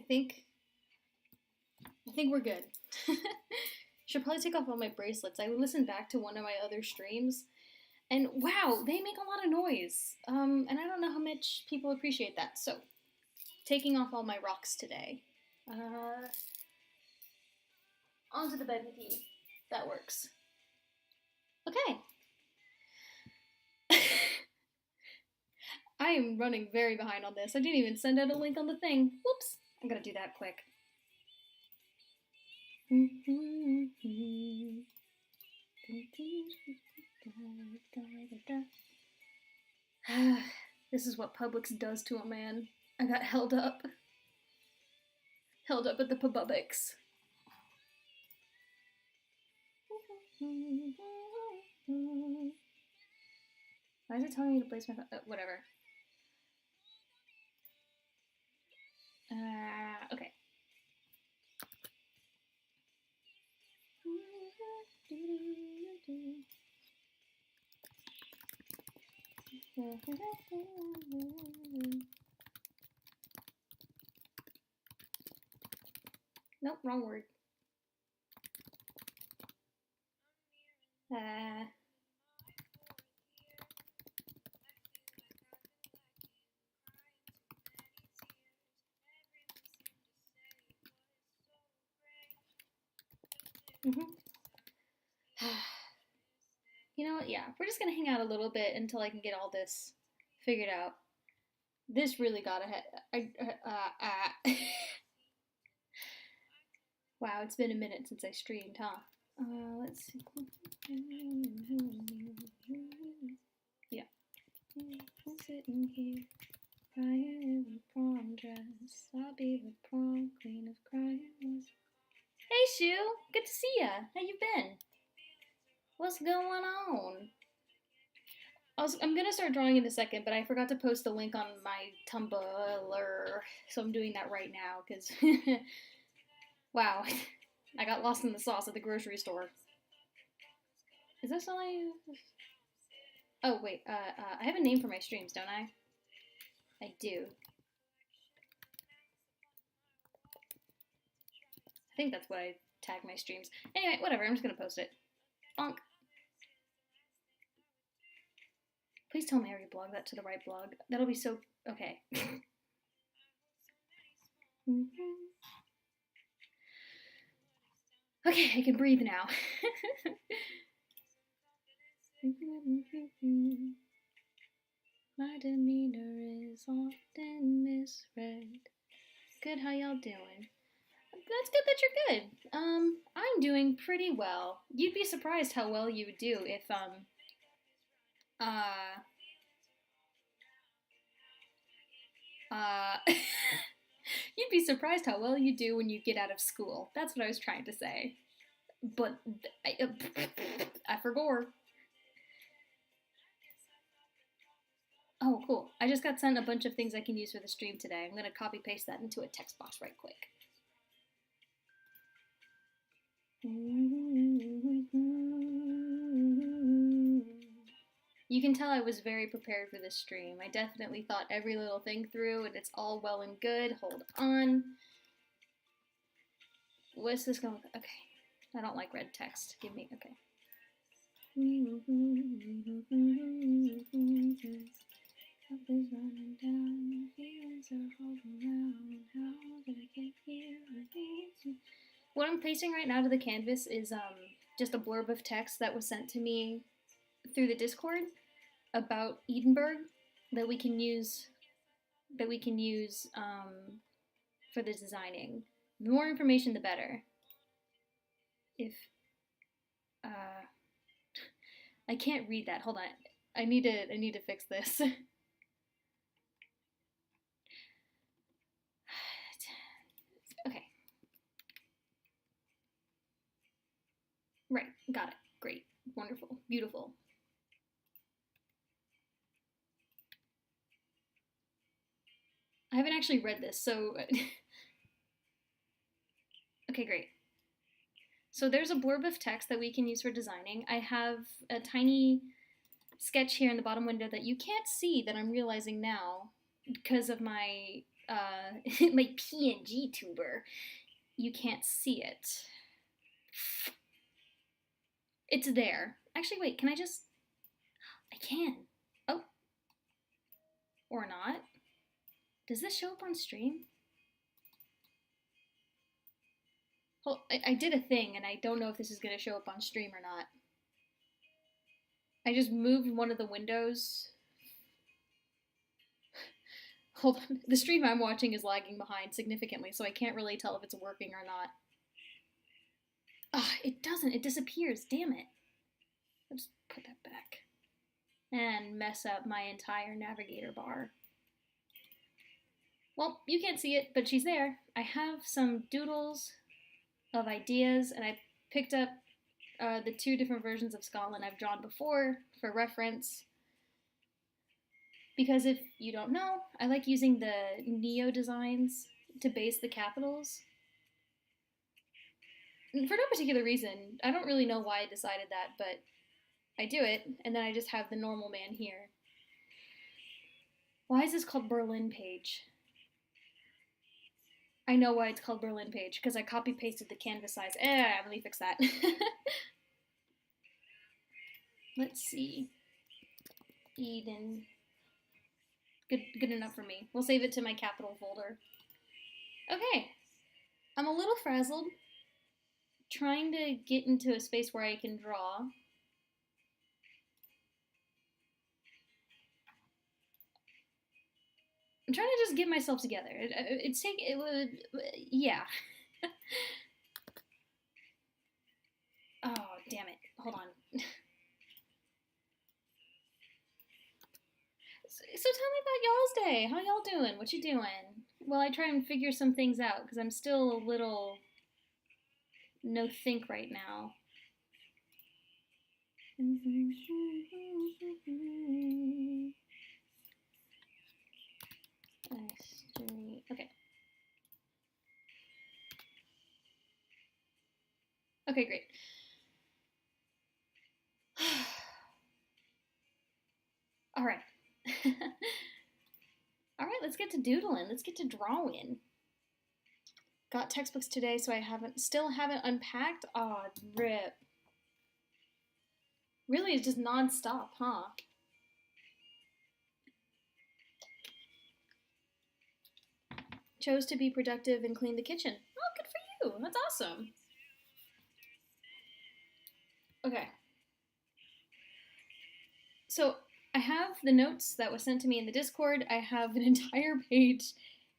think we're good. Should probably take off all my bracelets. I listened back to one of my other streams, and wow, they make a lot of noise. And I don't know how much people appreciate that. So, taking off all my rocks today. Onto the bed with you. That works. Okay. I am running very behind on this. I didn't even send out a link on the thing. Whoops. I'm gonna do that quick. This is what Publix does to a man. I got held up. Held up at the Publix. Why is it telling me to place my phone? Whatever. Okay. Nope, wrong word. You know what? Yeah, we're just gonna hang out a little bit until I can get all this figured out. This really got ahead. Wow, it's been a minute since I streamed, huh? Let's see. Yeah. I'm sitting here, crying in the prom dress. I'll be the prom queen of crying. Hey, Shu! Good to see ya! How you been? What's going on? I'm gonna start drawing in a second, but I forgot to post the link on my Tumblr, so I'm doing that right now, because, wow, I got lost in the sauce at the grocery store. Is this all I... Oh, wait, I have a name for my streams, don't I? I do. I think that's what I tag my streams. Anyway, whatever, I'm just gonna post it. Bonk. Please tell me I reblog that to the right blog. That'll be so... Okay. Okay, I can breathe now. My demeanor is often misread. Good, how y'all doing? That's good that you're good. I'm doing pretty well. You'd be surprised how well you would do if, you'd be surprised how well you do when you get out of school. That's what I was trying to say. But, I forgot. Oh, cool. I just got sent a bunch of things I can use for the stream today. I'm gonna copy paste that into a text box right quick. You can tell I was very prepared for this stream. I definitely thought every little thing through, and it's all well and good. Hold on. What's this going with? Okay. I don't like red text. Give me, okay. What I'm pasting right now to the canvas is just a blurb of text that was sent to me through the Discord about Edinburgh that we can use for the designing. The more information, the better. If I can't read that. Hold on. I need to fix this. Okay. Right. Got it. Great. Wonderful. Beautiful. I haven't actually read this, so... Okay, great. So there's a blurb of text that we can use for designing. I have a tiny sketch here in the bottom window that you can't see that I'm realizing now because of my my PNG tuber. You can't see it. It's there. Actually, wait, can I just... I can. Oh. Or not. Does this show up on stream? Well, I did a thing, and I don't know if this is going to show up on stream or not. I just moved one of the windows. Hold on. The stream I'm watching is lagging behind significantly, so I can't really tell if it's working or not. Ah, it doesn't. It disappears. Damn it. I'll just put that back. And mess up my entire navigator bar. Well, you can't see it, but she's there. I have some doodles of ideas, and I picked up the 2 different versions of Scotland I've drawn before for reference. Because if you don't know, I like using the Neo designs to base the capitals. For no particular reason. I don't really know why I decided that, but I do it, and then I just have the normal man here. Why is this called Berlin page? I know why it's called Berlin page, because I copy-pasted the canvas size. Let me fix that. Let's see. Eden. Good enough for me. We'll save it to my capital folder. Okay. I'm a little frazzled. Trying to get into a space where I can draw. I'm trying to just get myself together. Yeah. Oh, damn it. Hold on. So tell me about y'all's day. How y'all doing? What you doing? Well, I try and figure some things out, because I'm still a little no think right now. Okay. Okay, great. All right. All right, let's get to doodling. Let's get to drawing. Got textbooks today, so I still haven't unpacked. Aw, rip. Really, it's just non-stop, huh? Chose to be productive and clean the kitchen. Oh, good for you. That's awesome. Okay. So I have the notes that was sent to me in the Discord. I have an entire page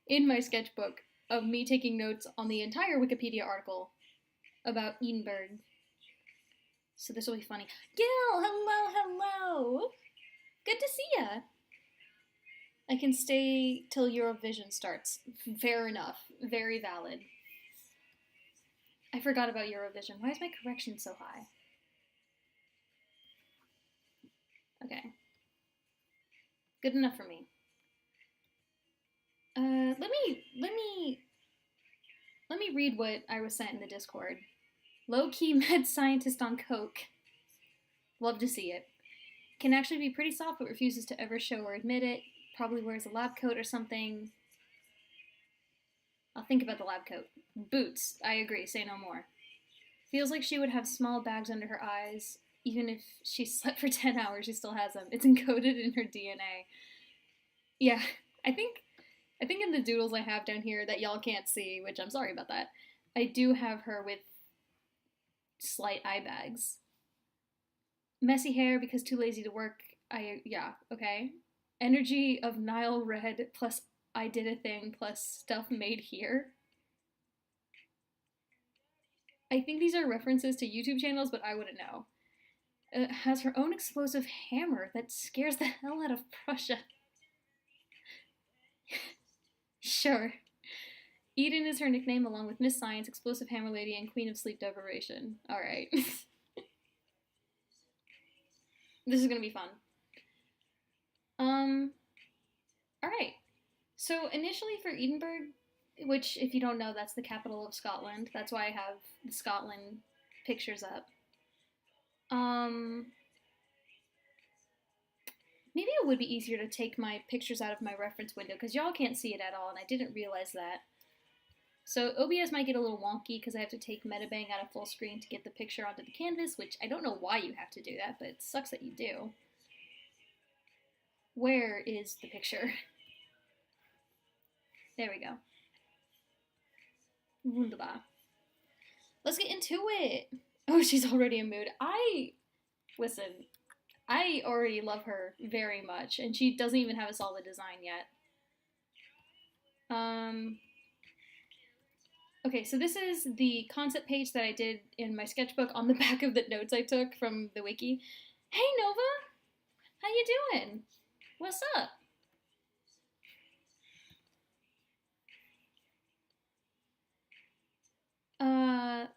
in my sketchbook of me taking notes on the entire Wikipedia article about Edinburgh. So this will be funny. Gil, hello. Good to see ya. I can stay till Eurovision starts. Fair enough. Very valid. I forgot about Eurovision. Why is my correction so high? Okay. Good enough for me. Let me read what I was sent in the Discord. Low-key med scientist on coke. Love to see it. Can actually be pretty soft, but refuses to ever show or admit it. Probably wears a lab coat or something. I'll think about the lab coat. Boots. I agree. Say no more. Feels like she would have small bags under her eyes. Even if she slept for 10 hours, she still has them. It's encoded in her DNA. Yeah, I think in the doodles I have down here that y'all can't see, which I'm sorry about that, I do have her with slight eye bags. Messy hair because too lazy to work. Yeah, okay. Energy of Nile Red plus I did a thing plus stuff made here. I think these are references to YouTube channels, but I wouldn't know. Has her own explosive hammer that scares the hell out of Prussia. Sure. Eden is her nickname, along with Miss Science, Explosive Hammer Lady, and Queen of Sleep Deprivation. Alright. This is gonna be fun. Alright. So, initially for Edinburgh, which, if you don't know, that's the capital of Scotland. That's why I have the Scotland pictures up. Maybe it would be easier to take my pictures out of my reference window, because y'all can't see it at all, and I didn't realize that. So OBS might get a little wonky because I have to take Metabang out of full screen to get the picture onto the canvas, which I don't know why you have to do that, but it sucks that you do. Where is the picture? There we go. Wunderbar. Let's get into it. Oh, she's already in mood. Listen, I already love her very much, and she doesn't even have a solid design yet. Okay, so this is the concept page that I did in my sketchbook on the back of the notes I took from the wiki. Hey, Nova! How you doing? What's up?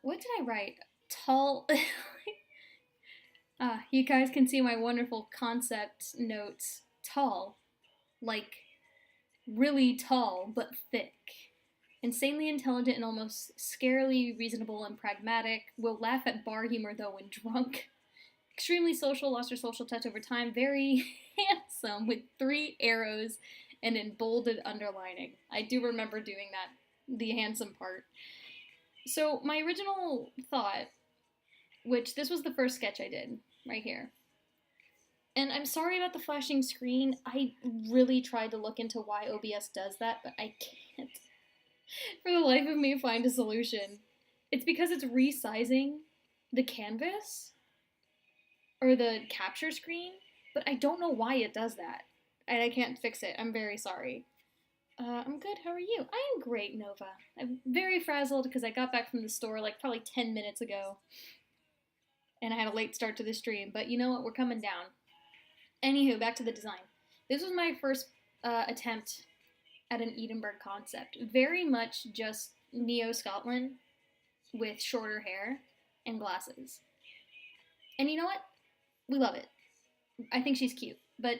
What did I write? Tall... you guys can see my wonderful concept notes. Tall. Like, really tall, but thick. Insanely intelligent and almost scarily reasonable and pragmatic. Will laugh at bar humor, though, when drunk. Extremely social, lost her social touch over time. Very handsome, with 3 arrows and in bolded underlining. I do remember doing that, the handsome part. So my original thought, which this was the first sketch I did, right here. And I'm sorry about the flashing screen. I really tried to look into why OBS does that, but I can't, for the life of me, find a solution. It's because it's resizing the canvas, or the capture screen, but I don't know why it does that. And I can't fix it. I'm very sorry. I'm good, how are you? I am great, Nova. I'm very frazzled because I got back from the store like probably 10 minutes ago. And I had a late start to the stream, but you know what, we're coming down. Anywho, back to the design. This was my first attempt at an Edinburgh concept. Very much just Neo-Scotland with shorter hair and glasses. And you know what? We love it. I think she's cute. But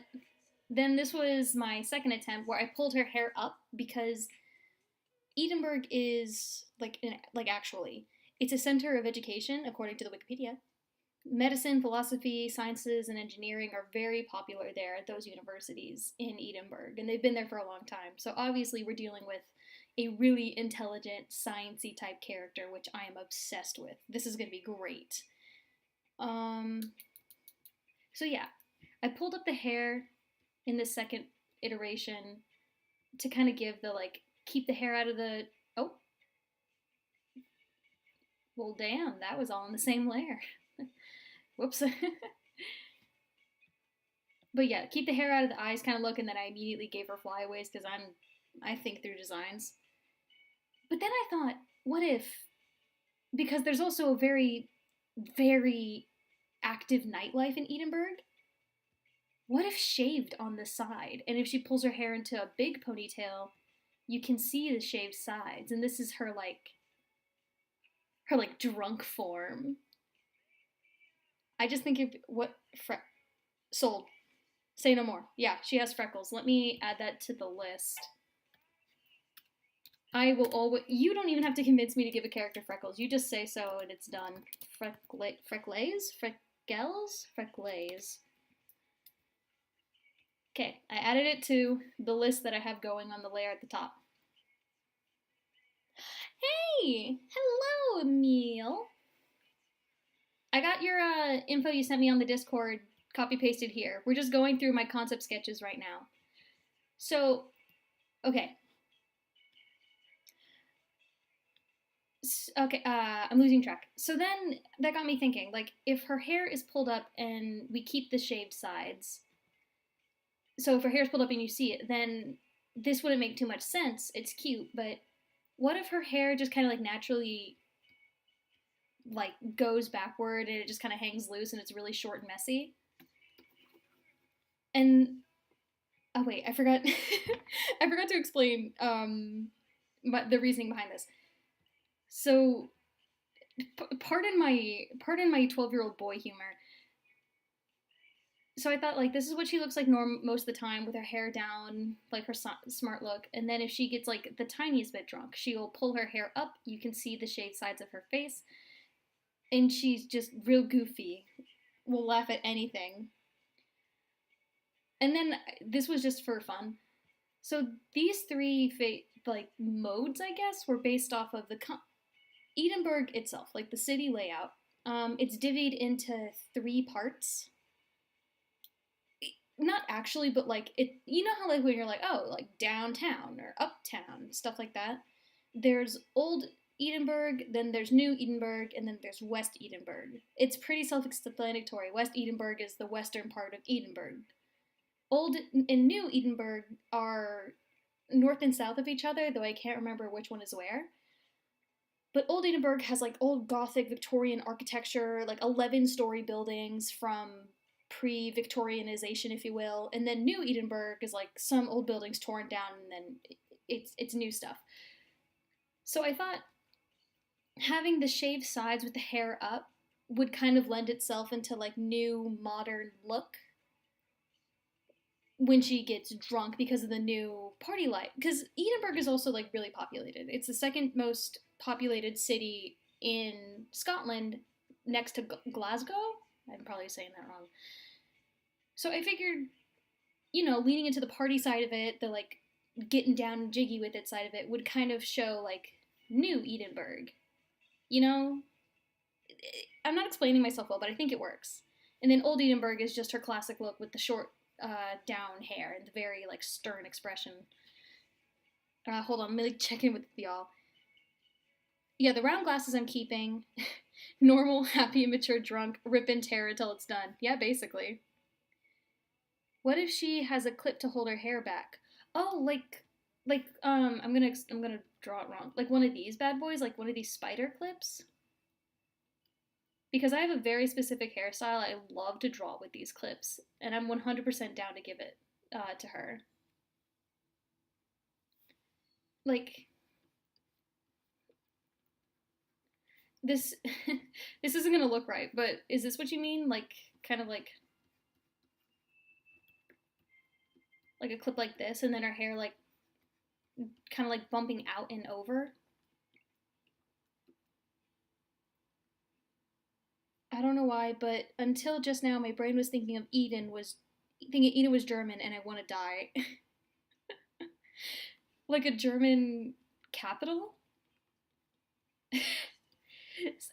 then this was my second attempt where I pulled her hair up because Edinburgh is, actually, it's a center of education, according to the Wikipedia. Medicine, philosophy, sciences, and engineering are very popular there at those universities in Edinburgh, and they've been there for a long time. So obviously we're dealing with a really intelligent, science-y type character, which I am obsessed with. This is going to be great. So yeah, I pulled up the hair in the second iteration to kind of give the, keep the hair out of the... Oh. Well, damn, that was all in the same layer. Whoops. But yeah, keep the hair out of the eyes kind of look, and then I immediately gave her flyaways because I think through designs. But then I thought, what if, because there's also a very, very active nightlife in Edinburgh, what if shaved on the side? And if she pulls her hair into a big ponytail, you can see the shaved sides, and this is her drunk form. I just think of what sold. Say no more. Yeah, she has freckles. Let me add that to the list. I will always... You don't even have to convince me to give a character freckles. You just say so and it's done. Freckles? Freckles? Freckles. Okay, I added it to the list that I have going on the layer at the top. Hey! Hello, Emil! I got your info you sent me on the Discord copy-pasted here. We're just going through my concept sketches right now. So, okay. Okay, I'm losing track. So then, that got me thinking, if her hair is pulled up and we keep the shaved sides, so if her hair is pulled up and you see it, then this wouldn't make too much sense. It's cute, but what if her hair just kind of naturally goes backward and it just kind of hangs loose and it's really short and messy? And oh wait, I forgot I forgot to explain the reasoning behind this. So pardon my 12-year-old boy humor. So I thought, this is what she looks like most of the time, with her hair down, her smart look. And then if she gets, the tiniest bit drunk, she'll pull her hair up. You can see the shaved sides of her face. And she's just real goofy. Will laugh at anything. And then this was just for fun. So these three like modes, I guess, were based off of the Edinburgh itself, like the city layout. It's divvied into three parts. Not actually, but like it. You know how like when you're like, oh, like downtown or uptown, stuff like that. There's old Edinburgh, then there's New Edinburgh, and then there's West Edinburgh. It's pretty self-explanatory. West Edinburgh is the western part of Edinburgh. Old and New Edinburgh are north and south of each other, though I can't remember which one is where. But Old Edinburgh has like old Gothic Victorian architecture, like 11-story buildings from pre-Victorianization, if you will. And then New Edinburgh is like some old buildings torn down, and then it's new stuff. So I thought having the shaved sides with the hair up would kind of lend itself into like new modern look when she gets drunk because of the new party life. Because Edinburgh is also like really populated. It's the second most populated city in Scotland, next to Glasgow. I'm probably saying that wrong. So I figured, leaning into the party side of it, the like getting down and jiggy with it side of it would kind of show like new Edinburgh. I'm not explaining myself well, but I think it works. And then Old Edinburgh is just her classic look with the short down hair and the very like stern expression. Hold on, let me check in with y'all. Yeah, the round glasses I'm keeping. Normal, happy, immature, drunk, rip and tear until it's done. Yeah, basically. What if she has a clip to hold her hair back? Oh, I'm gonna draw it wrong. Like one of these bad boys, like one of these spider clips. Because I have a very specific hairstyle I love to draw with these clips, and I'm 100% down to give it to her. Like, this this isn't gonna look right, but is this what you mean? Like, kind of like a clip like this, and then her hair like kind of like bumping out and over? I don't know why, but until just now, my brain was thinking Eden was German, and I want to die. Like a German capital?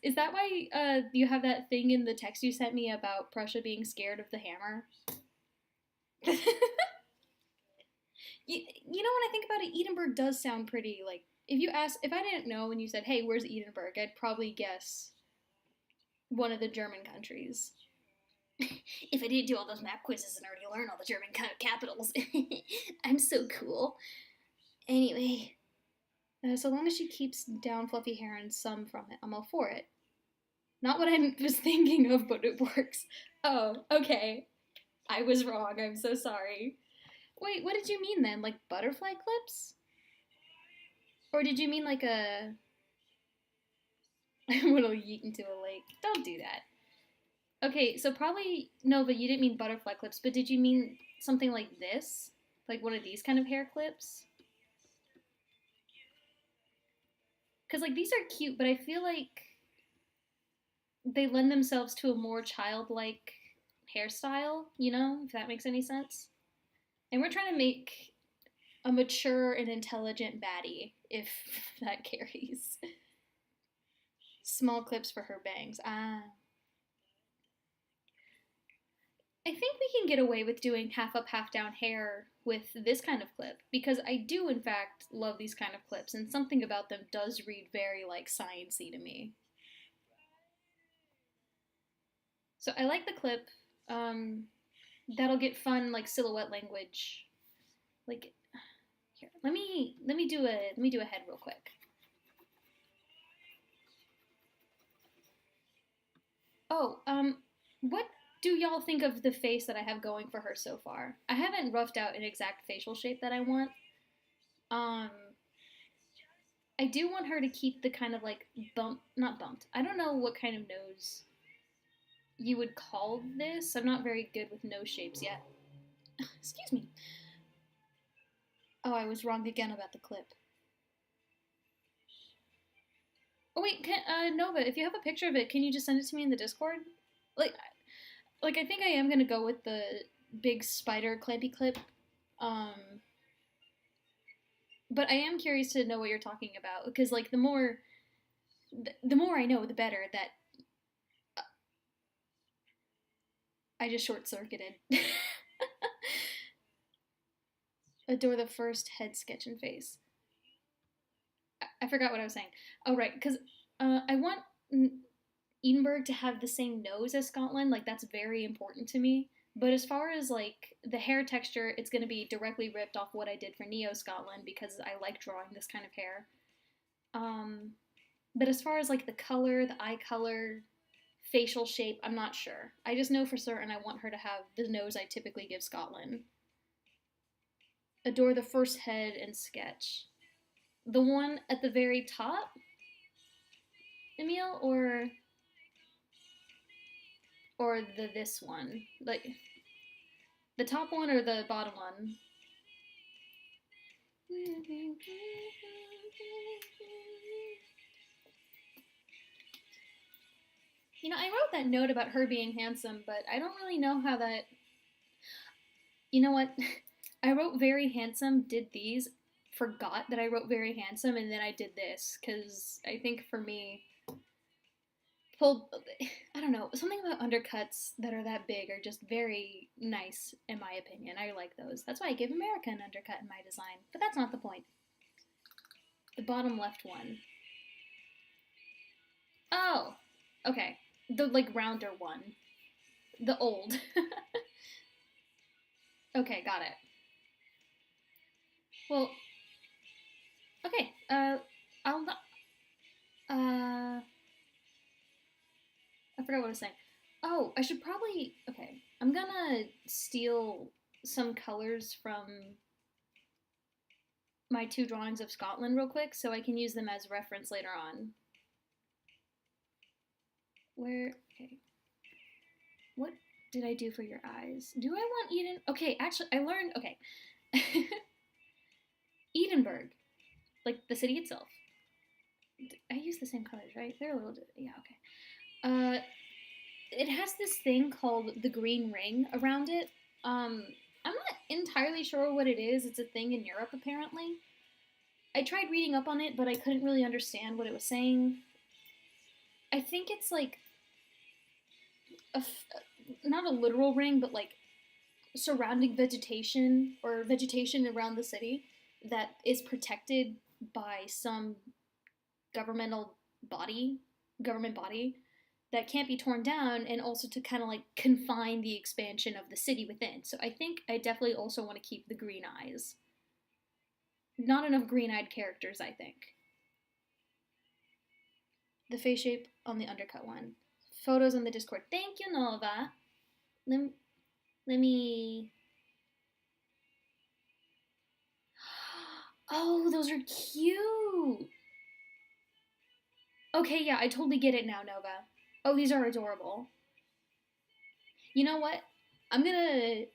Is that why you have that thing in the text you sent me about Prussia being scared of the hammer? When I think about it, Edinburgh does sound pretty, like, if I didn't know and you said, hey, where's Edinburgh, I'd probably guess one of the German countries. If I didn't do all those map quizzes and already learn all the German capitals. I'm so cool. Anyway, so long as she keeps down fluffy hair and some from it, I'm all for it. Not what I was thinking of, but it works. Oh, okay. I was wrong. I'm so sorry. Wait, what did you mean then? Like butterfly clips? Or did you mean like a... I'm gonna yeet into a lake. Don't do that. Okay, so probably... No, but you didn't mean butterfly clips, but did you mean something like this? Like one of these kind of hair clips? Because, like, these are cute, but I feel like they lend themselves to a more childlike hairstyle, if that makes any sense. And we're trying to make a mature and intelligent baddie, if that carries. Small clips for her bangs. I think we can get away with doing half up, half down hair with this kind of clip, because I do, in fact, love these kind of clips, and something about them does read very, like, sciencey to me. So I like the clip. That'll get fun, like, silhouette language. Like, here, let me do a head real quick. Oh, what do y'all think of the face that I have going for her so far? I haven't roughed out an exact facial shape that I want. I do want her to keep the kind of like not bumped. I don't know what kind of nose you would call this. I'm not very good with nose shapes yet. Excuse me. Oh, I was wrong again about the clip. Oh wait, Nova, if you have a picture of it, can you just send it to me in the Discord? Like I think I am gonna go with the big spider clampy clip. Um, but I am curious to know what you're talking about because like the more I know, the better. That I just short circuited. Adore the first head sketch and face. I forgot what I was saying. Oh right, because I want Edinburgh to have the same nose as Scotland. Like that's very important to me. But as far as like the hair texture, it's going to be directly ripped off what I did for Neo Scotland because I like drawing this kind of hair. Um, but as far as like the color, the eye color, facial shape, I'm not sure. I just know for certain I want her to have the nose I typically give Scotland. Adore the first head and sketch. The one at the very top, Emil, or this one, like the top one or the bottom one. You know, I wrote that note about her being handsome, but I don't really know how that. You know what? I wrote very handsome, did these, forgot that I wrote very handsome, and then I did this because I think for me, pulled. I don't know, something about undercuts that are that big are just very nice in my opinion. I like those. That's why I give America an undercut in my design, but that's not the point. The bottom left one. Oh, okay. The like rounder one. The old. Okay, got it. Well, okay. I'll. I forgot what I was saying. Oh, I should probably. Okay, I'm gonna steal some colors from my two drawings of Scotland real quick so I can use them as reference later on. Where. Okay. What did I do for your eyes? Do I want Eden? Okay, actually, I learned. Okay. Edinburgh, like the city itself. I use the same colors, right? They're a little. Yeah, okay. It has this thing called the green ring around it. I'm not entirely sure what it is. It's a thing in Europe, apparently. I tried reading up on it, but I couldn't really understand what it was saying. I think it's like not a literal ring, but like surrounding vegetation or vegetation around the city that is protected by some governmental body, government body that can't be torn down, and also to kind of like confine the expansion of the city within. So I think I definitely also want to keep the green eyes. Not enough green-eyed characters, I think. The face shape on the undercut one. Photos on the Discord. Thank you, Nova. Let me. Oh, those are cute. Okay, yeah, I totally get it now, Nova. Oh, these are adorable. You know what? I'm gonna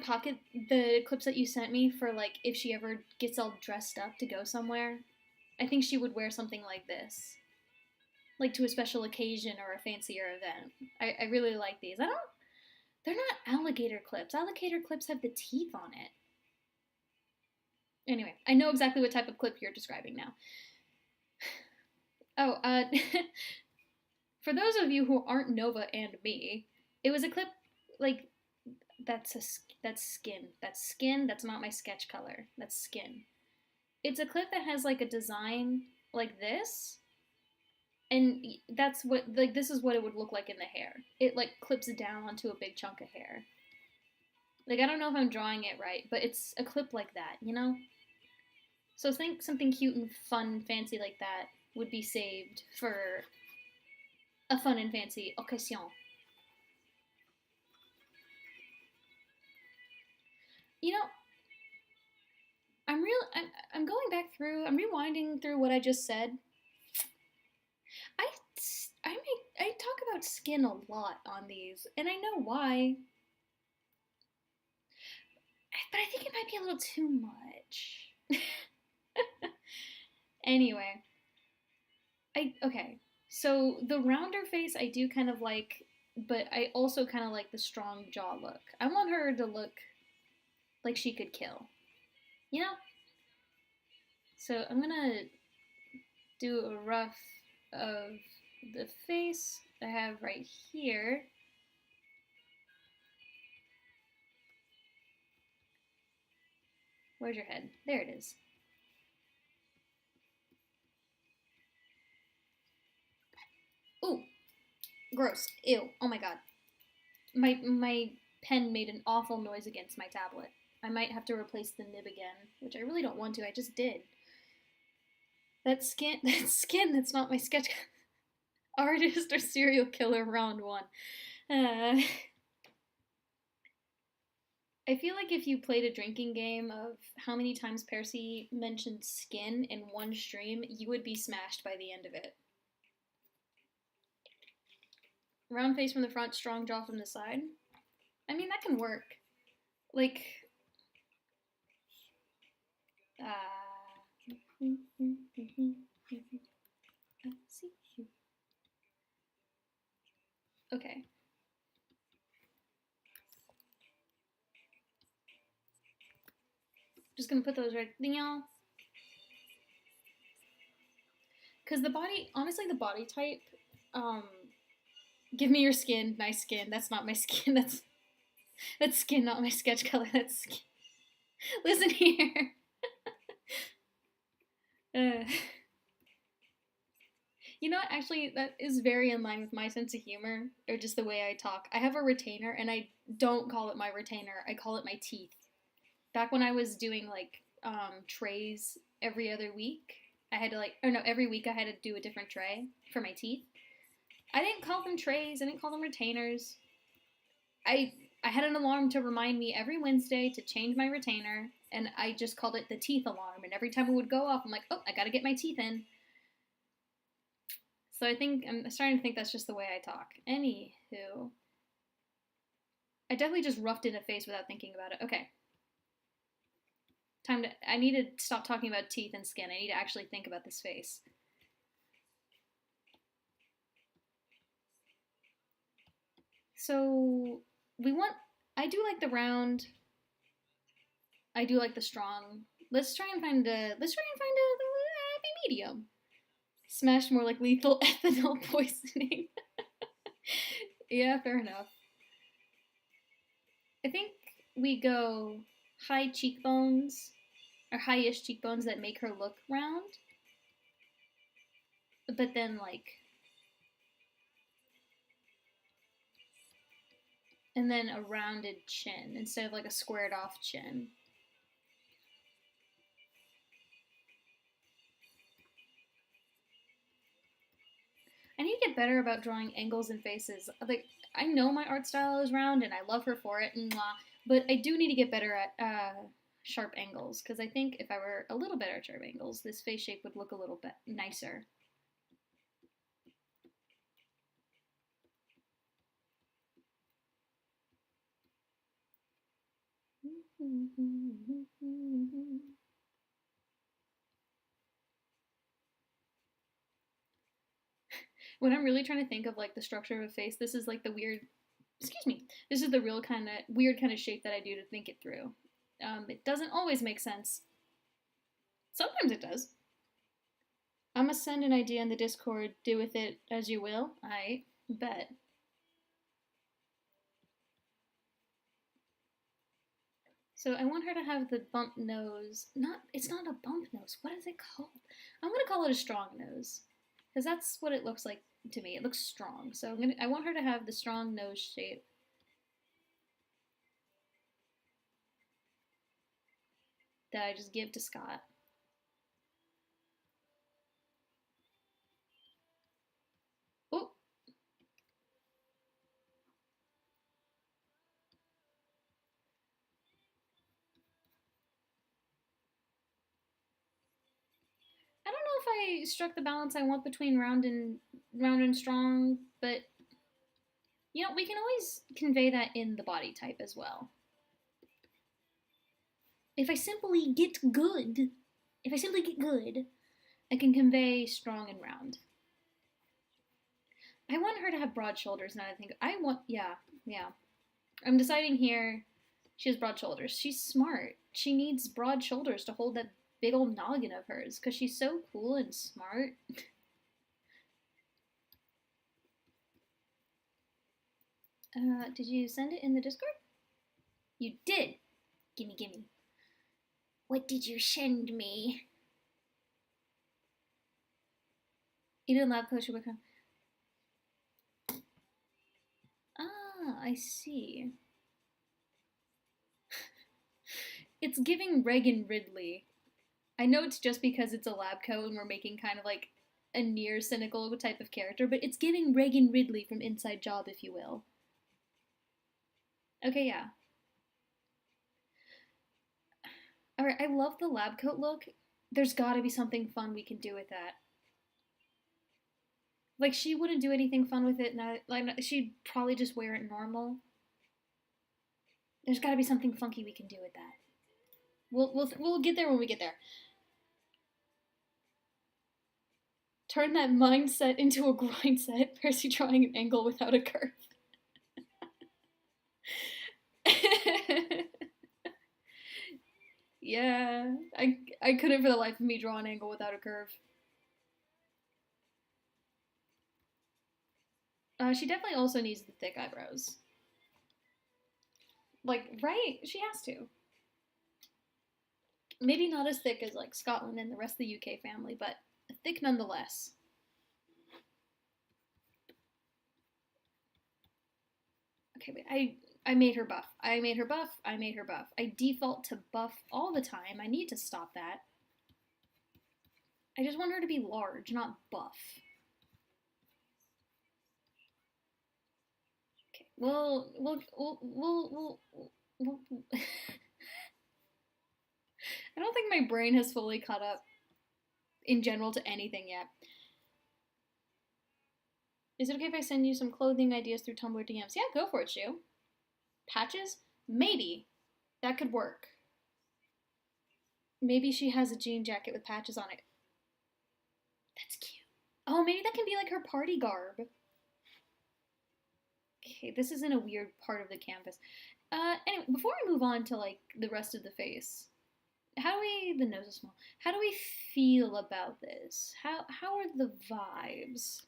pocket the clips that you sent me for like if she ever gets all dressed up to go somewhere. I think she would wear something like this. Like to a special occasion or a fancier event. I really like these. They're not alligator clips. Alligator clips have the teeth on it. Anyway, I know exactly what type of clip you're describing now. Oh, for those of you who aren't Nova and me, it was a clip like that's skin. That's skin. That's not my sketch color. That's skin. It's a clip that has like a design like this, and that's what like this is what it would look like in the hair. It like clips down onto a big chunk of hair. Like I don't know if I'm drawing it right, but it's a clip like that, you know? So think something cute and fun, fancy like that would be saved for a fun and fancy occasion. You know, I'm going back through. I'm rewinding through what I just said. I talk about skin a lot on these, and I know why. But I think it might be a little too much. Anyway, okay. So the rounder face I do kind of like but I also kind of like the strong jaw look. I want her to look like she could kill, you know? So I'm gonna do a rough of the face I have right here. Where's your head? There it is. Ooh, gross. Ew. Oh my god. My pen made an awful noise against my tablet. I might have to replace the nib again, which I really don't want to. I just did. That skin, that's not my sketch artist or serial killer round one. I feel like if you played a drinking game of how many times Percy mentioned skin in one stream, you would be smashed by the end of it. Round face from the front, strong jaw from the side. I mean, that can work. Like, okay. Just gonna put those right there. Because the body, honestly, the body type, give me your skin, nice skin. That's not my skin. That's skin, not my sketch color. That's skin. Listen here. You know what? Actually, that is very in line with my sense of humor, or just the way I talk. I have a retainer, and I don't call it my retainer. I call it my teeth. Back when I was doing like trays every other week, I had to every week I had to do a different tray for my teeth. I didn't call them trays. I didn't call them retainers. I had an alarm to remind me every Wednesday to change my retainer, and I just called it the teeth alarm. And every time it would go off, I'm like, oh, I gotta get my teeth in. So I think I'm starting to think that's just the way I talk. Anywho, I definitely just roughed in a face without thinking about it. Okay. I need to stop talking about teeth and skin. I need to actually think about this face. So I do like the round. I do like the strong. Let's try and find a happy medium. Smash more like lethal ethanol poisoning. Yeah, fair enough. I think we go high cheekbones, or high-ish cheekbones that make her look round. But then and then a rounded chin instead of like a squared off chin. I need to get better about drawing angles and faces. Like, I know my art style is round and I love her for it, but I do need to get better at sharp angles, because I think if I were a little better at sharp angles, this face shape would look a little bit nicer. When I'm really trying to think of like the structure of a face, this is like the weird, this is the real kind of weird kind of shape that I do to think it through. It doesn't always make sense. Sometimes it does. I'm gonna send an idea in the Discord. Do with it as you will. I bet. So I want her to have the bump nose. It's not a bump nose. What is it called? I'm gonna call it a strong nose, because that's what it looks like to me. It looks strong. So I want her to have the strong nose shape. That I just give to Scott. Oh. I don't know if I struck the balance I want between round and strong, but you know, we can always convey that in the body type as well. If I simply get good, I can convey strong and round. I want her to have broad shoulders, now I think. Yeah. I'm deciding here she has broad shoulders. She's smart. She needs broad shoulders to hold that big old noggin of hers, because she's so cool and smart. Did you send it in the Discord? You did! Gimme. What did you send me? Eden Lab Coach will become. Ah, I see. It's giving Reagan Ridley. I know it's just because it's a lab coat and we're making kind of like a near cynical type of character, but it's giving Reagan Ridley from Inside Job, if you will. Okay, yeah. Alright, I love the lab coat look. There's gotta be something fun we can do with that. Like, she wouldn't do anything fun with it, like, she'd probably just wear it normal. There's gotta be something funky we can do with that. We'll get there when we get there. Turn that mindset into a grind set. Percy drawing an angle without a curve. Yeah, I couldn't for the life of me draw an angle without a curve. She definitely also needs the thick eyebrows. Like, right? She has to. Maybe not as thick as like Scotland and the rest of the UK family, but thick nonetheless. Okay, wait, I made her buff. I made her buff. I default to buff all the time. I need to stop that. I just want her to be large, not buff. Okay, we'll I don't think my brain has fully caught up in general to anything yet. Is it okay if I send you some clothing ideas through Tumblr DMs? Yeah, go for it, Shu. Patches? Maybe. That could work. Maybe she has a jean jacket with patches on it. That's cute. Oh, maybe that can be like her party garb. Okay, this is in a weird part of the canvas. Anyway, before we move on to like the rest of the face, the nose is small. How do we feel about this? How are the vibes?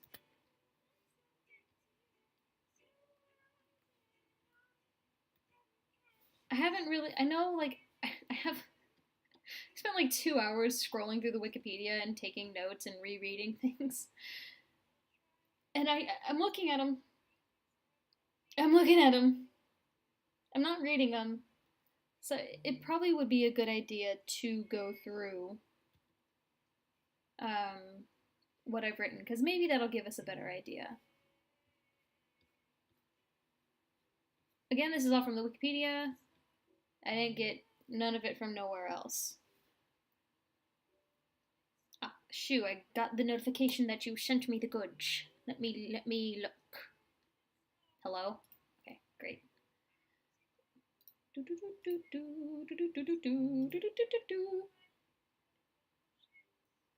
I haven't really, I know like, I have spent like 2 hours scrolling through the Wikipedia and taking notes and rereading things. And I'm looking at them. I'm not reading them. So it probably would be a good idea to go through what I've written, because maybe that'll give us a better idea. Again, this is all from the Wikipedia. I didn't get none of it from nowhere else. Ah, shoo, I got the notification that you sent me the goods. Let me look. Hello? Okay, great.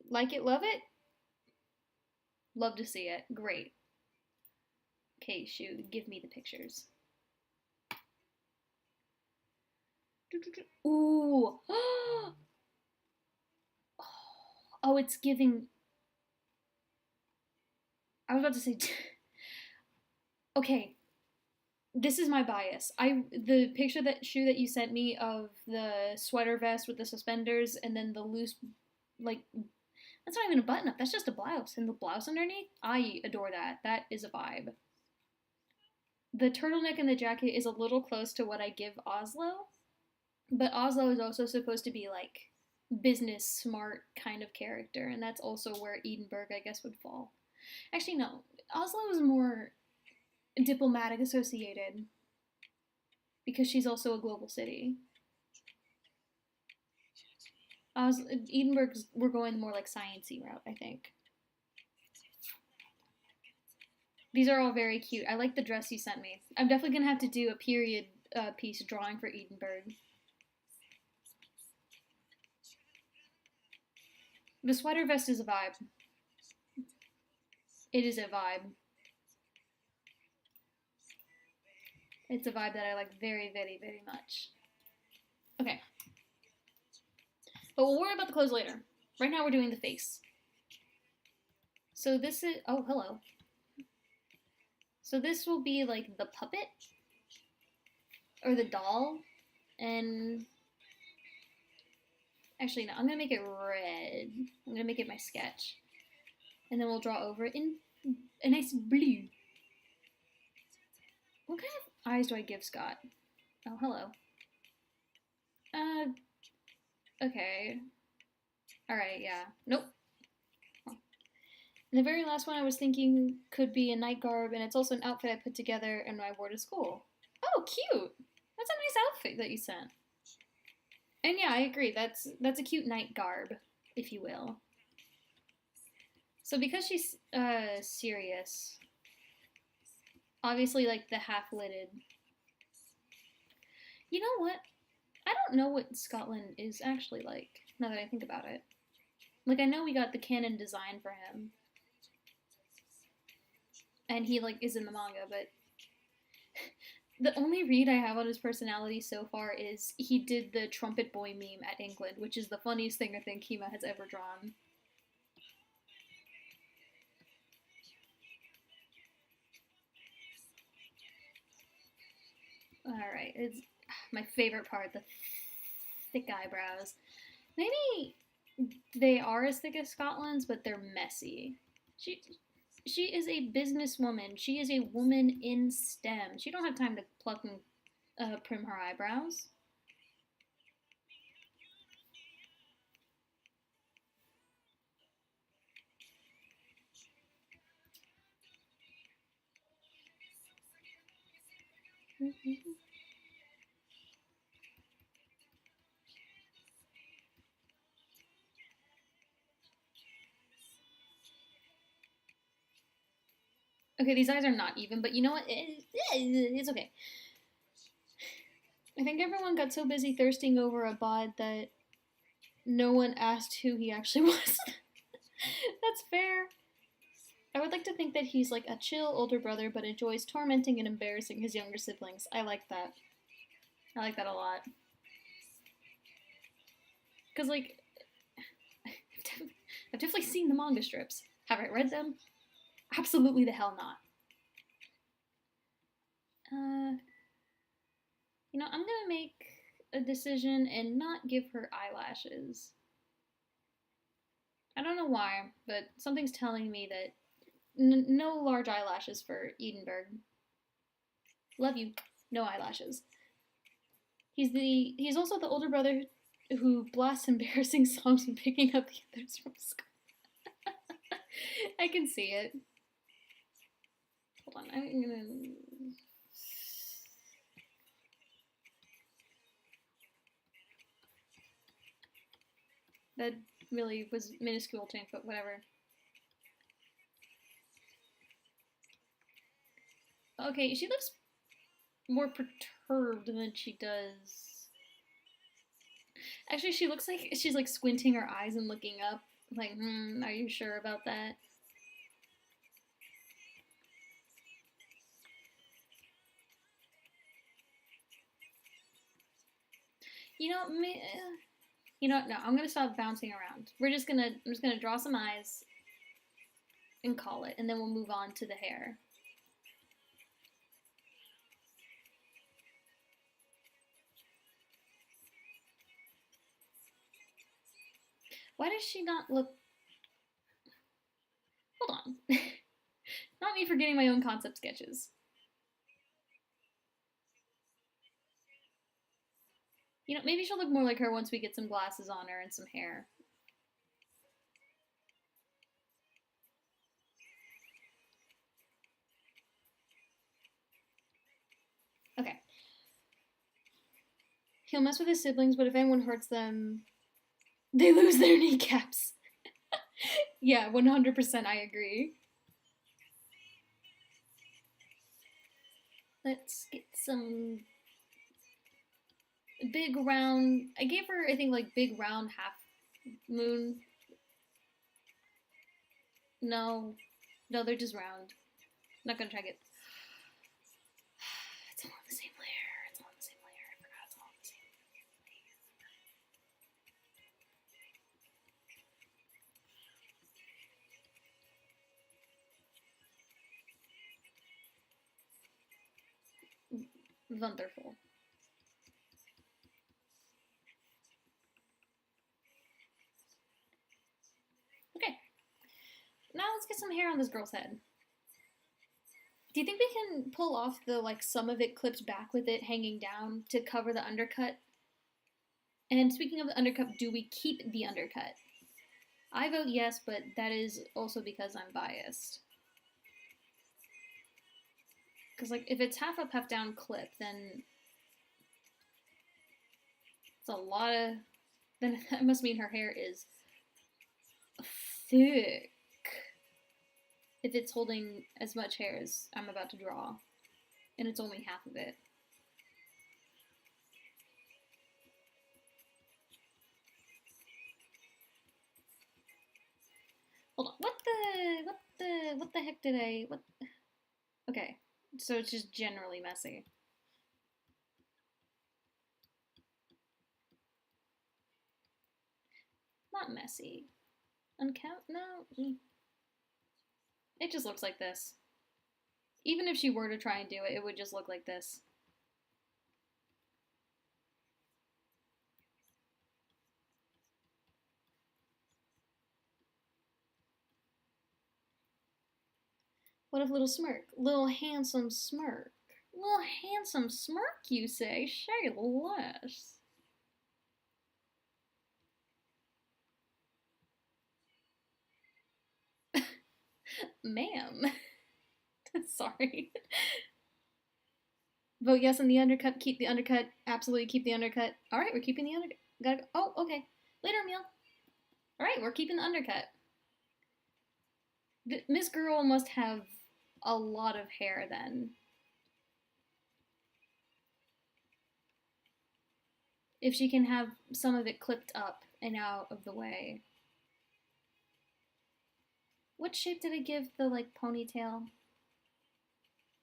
Like it, love it? Love to see it. Great. Okay, Shu, give me the pictures. Ooh. Oh, it's giving. I was about to say. Okay. This is my bias. The picture that you sent me of the sweater vest with the suspenders and then the loose, like, that's not even a button up. That's just a blouse, and the blouse underneath. I adore that. That is a vibe. The turtleneck and the jacket is a little close to what I give Oslo, but Oslo is also supposed to be like business smart kind of character, and that's also where Edinburgh, I guess, would fall. Actually, no. Oslo is more diplomatic associated because she's also a global city. Edinburgh's, we're going more like sciencey route, I think. These are all very cute. I like the dress you sent me. I'm definitely gonna have to do a period piece drawing for Edinburgh. The sweater vest is a vibe. It is a vibe. It's a vibe that I like very, very, very much. Okay. But we'll worry about the clothes later. Right now we're doing the face. So this is... Oh, hello. So this will be like the puppet. Or the doll. And... Actually, no. I'm going to make it red. I'm going to make it my sketch. And then we'll draw over it in a nice blue. What kind of eyes do I give Scott? Oh, hello. Okay. Alright, yeah. Nope. And the very last one I was thinking could be a night garb, and it's also an outfit I put together and I wore to school. Oh, cute! That's a nice outfit that you sent. And yeah, I agree. That's a cute night garb, if you will. So because she's serious, obviously like the half-lidded. You know what? I don't know what Scotland is actually like, now that I think about it. Like, I know we got the canon design for him. And he, like, is in the manga, but... The only read I have on his personality so far is he did the trumpet boy meme at England, which is the funniest thing I think Kima has ever drawn. Alright, it's my favorite part, the thick eyebrows. Maybe they are as thick as Scotland's, but they're messy. She is a businesswoman. She is a woman in STEM. She don't have time to pluck and prim her eyebrows. Okay, these eyes are not even, but you know what? It's okay. I think everyone got so busy thirsting over a bod that no one asked who he actually was. That's fair. I would like to think that he's like a chill older brother, but enjoys tormenting and embarrassing his younger siblings. I like that. I like that a lot. Because, like, I've definitely seen the manga strips. Have I read them? Absolutely the hell not. You know, I'm gonna make a decision and not give her eyelashes. I don't know why, but something's telling me that no large eyelashes for Edinburgh. Love you. No eyelashes. He's also the older brother who blasts embarrassing songs and picking up the others from school. I can see it. Hold on, I'm gonna... That really was minuscule change, but whatever. Okay, she looks more perturbed than she does. Actually, she looks like she's like squinting her eyes and looking up. Like, are you sure about that? You know, no, I'm gonna stop bouncing around. I'm just gonna draw some eyes and call it, and then we'll move on to the hair. Why does she not look... Hold on. Not me forgetting my own concept sketches. You know, maybe she'll look more like her once we get some glasses on her and some hair. Okay. He'll mess with his siblings, but if anyone hurts them, they lose their kneecaps. Yeah, 100% I agree. Let's get some big round... I gave her, I think, like, big round half moon. No. No, they're just round. I'm not gonna try to get... It's all the same Wonderful. Okay. Now let's get some hair on this girl's head. Do you think we can pull off the, like, some of it clipped back with it hanging down to cover the undercut? And speaking of the undercut, do we keep the undercut? I vote yes, but that is also because I'm biased. Because, like, if it's half up, half down clip, then it's a lot of... Then that must mean her hair is thick. If it's holding as much hair as I'm about to draw. And it's only half of it. Hold on. What the heck did I... What? Okay. So it's just generally messy. Not messy. Uncount? No. It just looks like this. Even if she were to try and do it, it would just look like this. What if little smirk? Little handsome smirk. Little handsome smirk, you say? Say less. Ma'am. Sorry. Vote yes on the undercut. Keep the undercut. Absolutely keep the undercut. Alright, we're keeping the undercut. Gotta go. Oh, okay. Later, Emil. Alright, we're keeping the undercut. Miss Girl must have a lot of hair then. If she can have some of it clipped up and out of the way. What shape did I give the, like, ponytail?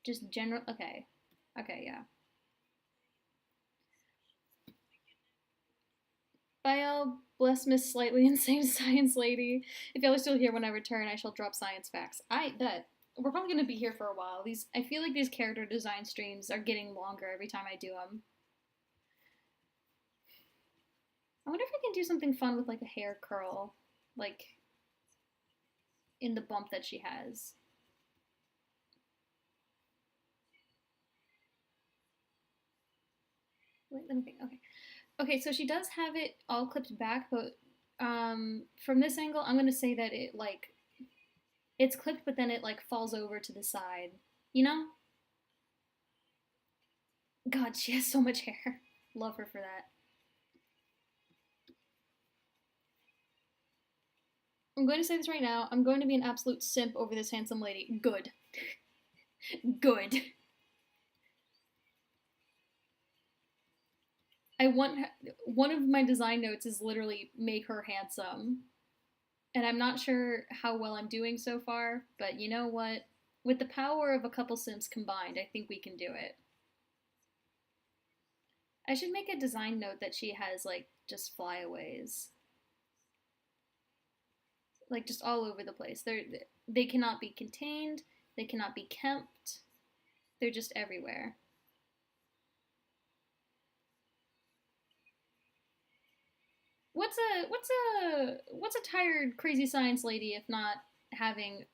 Just general. Okay. Okay, yeah. Bio, bless Miss Slightly Insane Science Lady. If y'all are still here when I return, I shall drop science facts. We're probably gonna be here for a while. I feel like these character design streams are getting longer every time I do them. I wonder if I can do something fun with, like, a hair curl, like, in the bump that she has. Wait, let me think. Okay. Okay, so she does have it all clipped back, but from this angle, I'm gonna say that it, like, it's clipped, but then it, like, falls over to the side. You know? God, she has so much hair. Love her for that. I'm going to say this right now. I'm going to be an absolute simp over this handsome lady. Good. Good. One of my design notes is literally make her handsome. And I'm not sure how well I'm doing so far, but you know what? With the power of a couple simps combined, I think we can do it. I should make a design note that she has, like, just flyaways. Like, just all over the place. They cannot be contained. They cannot be kempt. They're just everywhere. What's a tired crazy science lady if not having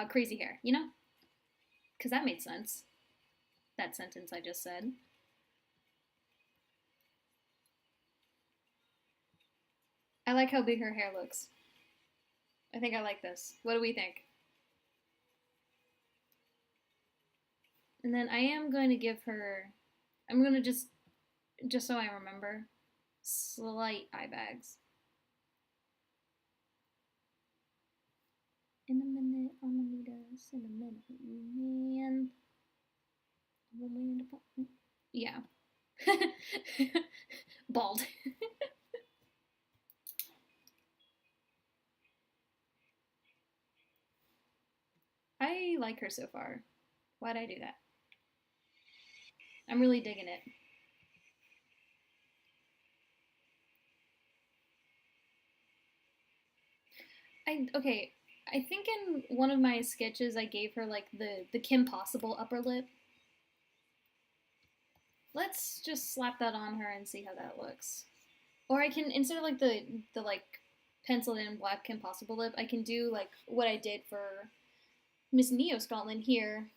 crazy hair, you know? Because that made sense. That sentence I just said. I like how big her hair looks. I think I like this. What do we think? And then I am going to give her, I'm going to just so I remember, slight eye bags. In a minute, I'm gonna need us. In a minute, man. Yeah. Bald. I like her so far. Why'd I do that? I'm really digging it. Okay, I think in one of my sketches I gave her, like, the Kim Possible upper lip. Let's just slap that on her and see how that looks. Or I can, instead of like the like penciled in black impossible lip, I can do like what I did for Miss Neo Scotland here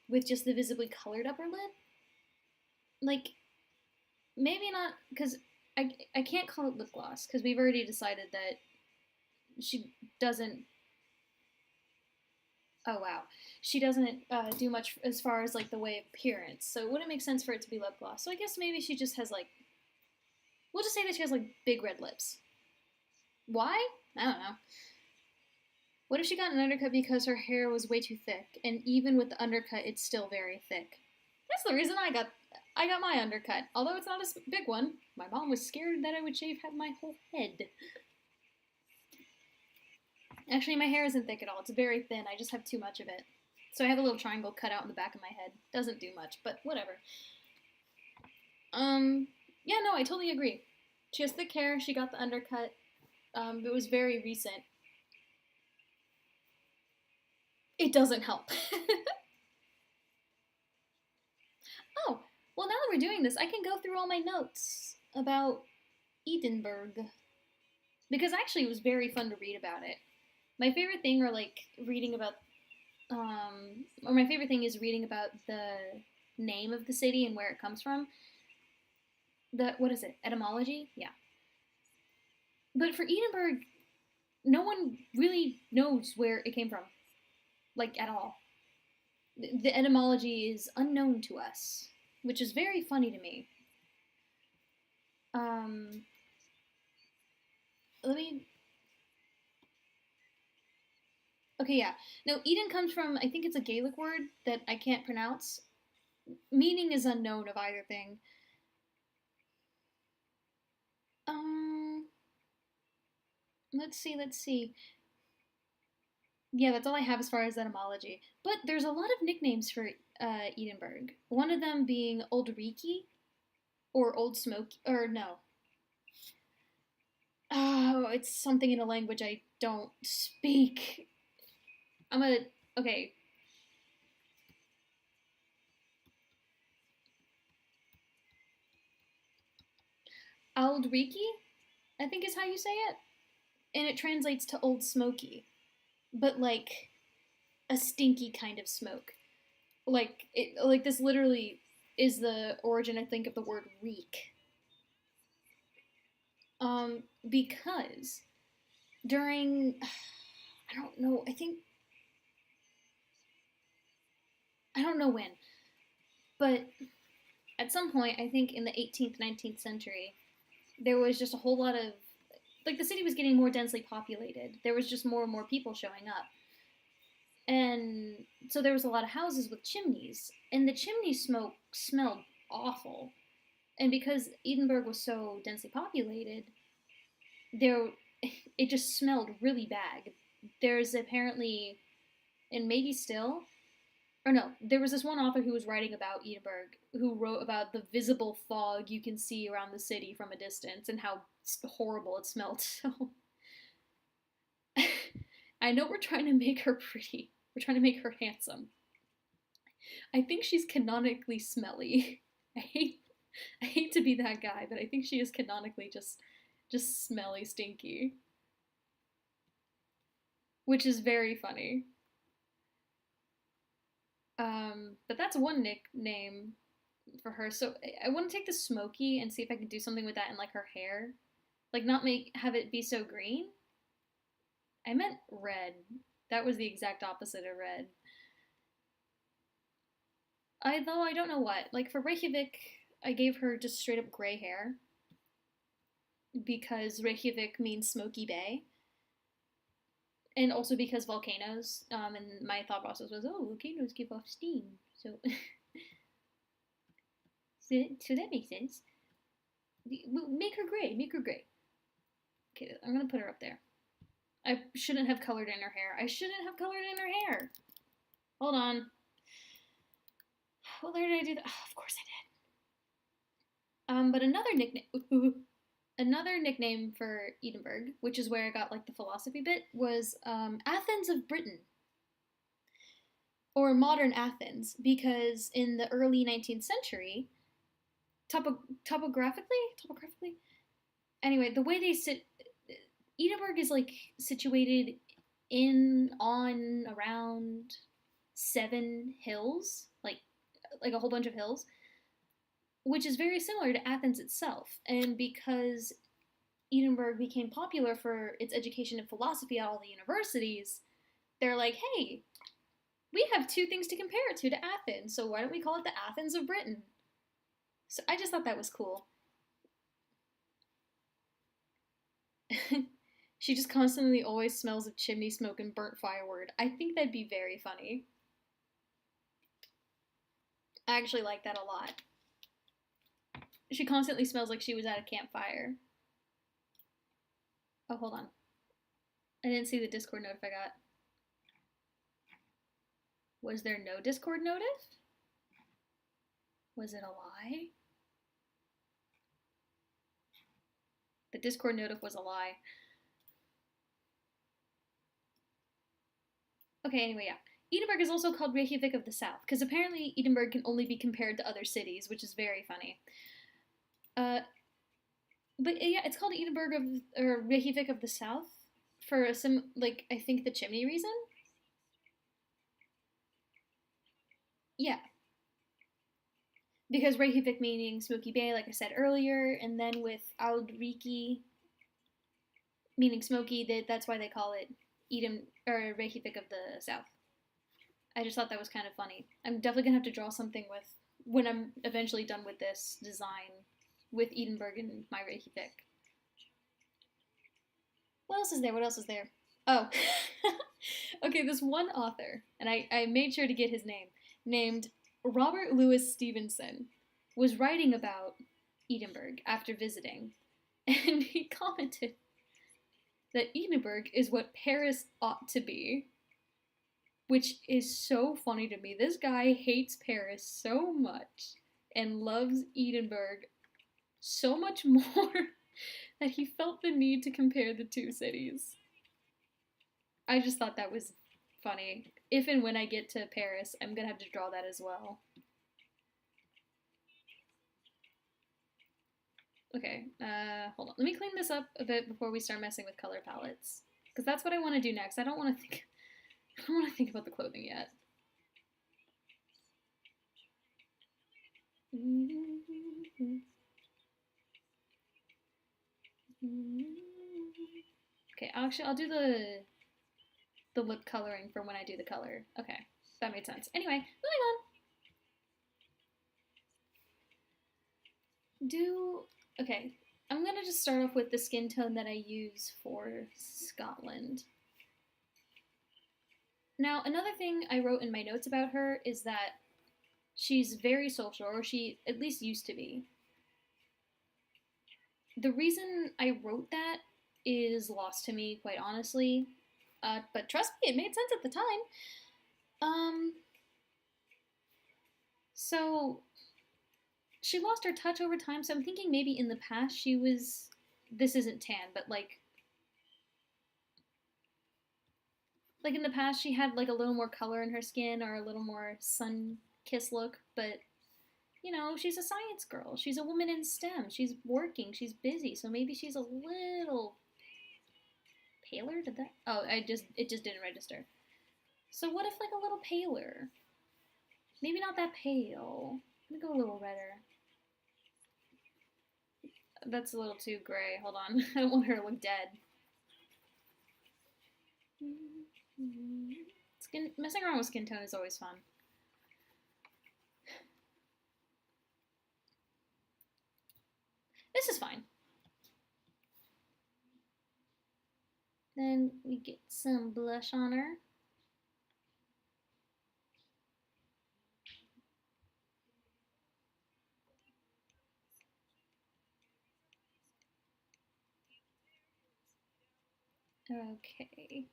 with just the visibly colored upper lip. Like, maybe not, because I can't call it lip gloss, because we've already decided that she doesn't. Oh wow, she doesn't do much as far as like the way of appearance. So it wouldn't make sense for it to be lip gloss. So I guess maybe she just has like, we'll just say that she has like big red lips. Why? I don't know. What if she got an undercut because her hair was way too thick, and even with the undercut, it's still very thick? That's the reason I got my undercut. Although it's not a big one, my mom was scared that I would shave my whole head. Actually, my hair isn't thick at all. It's very thin. I just have too much of it. So I have a little triangle cut out in the back of my head. Doesn't do much, but whatever. Yeah, no, I totally agree. She has thick hair. She got the undercut. It was very recent. It doesn't help. Oh, well, now that we're doing this, I can go through all my notes about Edinburgh. Because actually, it was very fun to read about it. My favorite thing, or like reading about, or my favorite thing is reading about the name of the city and where it comes from. What is it? Etymology? Yeah. But for Edinburgh, no one really knows where it came from. Like, at all. The etymology is unknown to us, which is very funny to me. Let me. Okay, yeah. No, Eden comes from, I think it's a Gaelic word that I can't pronounce. Meaning is unknown of either thing. Let's see. Yeah, that's all I have as far as etymology. But there's a lot of nicknames for Edinburgh. One of them being Old Reekie, or Old Smoky, or no. Oh, it's something in a language I don't speak. Okay. Old Reekie, I think is how you say it. And it translates to Old Smoky. But like a stinky kind of smoke. Like this literally is the origin, I think, of the word reek. Because during, I don't know, I don't know when, but at some point, I think in the 18th, 19th century, there was just a whole lot of, like, the city was getting more densely populated. There was just more and more people showing up. And so there was a lot of houses with chimneys, and the chimney smoke smelled awful. And because Edinburgh was so densely populated, it just smelled really bad. There's apparently, and maybe still, or no, there was this one author who was writing about Edinburgh who wrote about the visible fog you can see around the city from a distance and how horrible it smelled. So I know we're trying to make her pretty. We're trying to make her handsome. I think she's canonically smelly. I hate to be that guy, but I think she is canonically just smelly, stinky. Which is very funny. But that's one nickname for her. So I want to take the smoky and see if I can do something with that in like her hair. Like not have it be so green. I meant red. That was the exact opposite of red. Though I don't know what. Like for Reykjavik, I gave her just straight up gray hair. Because Reykjavik means smoky bay. And also because volcanoes, and my thought process was, oh, volcanoes give off steam. So, so that makes sense. Make her gray. Okay, I'm going to put her up there. I shouldn't have colored in her hair. Hold on. Well, where did I do that? Oh, of course I did. But another nickname for Edinburgh, which is where I got like the philosophy bit, was Athens of Britain. Or modern Athens, because in the early 19th century, topographically. Anyway, the way they sit, Edinburgh is like situated around 7 hills, like a whole bunch of hills, which is very similar to Athens itself. And because Edinburgh became popular for its education in philosophy at all the universities, they're like, hey, we have two things to compare it to Athens, so why don't we call it the Athens of Britain? So I just thought that was cool. She just constantly always smells of chimney smoke and burnt firewood. I think that'd be very funny. I actually like that a lot. She constantly smells like she was at a campfire. Oh, hold on. I didn't see the Discord notif I got. Was there no Discord notif? Was it a lie? The Discord notif was a lie. Okay, anyway, yeah. Edinburgh is also called Reykjavik of the South, because apparently Edinburgh can only be compared to other cities, which is very funny. But yeah, it's called or Reykjavik of the South for I think the chimney reason. Yeah. Because Reykjavik meaning Smoky Bay, like I said earlier, and then with Aldriki meaning smoky, that's why they call it Reykjavik of the South. I just thought that was kind of funny. I'm definitely gonna have to draw something when I'm eventually done with this design with Edinburgh and my Reykjavik. What else is there? Oh, okay, this one author, and I made sure to get his name, named Robert Louis Stevenson, was writing about Edinburgh after visiting, and he commented that Edinburgh is what Paris ought to be, which is so funny to me. This guy hates Paris so much and loves Edinburgh so much more that he felt the need to compare the two cities. I just thought that was funny. If and when I get to Paris, I'm gonna have to draw that as well. Okay, hold on. Let me clean this up a bit before we start messing with color palettes, because that's what I want to do next. I don't want to think about the clothing yet. Okay, actually, I'll do the lip coloring for when I do the color. Okay, that made sense. Anyway, moving on. Okay, I'm gonna just start off with the skin tone that I use for Scotland. Now, another thing I wrote in my notes about her is that she's very social, or she at least used to be. The reason I wrote that is lost to me, quite honestly. But trust me, it made sense at the time. So she lost her touch over time, so I'm thinking maybe in the past she was, this isn't tan, but like in the past she had like a little more color in her skin or a little more sun-kissed look, but you know, she's a science girl. She's a woman in STEM. She's working. She's busy. So maybe she's a little paler. Did that? Oh, it just didn't register. So what if like a little paler? Maybe not that pale. Let me go a little redder. That's a little too gray. Hold on. I don't want her to look dead. Messing around with skin tone is always fun. This is fine. Then we get some blush on her. Okay.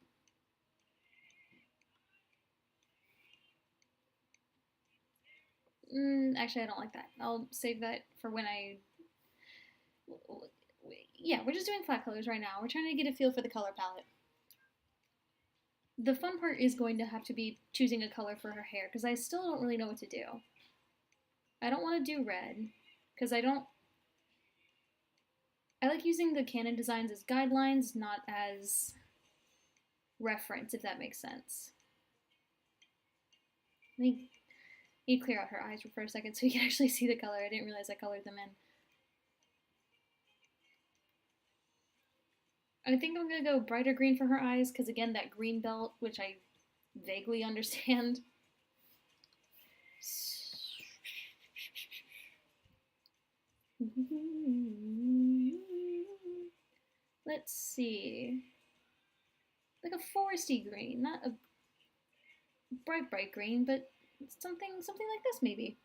Actually, I don't like that. I'll save that for when yeah, we're just doing flat colors right now. We're trying to get a feel for the color palette. The fun part is going to have to be choosing a color for her hair, because I still don't really know what to do. I don't want to do red. Because I like using the Canon designs as guidelines, not as reference, if that makes sense. Let me clear out her eyes for a second so you can actually see the color. I didn't realize I colored them in. I think I'm going to go brighter green for her eyes because, again, that green belt, which I vaguely understand. Let's see. Like a foresty green, not a bright green, but something like this maybe.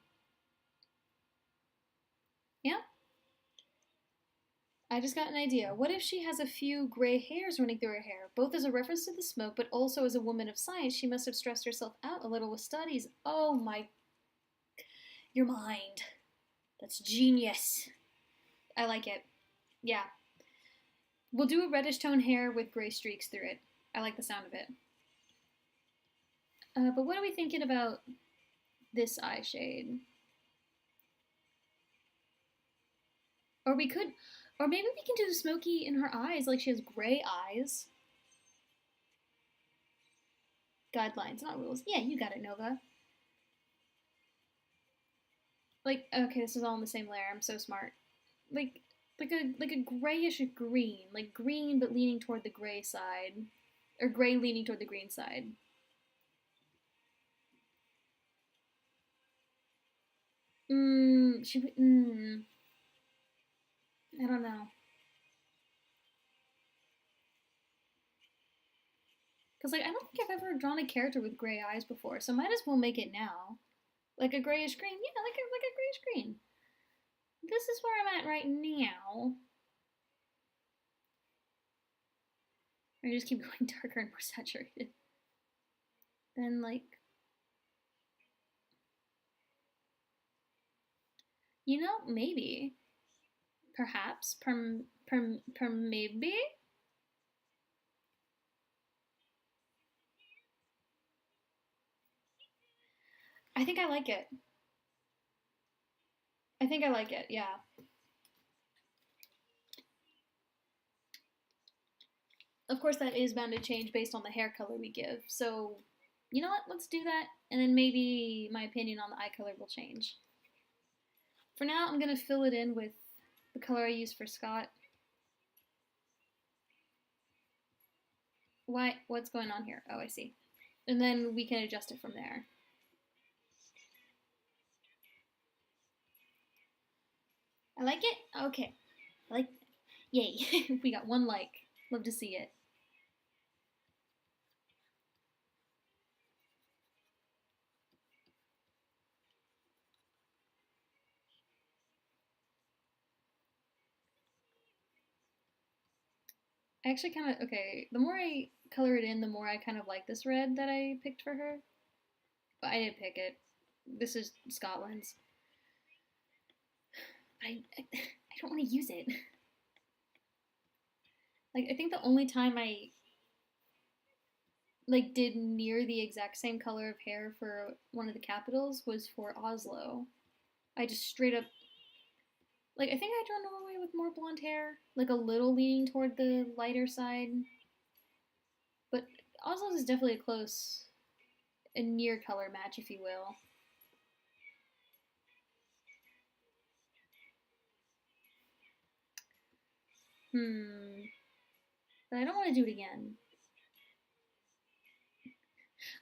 Yeah? I just got an idea. What if she has a few gray hairs running through her hair, both as a reference to the smoke, but also as a woman of science? She must have stressed herself out a little with studies. Oh my... Your mind. That's genius. I like it. Yeah. We'll do a reddish tone hair with gray streaks through it. I like the sound of it. But what are we thinking about this eye shade? Or maybe we can do smoky in her eyes, like she has gray eyes. Guidelines, not rules. Yeah, you got it, Nova. Like, okay, this is all in the same layer. I'm so smart. Like a grayish green, like green but leaning toward the gray side, or gray leaning toward the green side. I don't know. Because, like, I don't think I've ever drawn a character with gray eyes before, so might as well make it now. Like a grayish green. Yeah, like a grayish green. This is where I'm at right now. I just keep going darker and more saturated. Then, like... You know, maybe. Perhaps. Maybe? I think I like it. I think I like it, yeah. Of course, that is bound to change based on the hair color we give. So, you know what? Let's do that. And then maybe my opinion on the eye color will change. For now, I'm going to fill it in with the color I used for Scott. Why? What's going on here? Oh, I see. And then we can adjust it from there. I like it? Okay. Yay. We got one like. Love to see it. I actually kind of, okay, the more I color it in, the more I kind of like this red that I picked for her. But I didn't pick it. This is Scotland's. But I don't want to use it. Like, I think the only time I, like, did near the exact same color of hair for one of the capitals was for Oslo. I just straight up, like, I think I drew Norway with more blonde hair, like a little leaning toward the lighter side. But Oslo's is definitely a close, a near color match, if you will. But I don't want to do it again.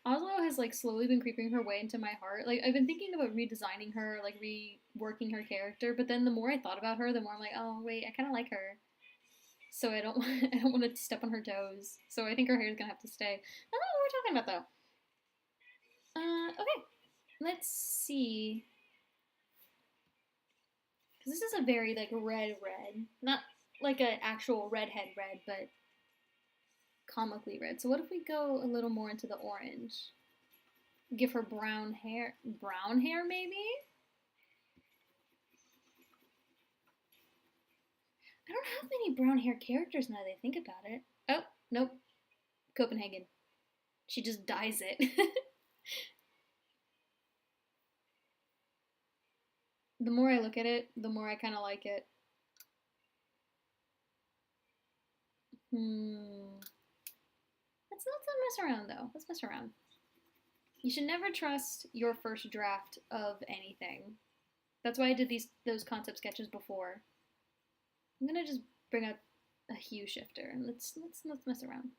Oslo has like slowly been creeping her way into my heart. Like I've been thinking about redesigning her, like reworking her character, but then the more I thought about her, the more I'm like, oh wait, I kind of like her. So I don't want to step on her toes. So I think her hair is gonna have to stay. I don't know what we're talking about though. Okay, let's see. Because this is a very like red, not like an actual redhead red, but comically red. So what if we go a little more into the orange? Give her brown hair. Brown hair, maybe? I don't have many brown hair characters now that I think about it. Oh, nope. Copenhagen. She just dyes it. The more I look at it, the more I kind of like it. Let's mess around though. Let's mess around. You should never trust your first draft of anything. That's why I did those concept sketches before. I'm gonna just bring up a hue shifter and let's mess around.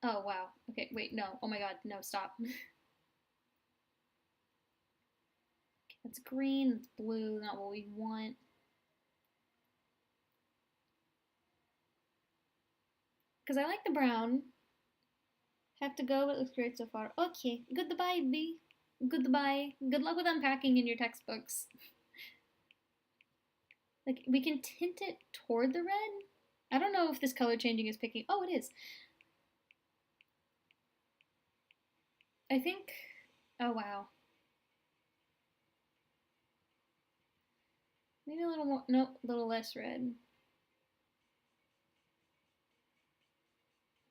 Oh wow. Okay, wait, no. Oh my god, no, stop. Okay, that's green, that's blue, not what we want. Because I like the brown. Have to go, it looks great so far. Okay, goodbye, B. Goodbye. Good luck with unpacking in your textbooks. Like, we can tint it toward the red. I don't know if this color changing is picking. Oh, it is. I think. Oh, wow. Maybe a little more. No, a little less red.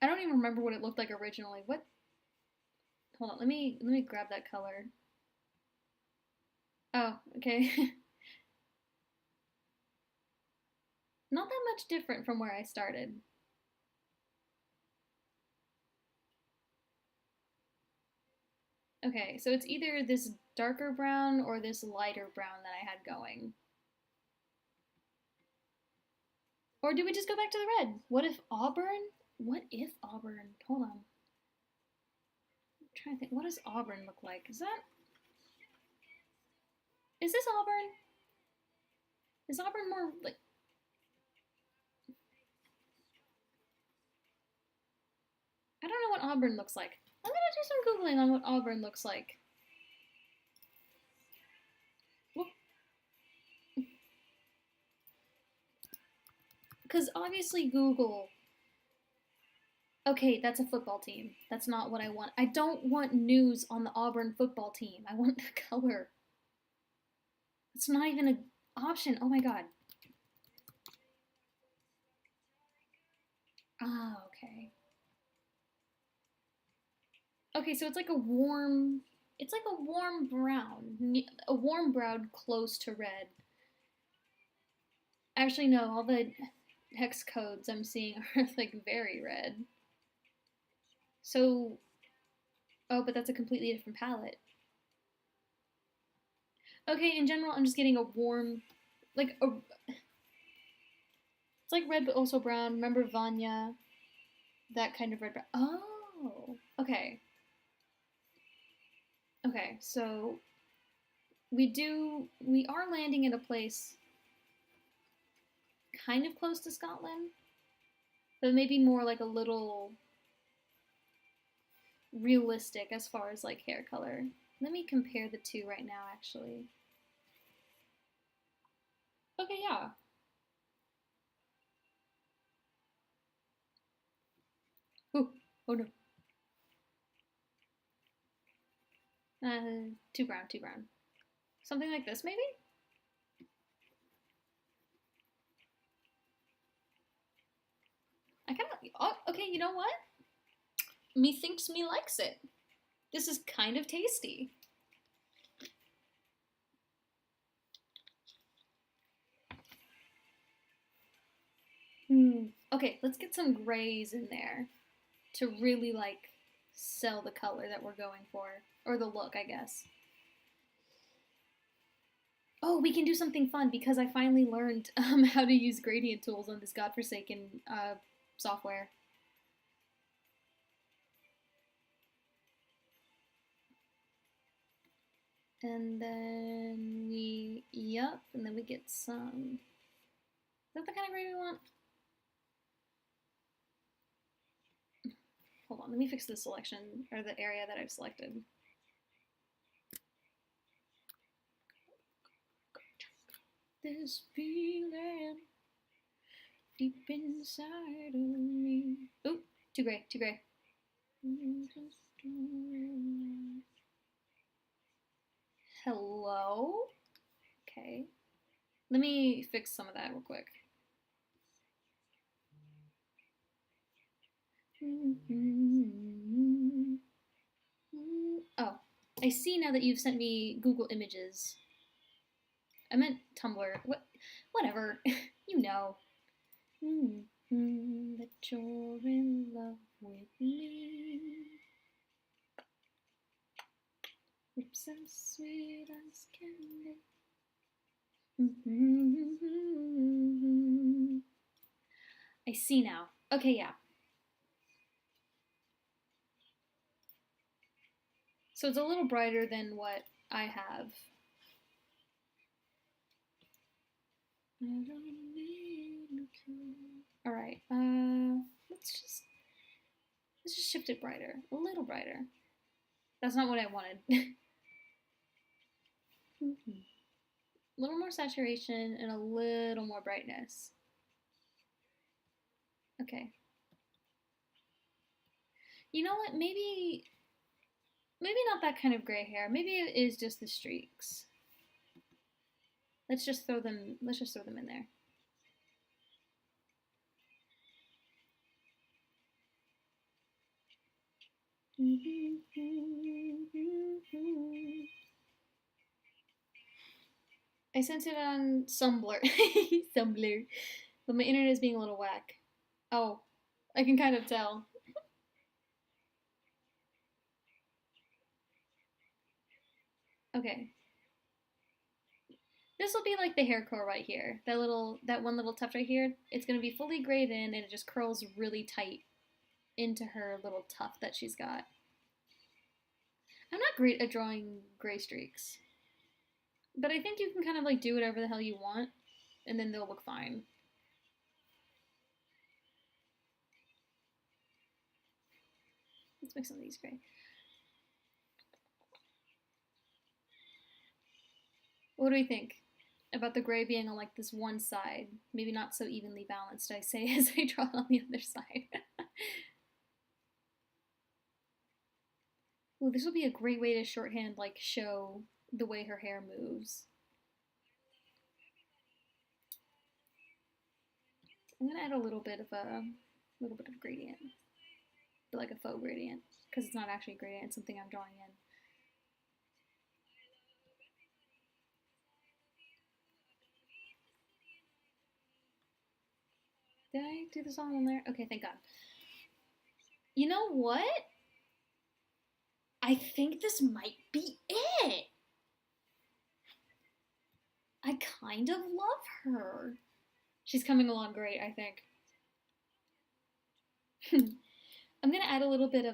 I don't even remember what it looked like originally. What? Hold on. Let me grab that color. Oh, okay. Not that much different from where I started. Okay, so it's either this darker brown or this lighter brown that I had going. Or do we just go back to the red? What if auburn? What if auburn? Hold on. I'm trying to think. What does auburn look like? Is this auburn? Is auburn more like... I don't know what auburn looks like. I'm gonna do some Googling on what auburn looks like. Because obviously Google... Okay, that's a football team. That's not what I want. I don't want news on the Auburn football team. I want the color. It's not even an option. Oh my god. Ah, okay. Okay, so it's like a warm brown. A warm brown close to red. Actually, no, all the hex codes I'm seeing are like very red. So, oh, but that's a completely different palette. Okay, in general, I'm just getting a warm, like a, it's like red but also brown. Remember Vanya? That kind of red brown. Oh, okay. Okay, so we are landing in a place kind of close to Scotland, but maybe more like a little realistic as far as like hair color. Let me compare the two right now, actually. Okay, yeah. Ooh, oh no. Too brown, too brown. Something like this, maybe? I kind of. Oh, okay, you know what? Methinks me likes it. This is kind of tasty. Okay, let's get some grays in there to really like sell the color that we're going for, or the look, I guess. Oh, we can do something fun because I finally learned how to use gradient tools on this godforsaken software. And then and then we get some. Is that the kind of gray we want? Hold on, let me fix the selection, or the area that I've selected. This feeling deep inside of me. Ooh, too gray, too gray. Hello? Okay. Let me fix some of that real quick. Oh, I see now that you've sent me Google Images. I meant Tumblr. Whatever. You know. That you're in love with me. Lips as sweet as candy. I see now. Okay, yeah. So it's a little brighter than what I have. All right. Let's just shift it brighter, a little brighter. That's not what I wanted. A little more saturation and a little more brightness. Okay. You know what? Maybe not that kind of gray hair. Maybe it is just the streaks. Let's just throw them in there. I sent it on Tumblr. Tumblr. But my internet is being a little whack. Oh, I can kind of tell. Okay. This will be like the hair curl right here. That one little tuft right here. It's gonna be fully grayed in, and it just curls really tight into her little tuft that she's got. I'm not great at drawing gray streaks, but I think you can kind of like do whatever the hell you want, and then they'll look fine. Let's make some of these gray. What do we think about the gray being on like this one side? Maybe not so evenly balanced, I say, as I draw it on the other side. Ooh, this will be a great way to shorthand, like, show the way her hair moves. I'm gonna add a little bit of gradient, but like a faux gradient, because it's not actually a gradient, it's something I'm drawing in. Did I do this all on there? Okay, thank God. You know what? I think this might be it. I kind of love her. She's coming along great, I think. I'm gonna add a little bit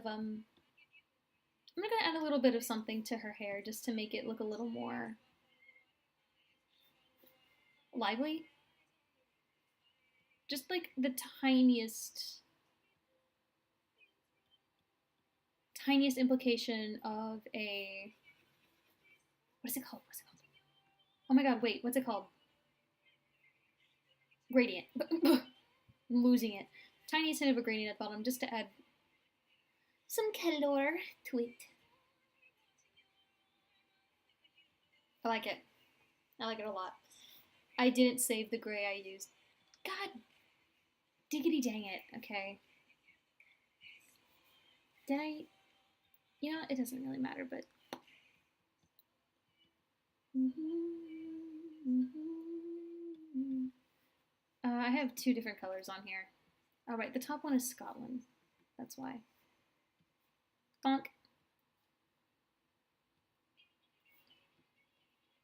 of something to her hair just to make it look a little more lively. Just like the tiniest implication of a, what is it called? Oh my god, wait, what's it called? Gradient. I'm losing it. Tiniest hint of a gradient at the bottom just to add some color to it. I like it. I like it a lot. I didn't save the gray I used. God diggity dang it. Okay. Did I? You know, it doesn't really matter, but. I have two different colors on here. All right, the top one is Scotland. That's why. Bonk.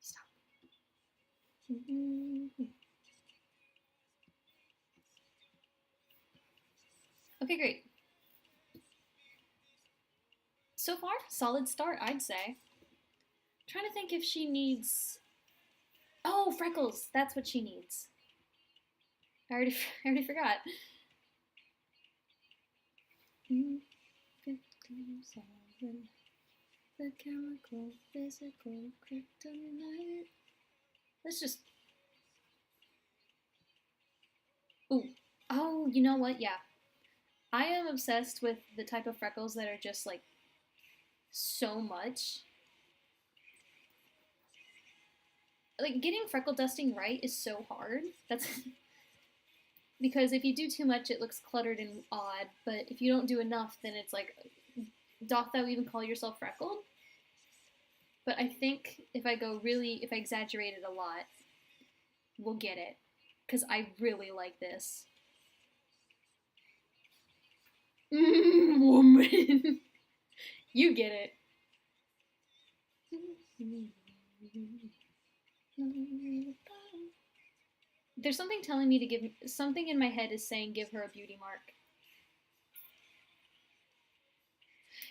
Stop. Okay, great. So far, solid start, I'd say. I'm trying to think if she needs... Oh, freckles! That's what she needs. I already forgot. 57. The chemical, physical, kryptonite. Let's just... Ooh. Oh, you know what? Yeah. I am obsessed with the type of freckles that are just, like, so much. Like, getting freckle dusting right is so hard. That's... because if you do too much, it looks cluttered and odd. But if you don't do enough, then it's like, doth thou even call yourself freckled? But I think if I exaggerate it a lot, will get it, because I really like this. Woman. You get it. There's something telling me to give, something in my head is saying give her a beauty mark.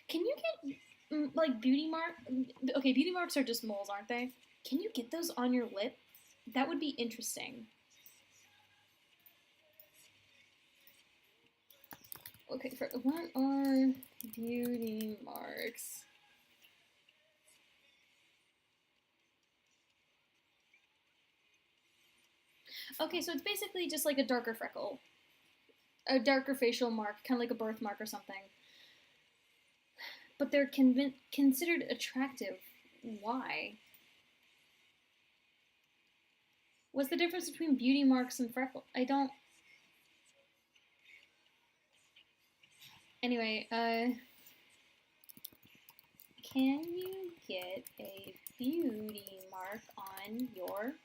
Can you get, like, beauty mark? Okay, beauty marks are just moles, aren't they? Can you get those on your lip? That would be interesting. Okay, what are beauty marks? Okay, so it's basically just like a darker freckle. A darker facial mark, kind of like a birthmark or something. But they're considered attractive. Why? What's the difference between beauty marks and freckles? I don't... Anyway, can you get a beauty mark on your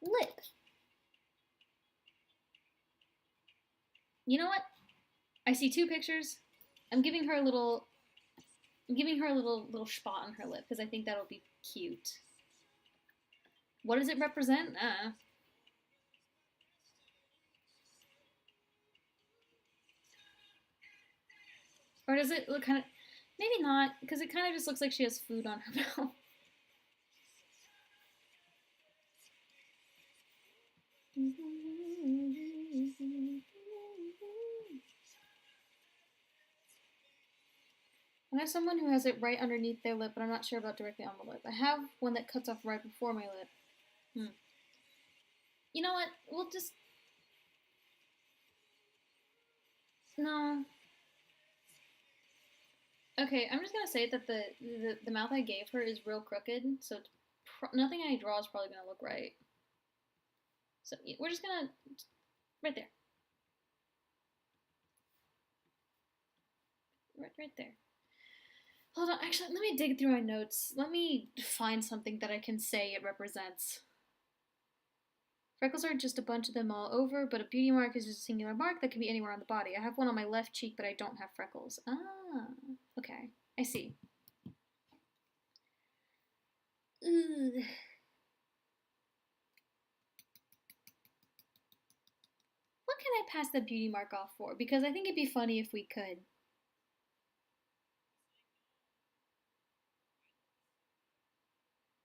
lip? You know what? I see two pictures. I'm giving her a little spot on her lip because I think that'll be cute. What does it represent? Or does it look kind of... Maybe not, because it kind of just looks like she has food on her mouth. I have someone who has it right underneath their lip, but I'm not sure about directly on the lip. I have one that cuts off right before my lip. You know what? We'll just... No. Okay, I'm just gonna say that the mouth I gave her is real crooked, so nothing I draw is probably gonna look right. So we're just gonna... Right there. Right there. Hold on, actually, let me dig through my notes. Let me find something that I can say it represents. Freckles are just a bunch of them all over, but a beauty mark is just a singular mark that can be anywhere on the body. I have one on my left cheek, but I don't have freckles. Ah, okay. I see. Ugh. What can I pass the beauty mark off for? Because I think it'd be funny if we could.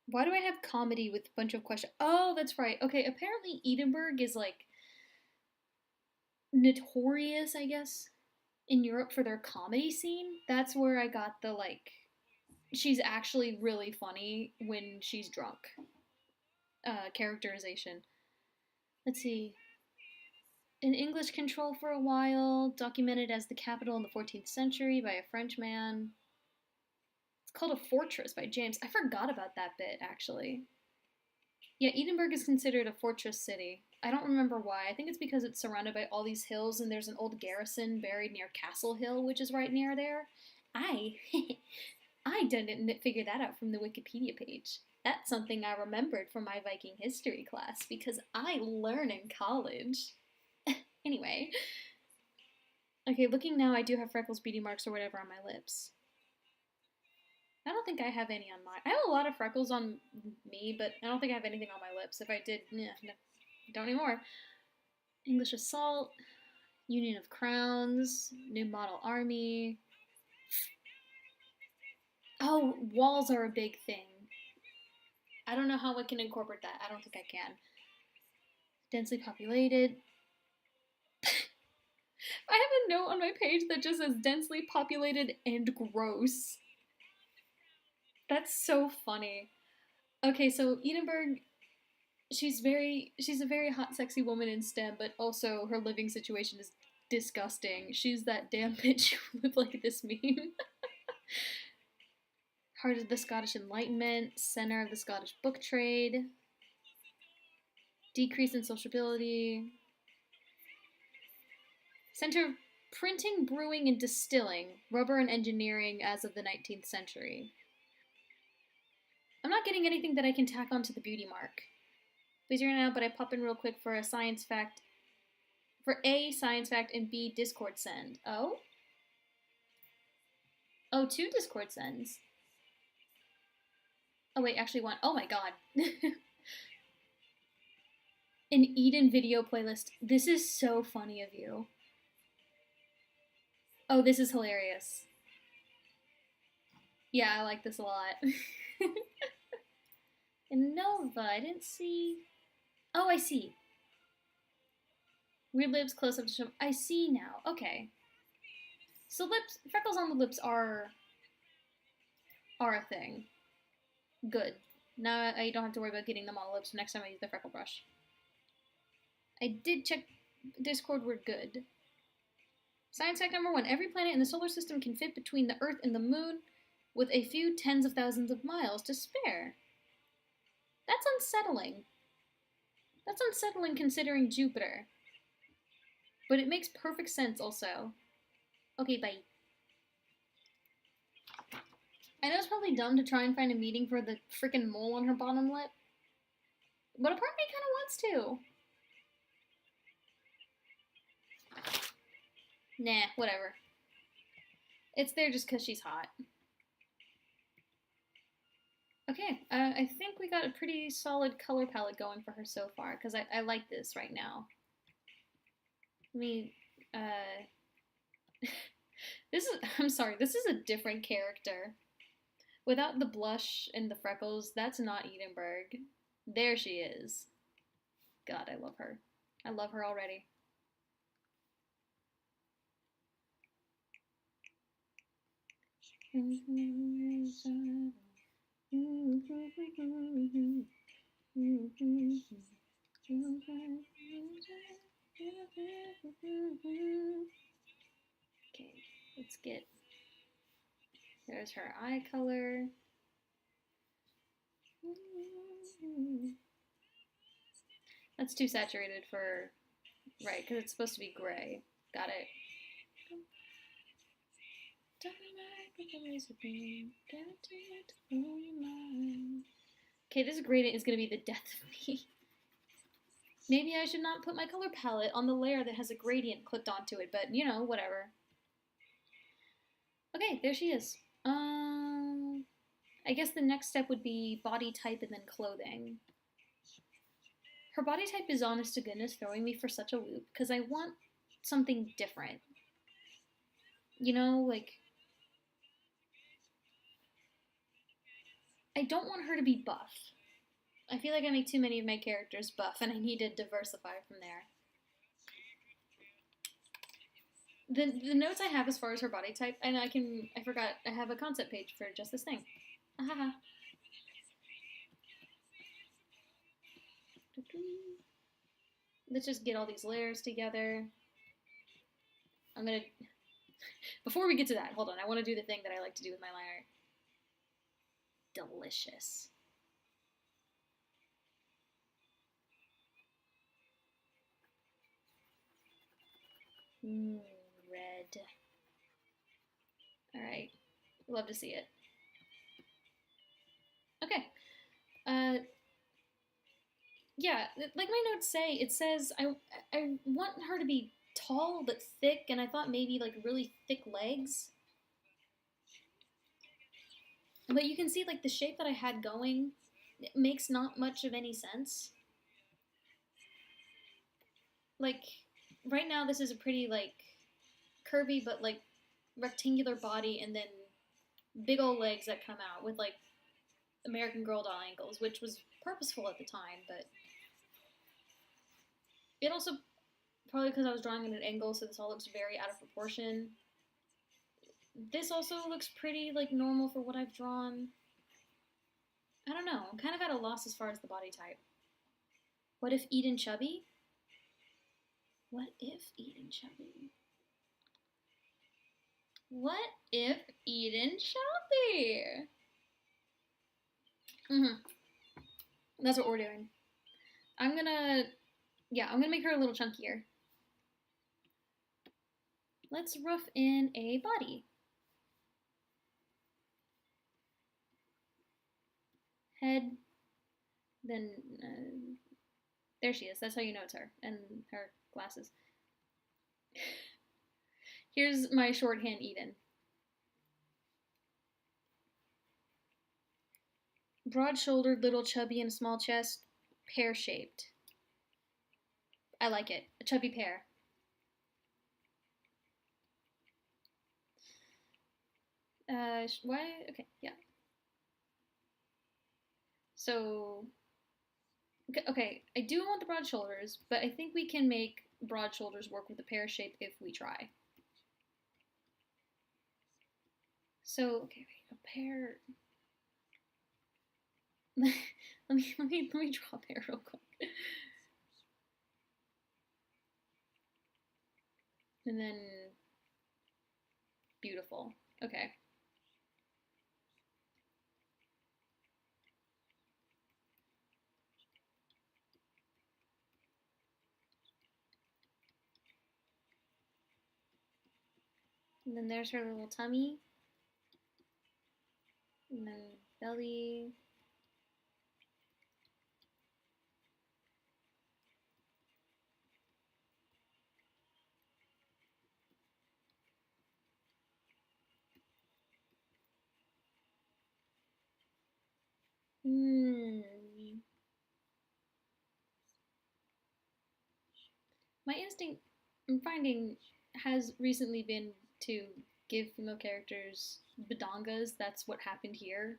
Why do I have comedy with a bunch of questions? Oh, that's right. Okay, apparently Edinburgh is like notorious, I guess, in Europe for their comedy scene. That's where I got the like, she's actually really funny when she's drunk characterization. Let's see. In English control for a while, documented as the capital in the 14th century by a Frenchman. It's called A Fortress by James. I forgot about that bit, actually. Yeah, Edinburgh is considered a fortress city. I don't remember why. I think it's because it's surrounded by all these hills and there's an old garrison buried near Castle Hill, which is right near there. I didn't figure that out from the Wikipedia page. That's something I remembered from my Viking history class because I learn in college. Anyway. Okay, looking now, I do have freckles, beauty marks, or whatever on my lips. I don't think I have any on mine. I have a lot of freckles on me, but I don't think I have anything on my lips. If I did, no, don't anymore. English Assault, Union of Crowns, New Model Army. Oh, walls are a big thing. I don't know how I can incorporate that. I don't think I can. Densely populated. I have a note on my page that just says densely populated and gross. That's so funny. Okay, so Edinburgh, she's a very hot, sexy woman in STEM, but also her living situation is disgusting. She's that damn bitch who lived like this meme. Heart of the Scottish Enlightenment, center of the Scottish book trade, decrease in sociability, center of printing, brewing, and distilling, rubber and engineering as of the 19th century. I'm not getting anything that I can tack onto the beauty mark. Please read it out, but I pop in real quick for a science fact. For A, science fact, and B, Discord send. Oh? Oh, 2 Discord sends. Oh, wait, actually 1. Oh my god. An Eden video playlist. This is so funny of you. Oh, this is hilarious. Yeah, I like this a lot. And Nova, I didn't see... Oh, I see. Weird lips, close up to show... I see now. Okay. So lips, freckles on the lips are a thing. Good. Now I don't have to worry about getting them on the lips next time I use the freckle brush. I did check Discord, we're good. Science fact number 1. Every planet in the solar system can fit between the Earth and the Moon with a few tens of thousands of miles to spare. That's unsettling. That's unsettling considering Jupiter. But it makes perfect sense also. Okay, bye. I know it's probably dumb to try and find a meeting for the freaking mole on her bottom lip. But a part of me kind of wants to. Nah, whatever. It's there just because she's hot. Okay, I think we got a pretty solid color palette going for her so far, because I like this right now. Let me, I'm sorry, this is a different character. Without the blush and the freckles, that's not Edinburgh. There she is. God, I love her. I love her already. Okay, let's get... There's her eye color. That's too saturated for... Right, because it's supposed to be gray. Got it. Okay, this gradient is going to be the death of me. Maybe I should not put my color palette on the layer that has a gradient clipped onto it, but, you know, whatever. Okay, there she is. I guess the next step would be body type and then clothing. Her body type is, honest to goodness, throwing me for such a loop, because I want something different. You know, like... I don't want her to be buff. I feel like I make too many of my characters buff, and I need to diversify from there. The notes I have as far as her body type, and I forgot, I have a concept page for just this thing. Ahaha. Let's just get all these layers together. I'm gonna... Before we get to that, hold on, I want to do the thing that I like to do with my line art. Delicious. Red. Alright. Love to see it. Okay. Yeah, like my notes say, it says I want her to be tall but thick, and I thought maybe like really thick legs. But you can see like the shape that I had going, it makes not much of any sense. Like, right now this is a pretty like curvy but like rectangular body, and then big old legs that come out with like American Girl doll ankles, which was purposeful at the time, but it also, probably because I was drawing at an angle, so this all looks very out of proportion. This also looks pretty like normal for what I've drawn. I don't know, I'm kind of at a loss as far as the body type. What if Eden chubby? What if Eden chubby? What if Eden chubby? That's what we're doing. I'm gonna make her a little chunkier. Let's rough in a body. Head, then There she is. That's how you know it's her. And her glasses. Here's my shorthand Eden. Broad-shouldered, little chubby, and small chest. Pear-shaped. I like it. A chubby pear. Why? Okay, yeah. So, okay, I do want the broad shoulders, but I think we can make broad shoulders work with the pear shape if we try. So, okay, a pear. let me draw a pear real quick. And then beautiful. Okay. And then there's her little tummy. And then belly. My instinct, I'm finding, has recently been to give female characters badangas. That's what happened here.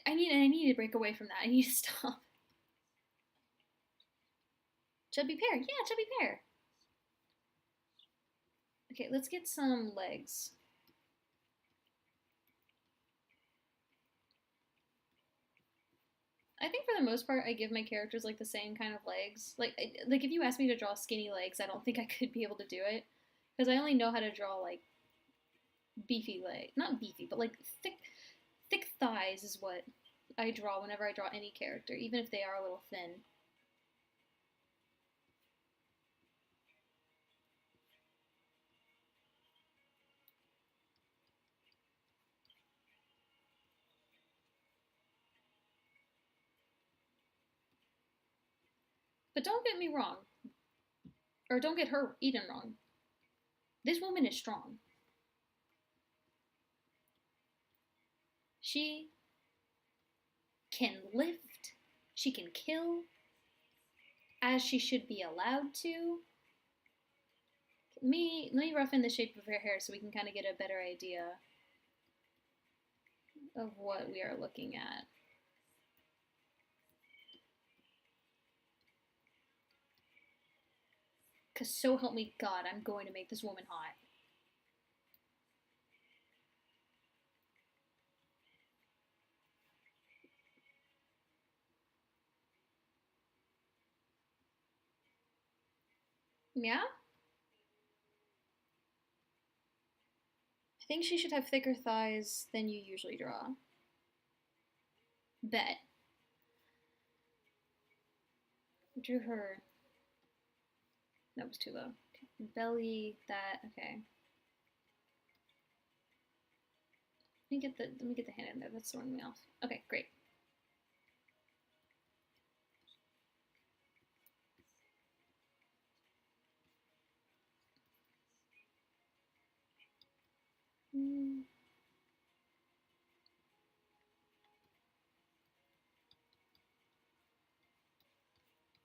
I need to break away from that. I need to stop. Chubby pear. Yeah, chubby pear. Okay, let's get some legs. I think for the most part, I give my characters like the same kind of legs. Like if you ask me to draw skinny legs, I don't think I could be able to do it because I only know how to draw like beefy leg, not beefy, but like thick thighs is what I draw whenever I draw any character, even if they are a little thin. But don't get me wrong, or don't get her Eden wrong. This woman is strong. She can lift, she can kill, as she should be allowed to. Let me rough in the shape of her hair so we can kind of get a better idea of what we are looking at. Because so help me God, I'm going to make this woman hot. Yeah? I think she should have thicker thighs than you usually draw. Bet. Drew her. That was too low. Okay. Belly, that, okay. Let me get the hand in there. That's throwing me off. Okay, great.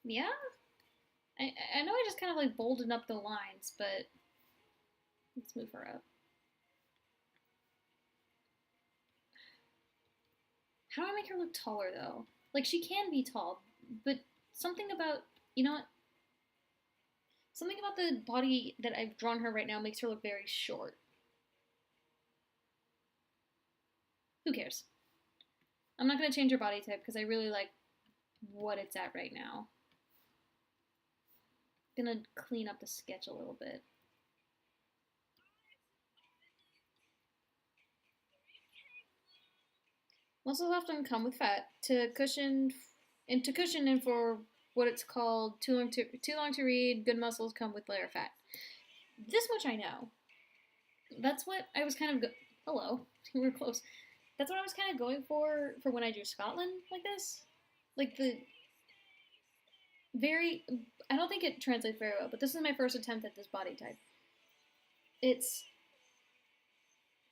Yeah? I know I just kind of like boldened up the lines, but let's move her up. How do I make her look taller though? Like she can be tall, but something about, you know what? Something about the body that I've drawn her right now makes her look very short. Who cares? I'm not going to change her body type because I really like what it's at right now. I'm going to clean up the sketch a little bit. Muscles often come with fat to cushion and for what it's called too long to read. Good muscles come with layer fat. This much I know. That's what I was kind of hello, we're close. That's what I was kind of going for when I drew Scotland like this, like the very, I don't think it translates very well, but this is my first attempt at this body type. It's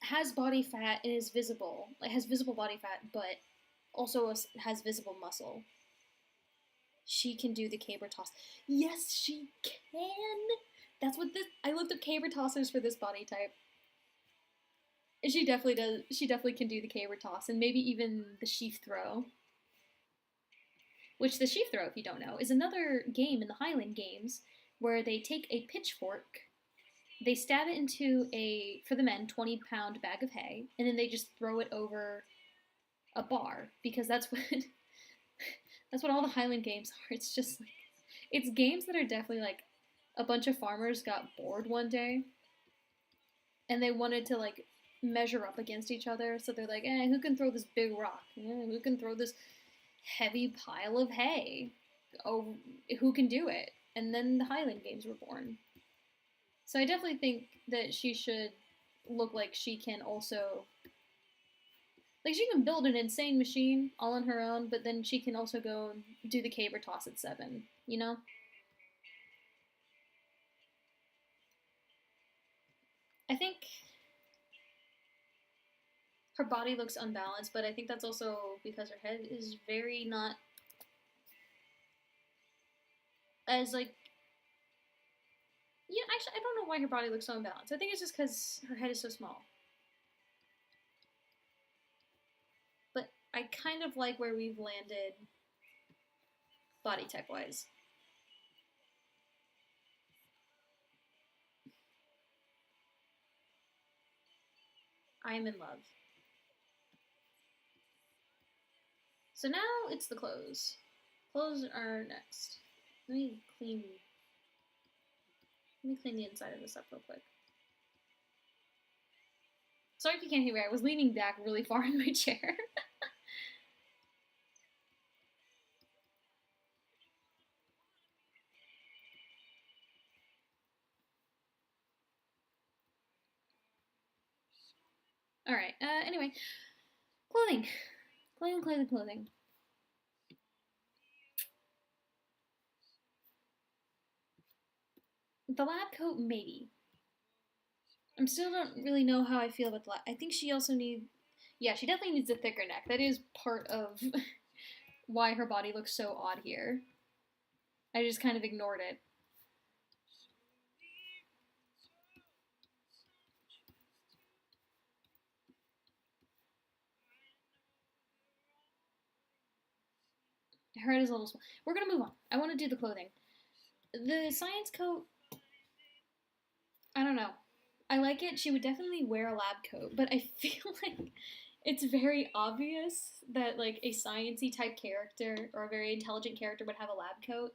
has body fat and is visible. It has visible body fat, but also has visible muscle. She can do the caber toss. Yes, she can. That's what this. I looked up caber tossers for this body type. And she definitely does. She definitely can do the caber toss and maybe even the sheaf throw. Which the sheaf throw, if you don't know, is another game in the Highland games where they take a pitchfork, they stab it into a, for the men, 20-pound bag of hay, and then they just throw it over a bar because that's what that's what all the Highland games are. It's just like, it's games that are definitely like a bunch of farmers got bored one day and they wanted to like measure up against each other. So they're like, who can throw this big rock? Who can throw this heavy pile of hay? Oh, who can do it? And then the Highland games were born. So I definitely think that she should look like she can also, like she can build an insane machine all on her own, but then she can also go and do the caber toss at 7, you know? I think her body looks unbalanced, but I think that's also because her head is very not as like, yeah, actually I don't know why her body looks so unbalanced. I think it's just because her head is so small. But I kind of like where we've landed body type wise. I'm in love. So now it's the clothes. Clothes are next. Let me clean the inside of this up real quick. Sorry if you can't hear me. I was leaning back really far in my chair. Alright, anyway. Clothing. Clothing. The lab coat, maybe. I still don't really know how I feel about the lab. I think she also needs... Yeah, she definitely needs a thicker neck. That is part of why her body looks so odd here. I just kind of ignored it. Her head is a little small. We're gonna move on. I want to do the clothing. The science coat, I don't know. I like it. She would definitely wear a lab coat, but I feel like it's very obvious that like a sciencey type character or a very intelligent character would have a lab coat.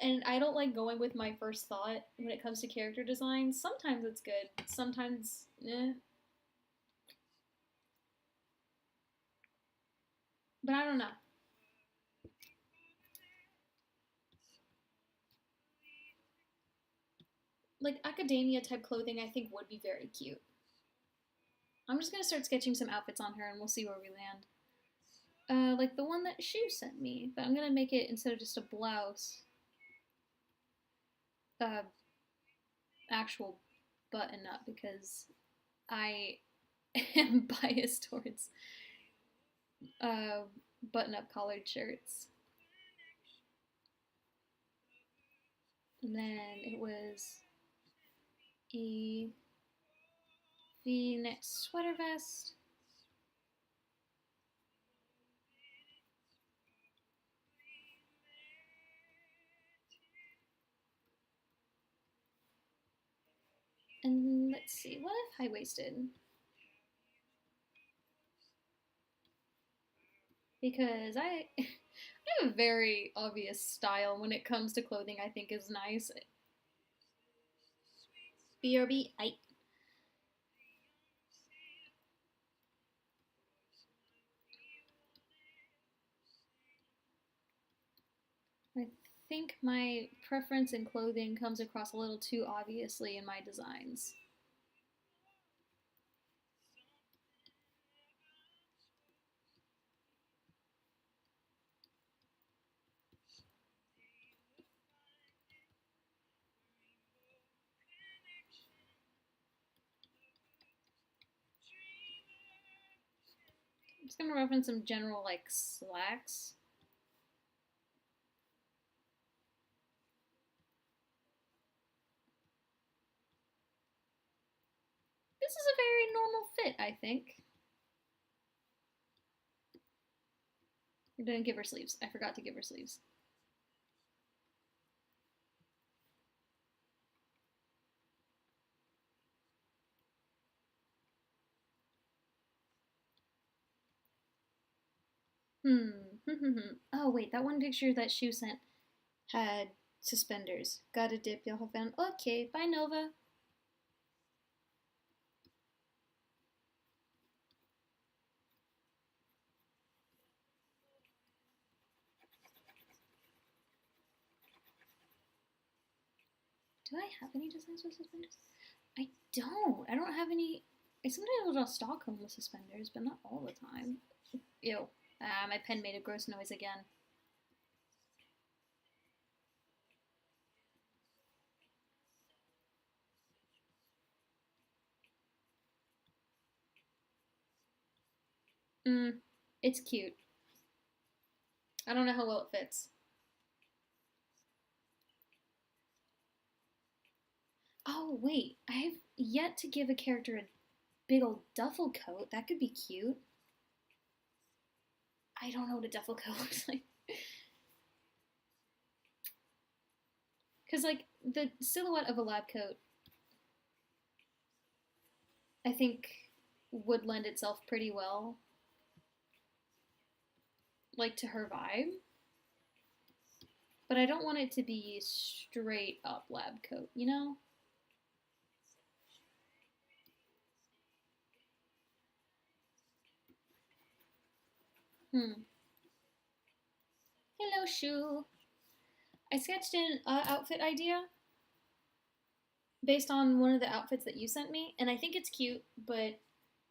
And I don't like going with my first thought when it comes to character design. Sometimes it's good. Sometimes, But I don't know. Like academia type clothing, I think would be very cute. I'm just gonna start sketching some outfits on her, and we'll see where we land. Like the one that Shu sent me, but I'm gonna make it instead of just a blouse, uh, actual button up because I am biased towards uh, button up collared shirts. And then it was a V-neck sweater vest. And let's see, what if high-waisted? Because I have a very obvious style when it comes to clothing I think is nice. BRB, I think my preference in clothing comes across a little too obviously in my designs. just gonna reference some general, like, slacks. This is a very normal fit, I think. I didn't give her sleeves. I forgot to give her sleeves. Oh, wait, that one picture that Shu sent had suspenders. Gotta dip, y'all have found. Okay, bye, Nova. Do I have any designs with suspenders? I don't. I don't have any. I sometimes will draw Stockholm with suspenders, but not all the time. Ew. My pen made a gross noise again. It's cute. I don't know how well it fits. Oh, wait. I have yet to give a character a big old duffel coat. That could be cute. I don't know what a duffel coat looks like. Because, like, the silhouette of a lab coat, I think, would lend itself pretty well, like, to her vibe. But I don't want it to be straight up lab coat, you know? Hello, Shu. I sketched an outfit idea based on one of the outfits that you sent me, and I think it's cute, but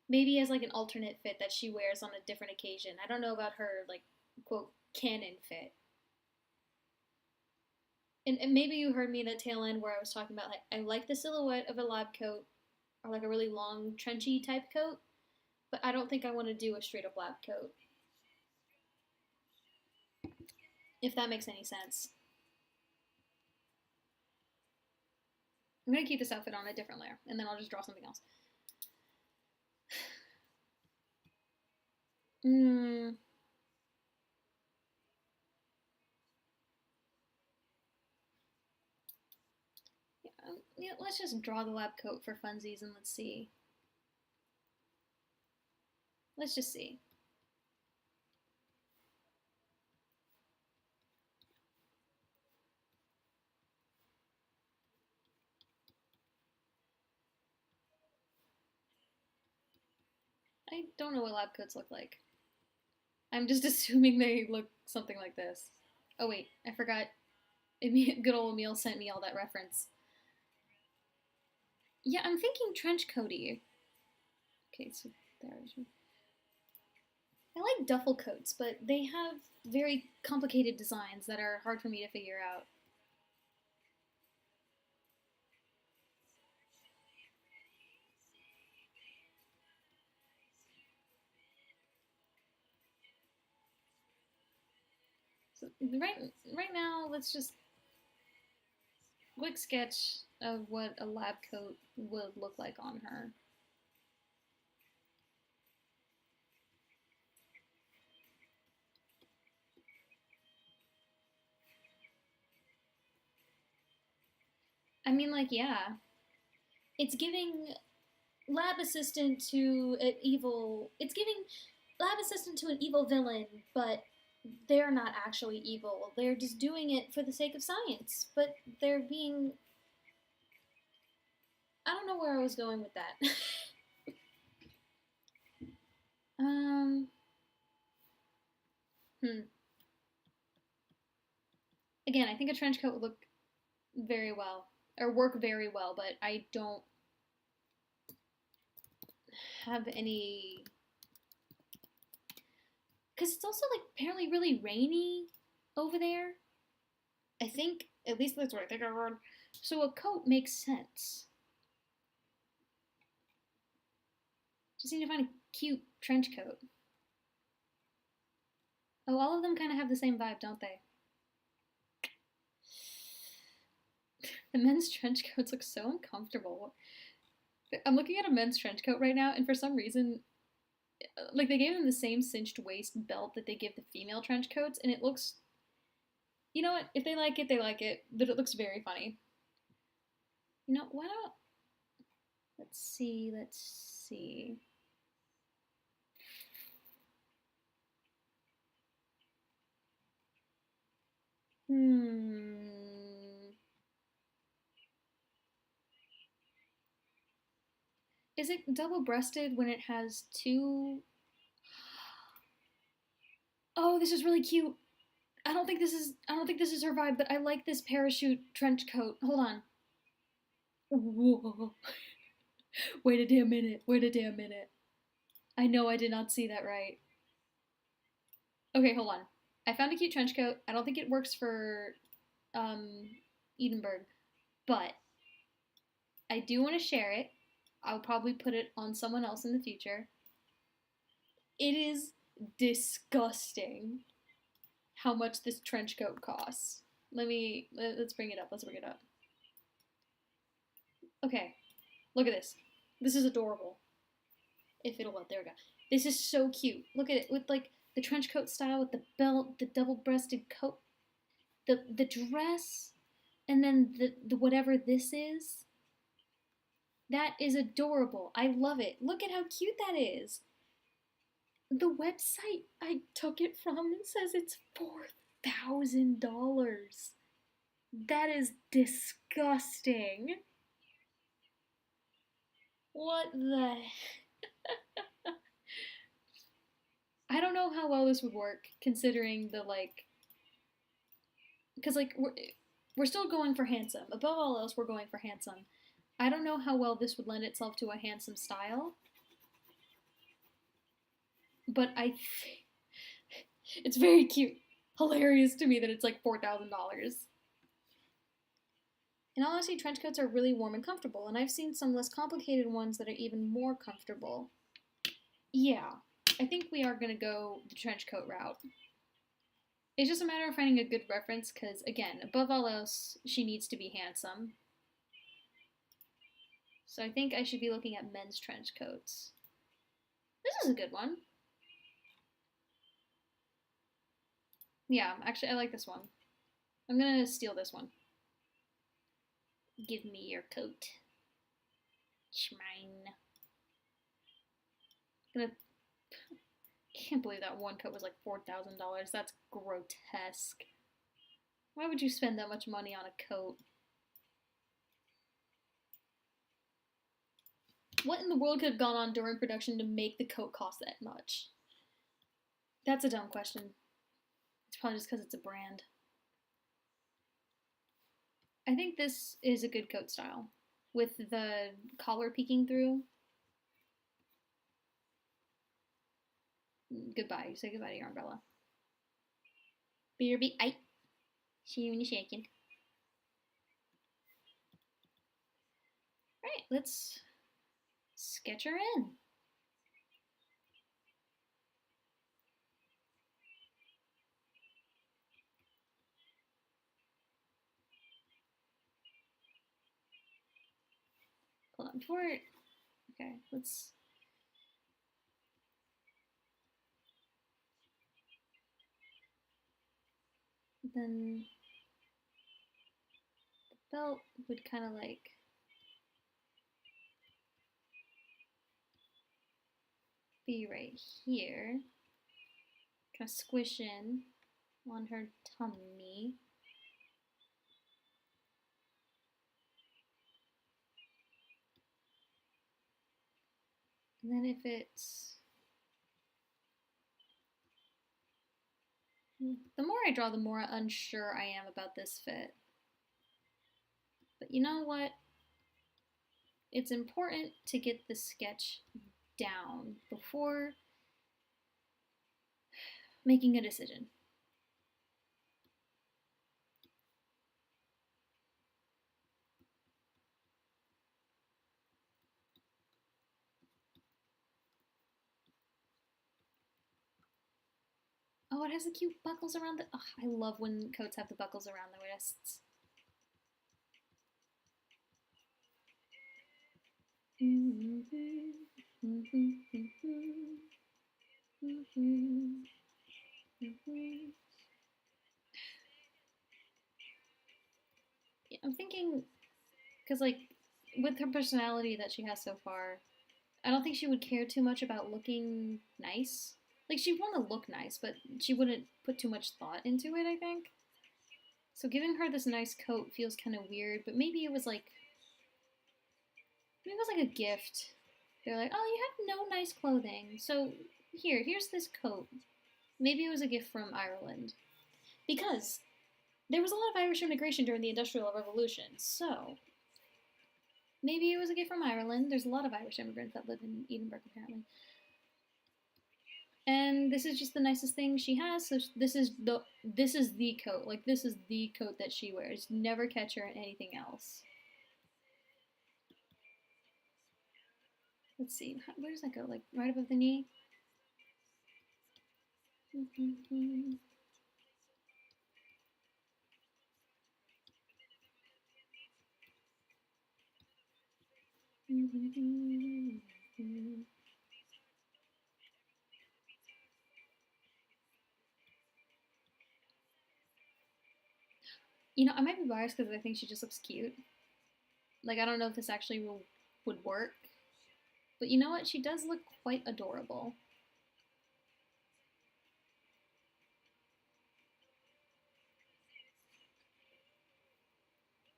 maybe as like an alternate fit that she wears on a different occasion. I don't know about her like quote canon fit. And maybe you heard me in the tail end where I was talking about like I like the silhouette of a lab coat or like a really long trenchy type coat, but I don't think I want to do a straight up lab coat. If that makes any sense. I'm gonna keep this outfit on a different layer, and then I'll just draw something else. Yeah, let's just draw the lab coat for funsies and let's see. Let's just see. I don't know what lab coats look like. I'm just assuming they look something like this. Oh wait, I forgot. Good old Emil sent me all that reference. Yeah, I'm thinking trench coaty. Okay, so there's. I like duffel coats, but they have very complicated designs that are hard for me to figure out. So right now, let's just quick sketch of what a lab coat would look like on her. I mean, like, yeah, it's giving lab assistant to an evil. It's giving lab assistant to an evil villain, but they're not actually evil. They're just doing it for the sake of science. But they're being. I don't know where I was going with that. um. Again, I think a trench coat would look very well or work very well, but I don't have any because it's also like apparently really rainy over there. I think at least that's what I think I heard. So a coat makes sense. Just need to find a cute trench coat. Oh, all of them kind of have the same vibe, don't they? The men's trench coats look so uncomfortable. I'm looking at a men's trench coat right now, and for some reason, like they gave them the same cinched waist belt that they give the female trench coats, and it looks. You know what? If they like it, they like it. But it looks very funny. You know, why don't. Let's see, let's see. Hmm. Is it double breasted when it has two? Oh, this is really cute. I don't think this is her vibe, but I like this parachute trench coat. Hold on. Whoa. Wait a damn minute. Wait a damn minute. I know I did not see that right. Okay, hold on. I found a cute trench coat. I don't think it works for um Edinburgh, but I do want to share it. I'll probably put it on someone else in the future. It is disgusting how much this trench coat costs. Let's bring it up. Let's bring it up. Okay, look at this. This is adorable. If it'll let, there we go. This is so cute. Look at it with like the trench coat style with the belt, the double-breasted coat, the dress, and then the whatever this is. That is adorable. I love it. Look at how cute that is. The website I took it from says it's $4,000. That is disgusting. What the? I don't know how well this would work considering the like, because like we're still going for handsome. Above all else, we're going for handsome. I don't know how well this would lend itself to a handsome style, but it's very cute. Hilarious to me that it's like $4,000. In all honesty, trench coats are really warm and comfortable, and I've seen some less complicated ones that are even more comfortable. Yeah, I think we are going to go the trench coat route. It's just a matter of finding a good reference, because, again, above all else, she needs to be handsome. So I think I should be looking at men's trench coats. This is a good one. Yeah, actually, I like this one. I'm going to steal this one. Give me your coat. It's mine. I can't believe that one coat was like $4,000. That's grotesque. Why would you spend that much money on a coat? What in the world could have gone on during production to make the coat cost that much? That's a dumb question. It's probably just because it's a brand. I think this is a good coat style with the collar peeking through. Goodbye. Say goodbye to your umbrella. BRB. I see you when you're shaking. Alright, let's sketch her in. Hold on, before. Okay, let's. Then the belt would kind of like be right here, kind of squish in on her tummy. And then if it's, the more I draw, the more unsure I am about this fit. But you know what? It's important to get the sketch down before making a decision. Oh, it has the cute buckles around the... Oh, I love when coats have the buckles around the wrists. I'm thinking, because, like, with her personality that she has so far, I don't think she would care too much about looking nice. Like, she'd want to look nice, but she wouldn't put too much thought into it, I think. So giving her this nice coat feels kind of weird, but maybe it was like... Maybe it was like a gift. They're like, oh, you have no nice clothing, so here's this coat. Maybe it was a gift from Ireland. Because there was a lot of Irish immigration during the Industrial Revolution, so maybe it was a gift from Ireland. There's a lot of Irish immigrants that live in Edinburgh, apparently. And this is just the nicest thing she has. So this is the coat. Like, this is the coat that she wears. Never catch her in anything else. Let's see. Where does that go? Like, right above the knee? You know, I might be biased because I think she just looks cute. Like, I don't know if this actually would work. But you know what? She does look quite adorable.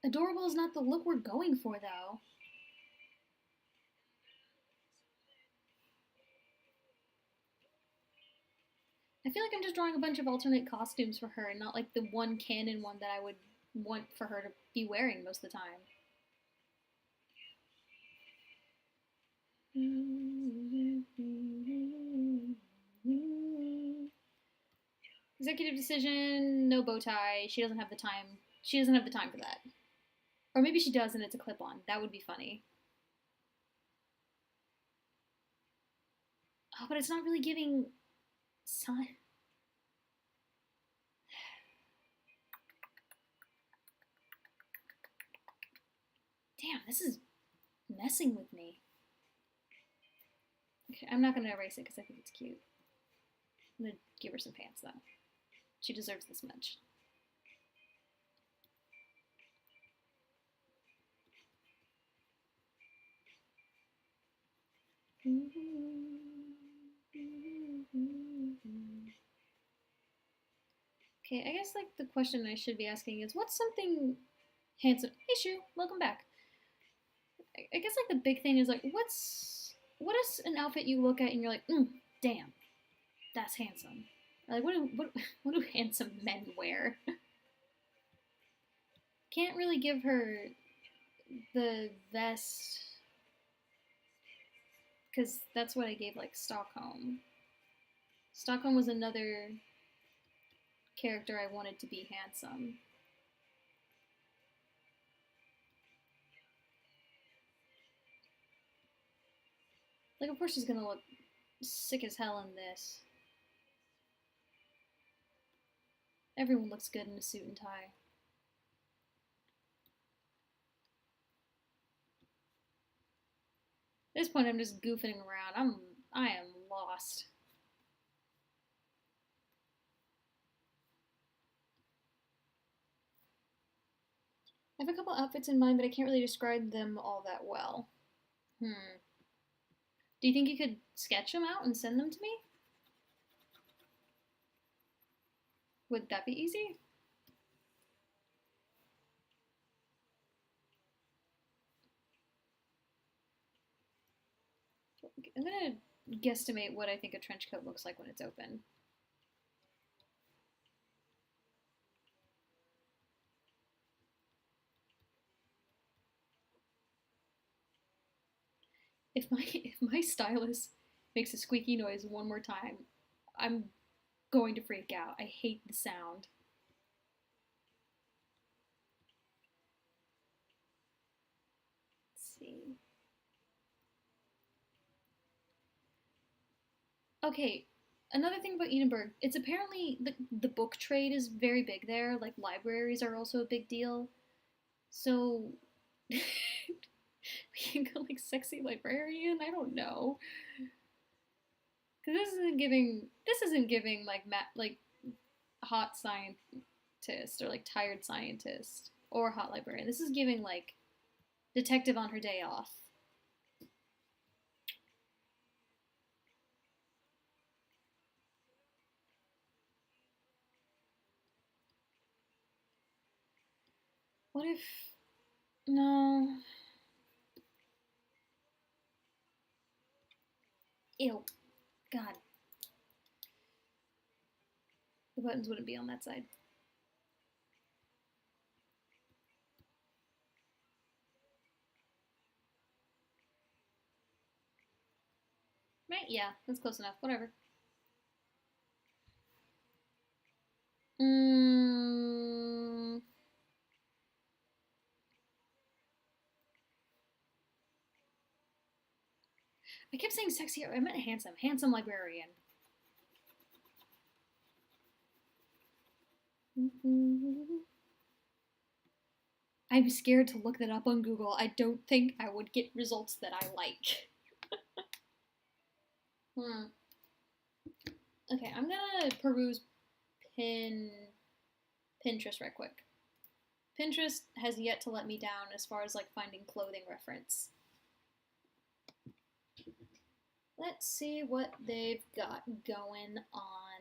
Adorable is not the look we're going for, though. I feel like I'm just drawing a bunch of alternate costumes for her and not like the one canon one that I would want for her to be wearing most of the time. Executive decision, no bow tie. She doesn't have the time. She doesn't have the time for that. Or maybe she does and it's a clip-on. That would be funny. Oh, but it's not really giving sun. Damn, this is messing with me. Okay, I'm not gonna erase it because I think it's cute. I'm gonna give her some pants though. She deserves this much. Okay, I guess like the question I should be asking is, what's something handsome? Hey, Shu, welcome back. I guess like the big thing is like, what is an outfit you look at and you're like, damn, that's handsome. Like, what do handsome men wear? Can't really give her the vest because that's what I gave like Stockholm. Stockholm was another character I wanted to be handsome. Like, of course she's gonna look sick as hell in this. Everyone looks good in a suit and tie. At this point, I'm just goofing around. I am lost. I have a couple outfits in mind, but I can't really describe them all that well. Do you think you could sketch them out and send them to me? Would that be easy? I'm gonna guesstimate what I think a trench coat looks like when it's open. If my stylus makes a squeaky noise one more time, I'm going to freak out. I hate the sound. Let's see. Okay, another thing about Edinburgh, it's apparently the book trade is very big there. Like libraries are also a big deal. So we can go like sexy librarian. I don't know, because this isn't giving like hot scientist or like tired scientist or hot librarian. This is giving like detective on her day off. What if no? Ew. God. The buttons wouldn't be on that side. Right? Yeah, that's close enough. Whatever. Mm, I kept saying sexy. I meant handsome. Handsome librarian. I'm scared to look that up on Google. I don't think I would get results that I like. Hmm. Okay, I'm gonna peruse pin Pinterest right quick. Pinterest has yet to let me down as far as like finding clothing reference. Let's see what they've got going on.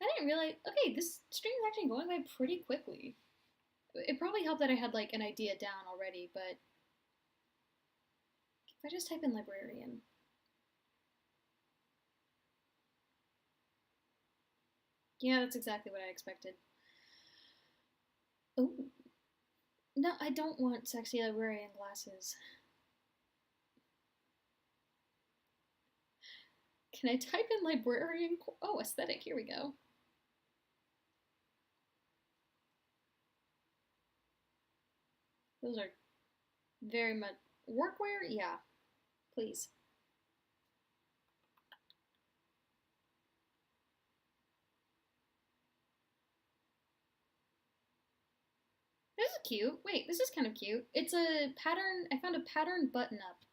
I didn't realize. Okay, this stream is actually going by pretty quickly. It probably helped that I had like an idea down already, but if I just type in librarian. Yeah, that's exactly what I expected. Oh, no, I don't want sexy librarian glasses. Can I type in librarian? Oh, aesthetic. Here we go. Those are very much workwear. Yeah, please. This is cute. Wait, this is kind of cute. It's a pattern. I found a pattern button up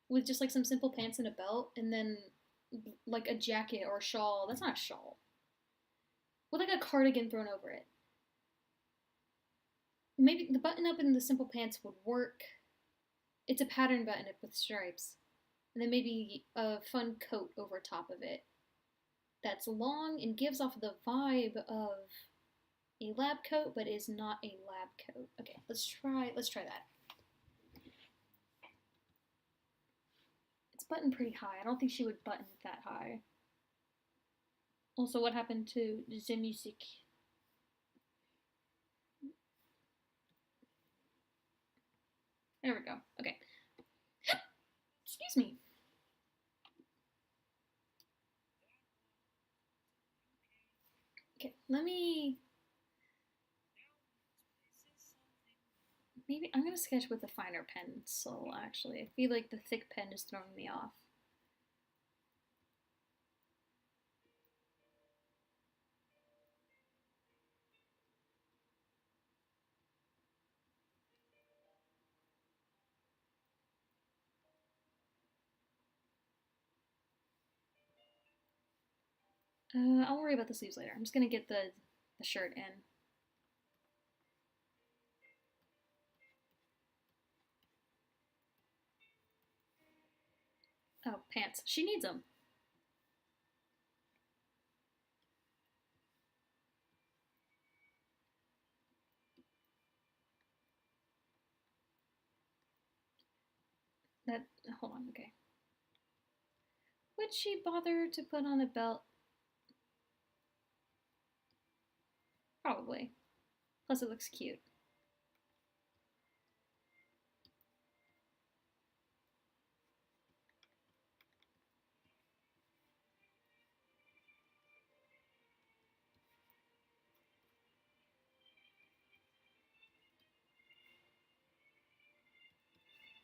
with just like some simple pants and a belt, and then like a jacket or a shawl. That's not a shawl. With like a cardigan thrown over it. Maybe the button up in the simple pants would work. It's a pattern button up with stripes. And then maybe a fun coat over top of it that's long and gives off the vibe of a lab coat, but is not a lab coat. Okay, let's try that. It's buttoned pretty high. I don't think she would button it that high. Also, what happened to the music? There we go. Okay. Excuse me. Okay, let me. Maybe I'm gonna sketch with a finer pencil, actually. I feel like the thick pen is throwing me off. I'll worry about the sleeves later. I'm just gonna get the shirt in. Oh, pants. She needs them. That, hold on, okay. Would she bother to put on a belt? Probably. Plus, it looks cute.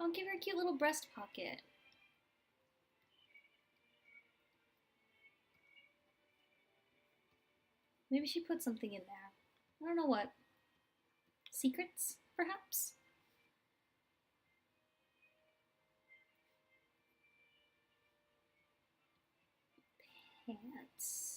I'll give her a cute little breast pocket. Maybe she put something in there. I don't know what. Secrets, perhaps? Pants.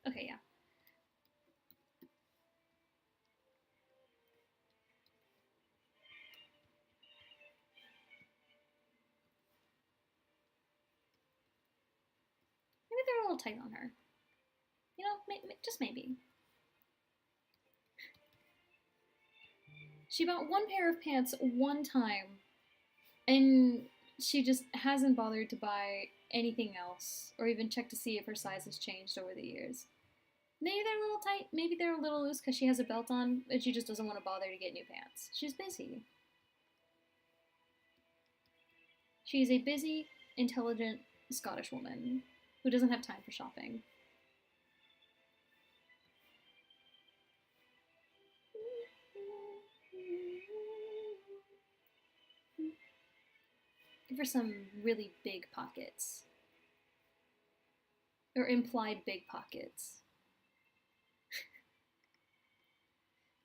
Okay, yeah. Maybe they're a little tight on her. You know, just maybe. She bought one pair of pants one time, and she just hasn't bothered to buy anything else, or even check to see if her size has changed over the years. Maybe they're a little tight, maybe they're a little loose because she has a belt on, and she just doesn't want to bother to get new pants. She's busy. She's a busy, intelligent Scottish woman who doesn't have time for shopping. Give her some really big pockets. Or implied big pockets.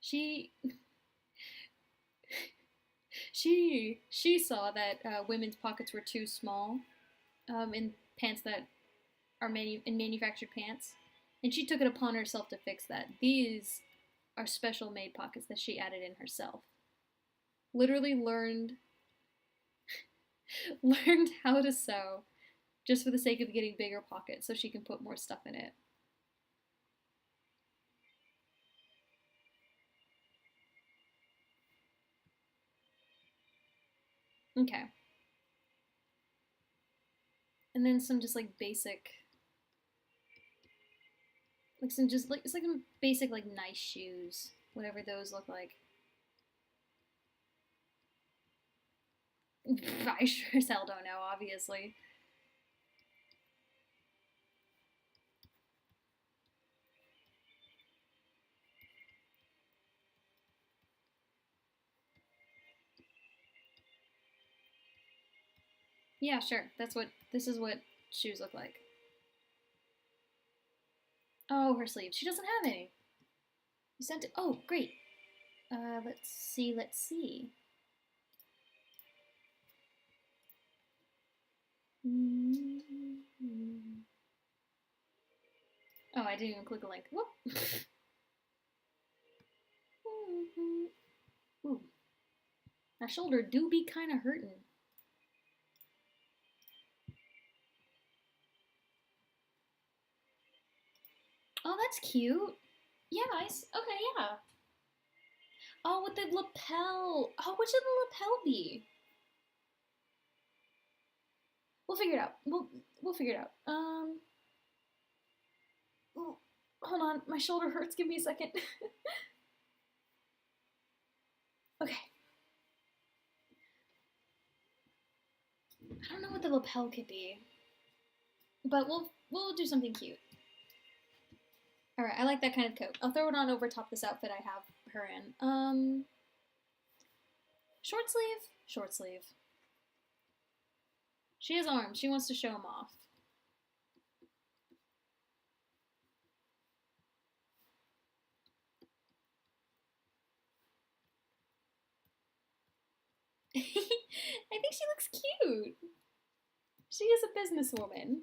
She saw that women's pockets were too small in pants that are in manufactured pants, and she took it upon herself to fix that. These are special made pockets that she added in herself. Literally learned how to sew just for the sake of getting bigger pockets so she can put more stuff in it. Okay. And then some just like basic, like some just like, it's like some basic like nice shoes, whatever those look like. I sure as hell don't know, obviously. Yeah, sure. This is what shoes look like. Oh, her sleeves. She doesn't have any. You sent it. Oh, great. Let's see. Oh, I didn't even click a link. Whoop. Ooh. My shoulder do be kind of hurting. Oh, that's cute. Yeah, nice. Okay, yeah. Oh, with the lapel. Oh, what should the lapel be? We'll figure it out. We'll figure it out. Ooh, hold on, my shoulder hurts. Give me a second. Okay. I don't know what the lapel could be, but we'll do something cute. All right, I like that kind of coat. I'll throw it on over top this outfit I have her in. Short sleeve, short sleeve. She has arms. She wants to show them off. I think she looks cute. She is a businesswoman.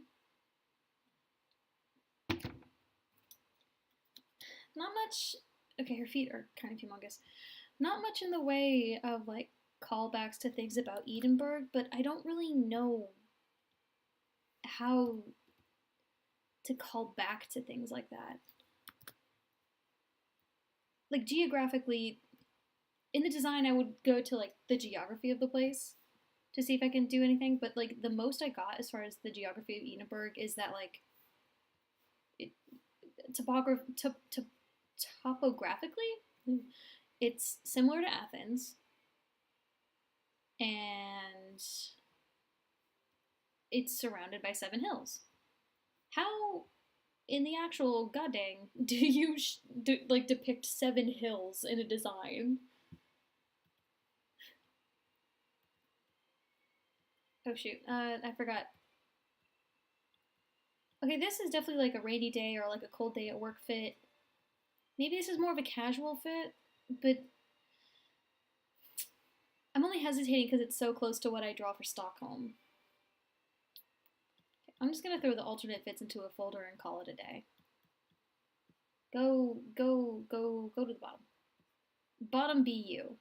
Not much. Okay, her feet are kind of humongous. Not much in the way of like callbacks to things about Edinburgh, but I don't really know how to call back to things like that. Like geographically, in the design, I would go to like the geography of the place to see if I can do anything. But like the most I got as far as the geography of Edinburgh is that like topographically, it's similar to Athens, and it's surrounded by 7 hills. How in the actual goddamn, do you like depict 7 hills in a design? Oh shoot, I forgot. Okay, this is definitely like a rainy day or like a cold day at work fit. Maybe this is more of a casual fit, but I'm only hesitating because it's so close to what I draw for Stockholm. I'm just gonna throw the alternate fits into a folder and call it a day. Go to the bottom. Bottom BU.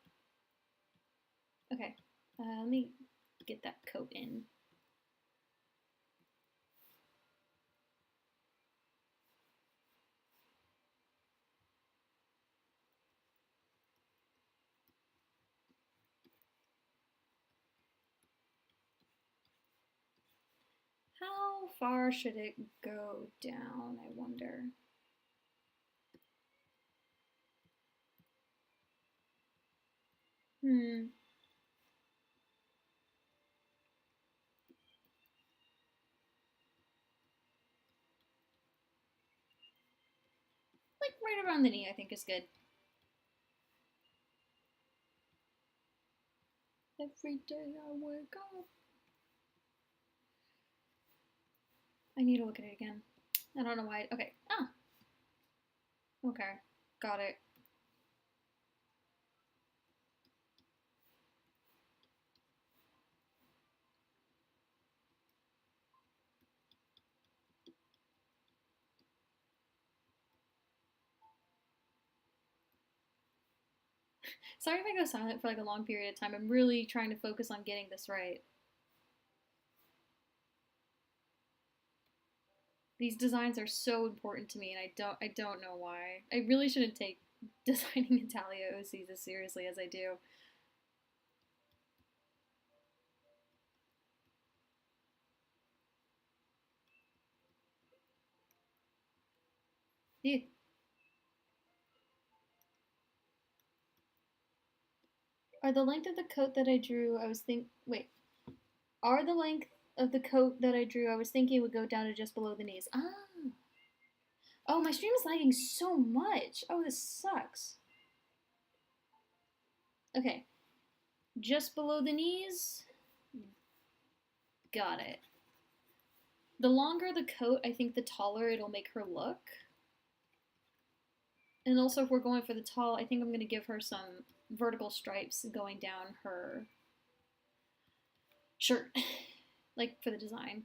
Okay, let me get that coat in. How far should it go down, I wonder? Like right around the knee, I think is good. Every day I wake up. I need to look at it again. I don't know why. Okay. Ah. Okay. Got it. Sorry if I go silent for like a long period of time. I'm really trying to focus on getting this right. These designs are so important to me, and I don't know why. I really shouldn't take designing Italia OCs as seriously as I do. Yeah. Are the length of the coat that I drew, wait. Are the length of the coat that I drew, I was thinking would go down to just below the knees. Ah. Oh, my stream is lagging so much. Oh, this sucks. Okay. Just below the knees. Got it. The longer the coat, I think the taller it'll make her look. And also, if we're going for the tall, I think I'm going to give her some vertical stripes going down her shirt. Like, for the design.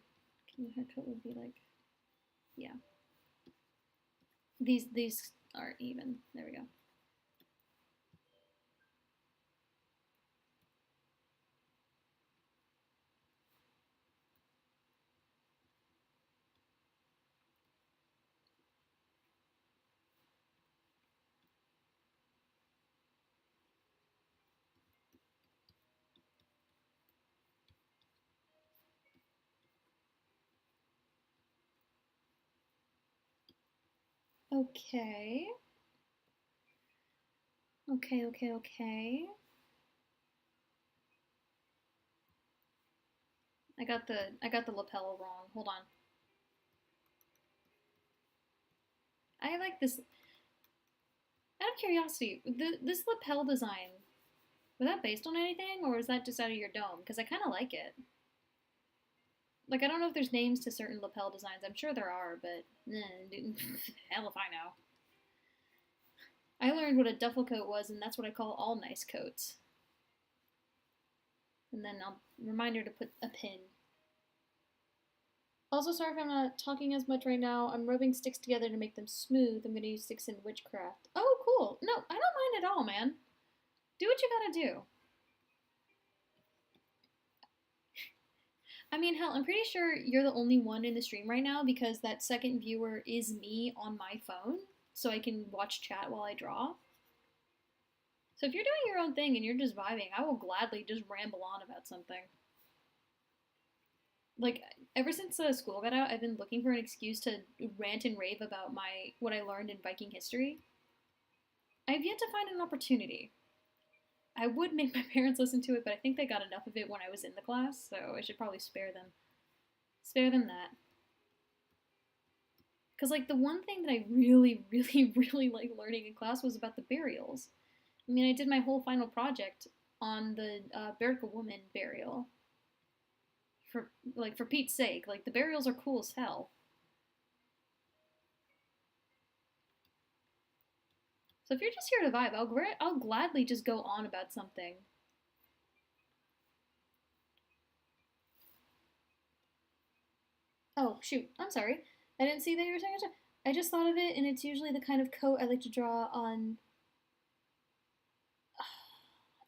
Her coat would be like, yeah. These are even. There we go. Okay. Okay. I got the lapel wrong. Hold on. I like this. Out of curiosity, this lapel design, was that based on anything, or is that just out of your dome? Because I kind of like it. Like, I don't know if there's names to certain lapel designs. I'm sure there are, but hell if I know. I learned what a duffel coat was, and that's what I call all nice coats. And then I'll remind her to put a pin. Also, sorry if I'm not talking as much right now. I'm rubbing sticks together to make them smooth. I'm going to use sticks in witchcraft. Oh, cool. No, I don't mind at all, man. Do what you gotta do. I mean, hell, I'm pretty sure you're the only one in the stream right now because that second viewer is me on my phone, so I can watch chat while I draw. So if you're doing your own thing and you're just vibing, I will gladly just ramble on about something. Like, ever since school got out, I've been looking for an excuse to rant and rave about what I learned in Viking history. I've yet to find an opportunity. I would make my parents listen to it, but I think they got enough of it when I was in the class, so I should probably spare them that. Because, like, the one thing that I really, really, really like learning in class was about the burials. I mean, I did my whole final project on the Berka woman burial. For Pete's sake, like, the burials are cool as hell. So if you're just here to vibe, I'll gladly just go on about something. Oh, shoot. I'm sorry. I didn't see that you were saying it. I just thought of it, and it's usually the kind of coat I like to draw on. Oh,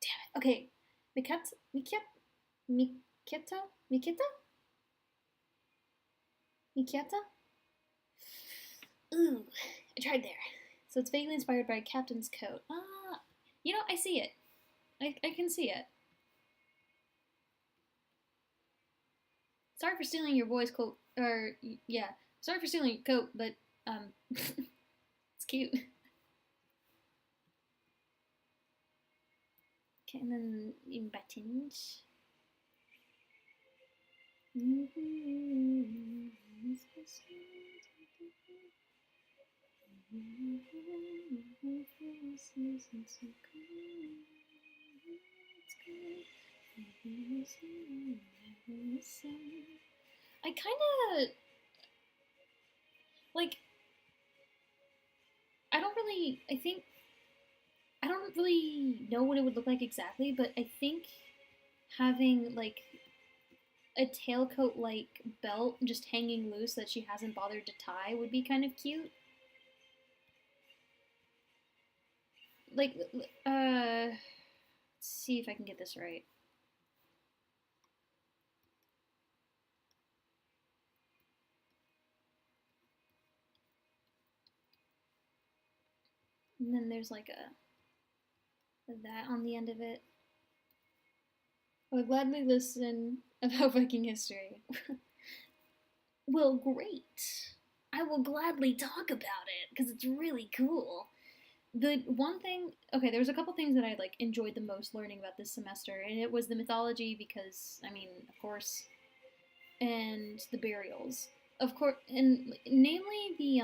damn it. Okay. Miketa? Miketa? Miketa? Ooh, I tried there. So it's vaguely inspired by a captain's coat. I see it. I can see it. Sorry for stealing your boy's coat. Yeah. Sorry for stealing your coat, but, it's cute. Okay, and then in buttons. I kind of like. I don't really know what it would look like exactly, but I think having like a tailcoat like belt just hanging loose that she hasn't bothered to tie would be kind of cute. Like, let's see if I can get this right. And then there's like that on the end of it. I would gladly listen about Viking history. Well, great. I will gladly talk about it because it's really cool. The one thing, okay, there was a couple things that I like enjoyed the most learning about this semester, and it was the mythology because, I mean, of course, and the burials, of course, and namely the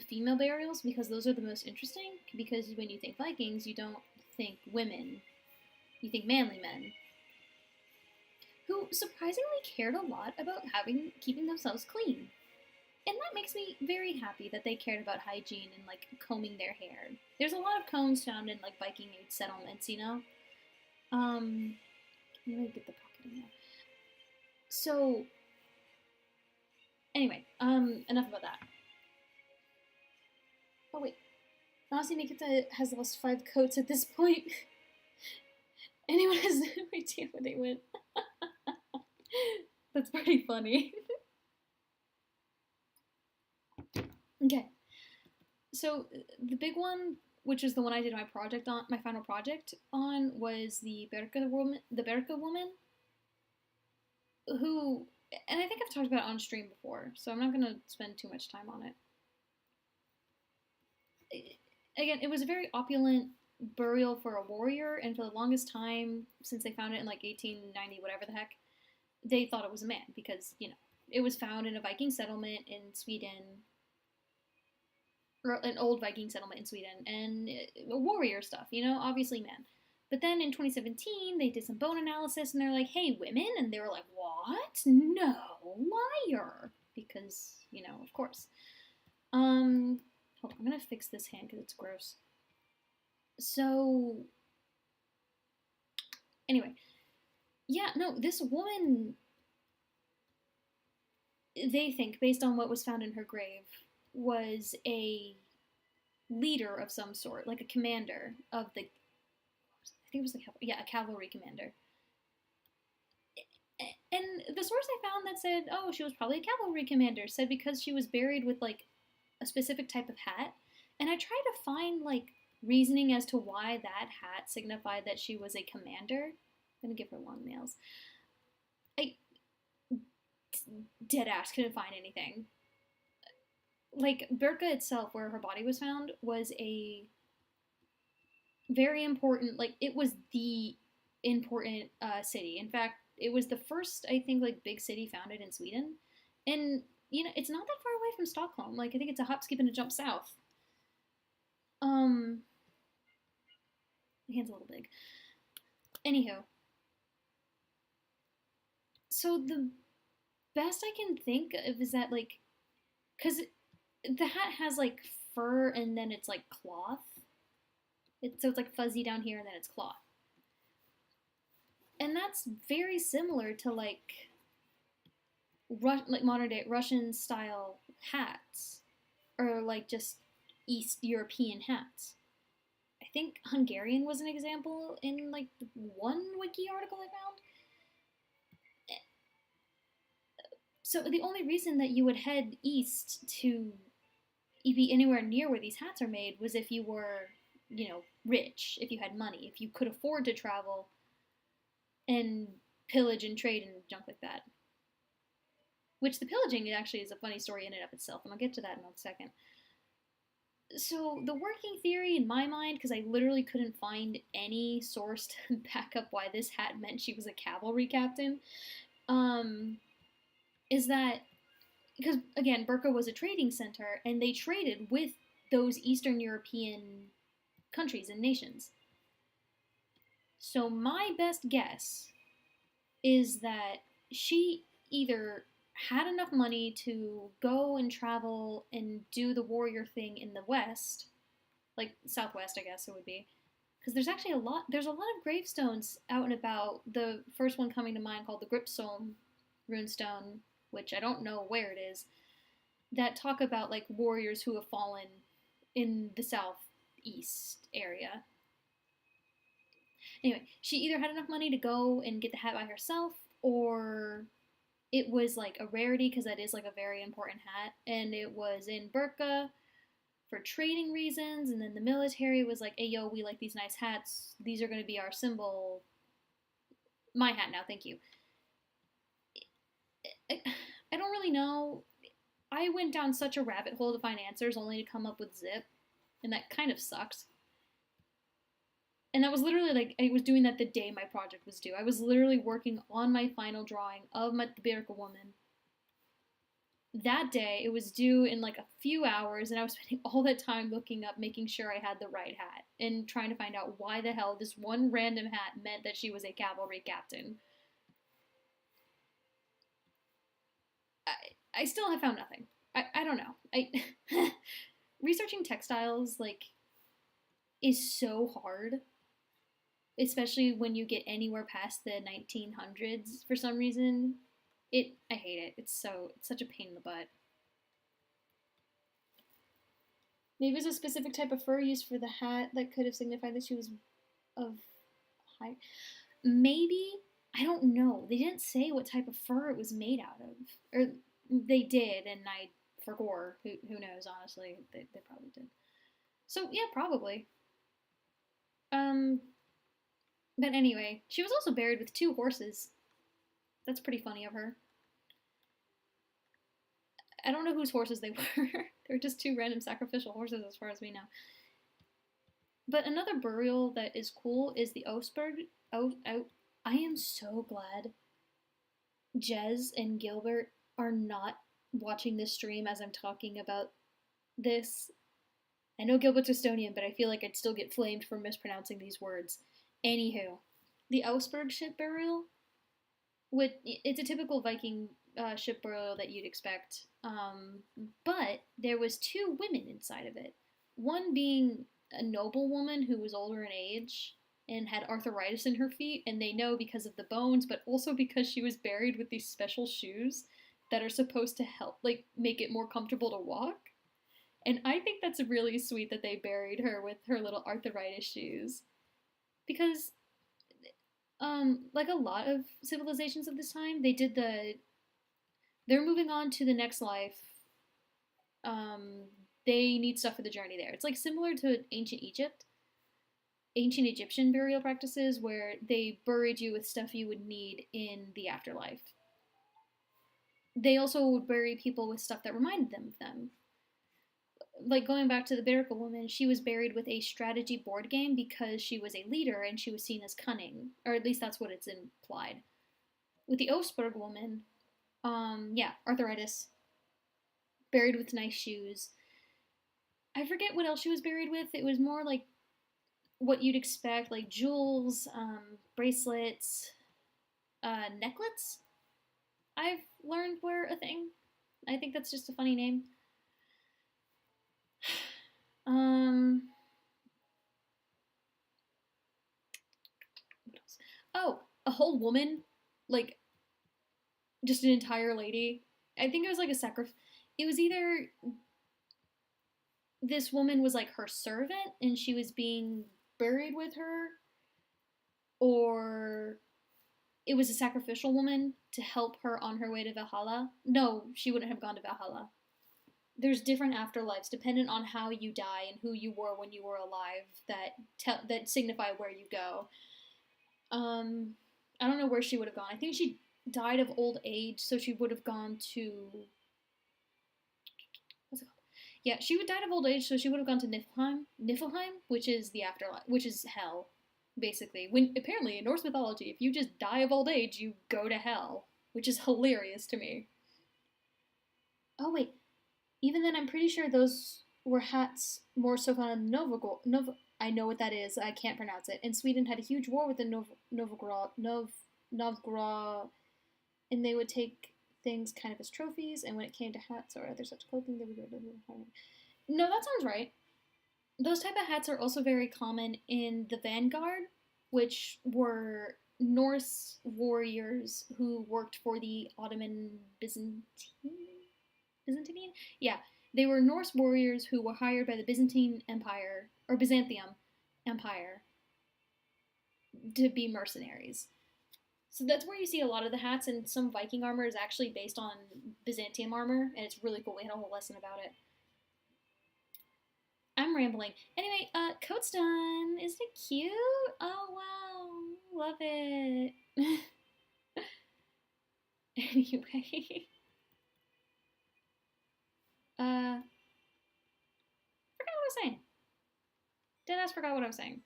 female burials because those are the most interesting. Because when you think Vikings, you don't think women, you think manly men who surprisingly cared a lot about keeping themselves clean. And that makes me very happy that they cared about hygiene and like combing their hair. There's a lot of combs found in like Viking age settlements, you know. Let me get the pocket in there. So anyway, enough about that. Oh wait, honestly, Nikita has lost 5 coats at this point. Anyone has no idea where they went? That's pretty funny. Okay. So the big one, which is the one I did my final project on, was the Berka woman. The Berka woman, who, and I think I've talked about it on stream before, so I'm not gonna spend too much time on it. Again, it was a very opulent burial for a warrior, and for the longest time, since they found it in like 1890, whatever the heck, they thought it was a man because it was found in a Viking settlement in Sweden, or an old Viking settlement in Sweden, and warrior stuff, obviously men. But then in 2017, they did some bone analysis, and they're like, "Hey, women," and they were like, "What? No, liar!" Because of course. Hold on, I'm gonna fix this hand because it's gross. So, anyway, yeah, no, this woman, they think, based on what was found in her grave, was a leader of some sort, like a commander of the, I think it was a cavalry commander. And the source I found that said, oh, she was probably a cavalry commander, said because she was buried with like a specific type of hat. And I tried to find like reasoning as to why that hat signified that she was a commander. I'm gonna give her long nails. I dead ass couldn't find anything. Like Berka itself, where her body was found, was a very important. Like it was the important city. In fact, it was the first, I think, like big city founded in Sweden. And it's not that far away from Stockholm. Like, I think it's a hop, skip, and a jump south. My hand's a little big. Anywho, so the best I can think of is that, like, because the hat has, like, fur and then it's, like, cloth. So it's, like, fuzzy down here and then it's cloth. And that's very similar to, like modern day Russian style hats, or like just East European hats. I think Hungarian was an example in like the one wiki article I found. So the only reason that you would head east to be anywhere near where these hats are made was if you were, rich, if you had money, if you could afford to travel and pillage and trade and junk like that. Which the pillaging actually is a funny story in and of itself, and I'll get to that in a second. So the working theory in my mind, because I literally couldn't find any source to back up why this hat meant she was a cavalry captain, is that, because again, Burka was a trading center, and they traded with those Eastern European countries and nations. So my best guess is that she either had enough money to go and travel and do the warrior thing in the west, like southwest, I guess it would be, because there's a lot of gravestones out and about. The first one coming to mind, called the Gripsholm runestone, which I don't know where it is, that talk about like warriors who have fallen in the southeast area. Anyway, she either had enough money to go and get the hat by herself, or it was like a rarity, because that is like a very important hat, and it was in Burka for trading reasons, and then the military was like, hey yo, we like these nice hats, these are going to be our symbol. My hat now, thank you. I don't really know. I went down such a rabbit hole to find answers only to come up with zip, and that kind of sucked. And that was literally like, I was doing that the day my project was due. I was literally working on my final drawing of the Birka woman. That day, it was due in like a few hours, and I was spending all that time looking up, making sure I had the right hat, and trying to find out why the hell this one random hat meant that she was a cavalry captain. I still have found nothing. I don't know. Researching textiles, like, is so hard, especially when you get anywhere past the 1900s for some reason. I hate it. It's such a pain in the butt. Maybe it's a specific type of fur used for the hat that could have signified that she was of high. Maybe, I don't know. They didn't say what type of fur it was made out of, or they did, and I forgot. Who knows? Honestly, they probably did. So yeah, probably. But anyway, she was also buried with 2 horses. That's pretty funny of her. I don't know whose horses they were. They're just 2 random sacrificial horses as far as we know. But another burial that is cool is the Osberg. I am so glad Jez and Gilbert are not watching this stream as I'm talking about this. I know Gilbert's Estonian, but I feel like I'd still get flamed for mispronouncing these words. Anywho, the Osberg ship burial, it's a typical Viking ship burial that you'd expect, but there was 2 women inside of it. One being a noblewoman who was older in age and had arthritis in her feet, and they know because of the bones, but also because she was buried with these special shoes that are supposed to help, like, make it more comfortable to walk. And I think that's really sweet that they buried her with her little arthritis shoes. Because, like a lot of civilizations of this time, they're moving on to the next life. They need stuff for the journey there. It's like similar to ancient Egyptian burial practices, where they buried you with stuff you would need in the afterlife. They also would bury people with stuff that reminded them of them. Like, going back to the Birka woman, she was buried with a strategy board game because she was a leader and she was seen as cunning, or at least that's what it's implied. With the Osberg woman, arthritis. buried with nice shoes. I forget what else she was buried with. It was more like what you'd expect, like jewels, bracelets, necklaces. I've learned were a thing. I think that's just a funny name. Um, what else? Oh, a whole woman, like just an entire lady. I think it was like a sacrifice. It was either this woman was like her servant and she was being buried with her, or it was a sacrificial woman to help her on her way to Valhalla. No, she wouldn't have gone to Valhalla. There's different afterlives dependent on how you die and who you were when you were alive that signify where you go. Um, I don't know where she would have gone. I think she died of old age, so she would have gone to what's it called? Yeah, she would died of old age, so she would have gone to Niflheim, which is the afterlife, which is hell, basically. When apparently in Norse mythology, if you just die of old age, you go to hell, which is hilarious to me. Oh wait, even then, I'm pretty sure those were hats more so on I know what that is. I can't pronounce it. And Sweden had a huge war with the Novgorod, and they would take things kind of as trophies. And when it came to hats or other such clothing, they would go to. No, that sounds right. Those type of hats are also very common in the Vanguard, which were Norse warriors who worked for the Ottoman Byzantine? Yeah, they were Norse warriors who were hired by the Byzantine Empire or Byzantium Empire to be mercenaries. So that's where you see a lot of the hats, and some Viking armor is actually based on Byzantium armor, and it's really cool. We had a whole lesson about it. I'm rambling. Anyway, coat's done. Isn't it cute? Oh wow, love it. Anyway, forgot what I was saying. Deadass forgot what I was saying.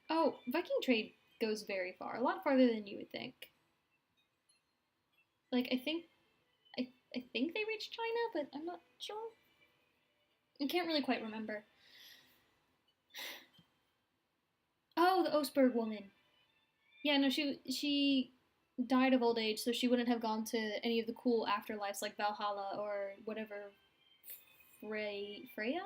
Oh, Viking trade goes very far, a lot farther than you would think. Like I think they reached China, but I'm not sure. I can't really quite remember. Oh, the Oseberg woman. Yeah, no, she died of old age, so she wouldn't have gone to any of the cool afterlives like Valhalla or whatever. Freya?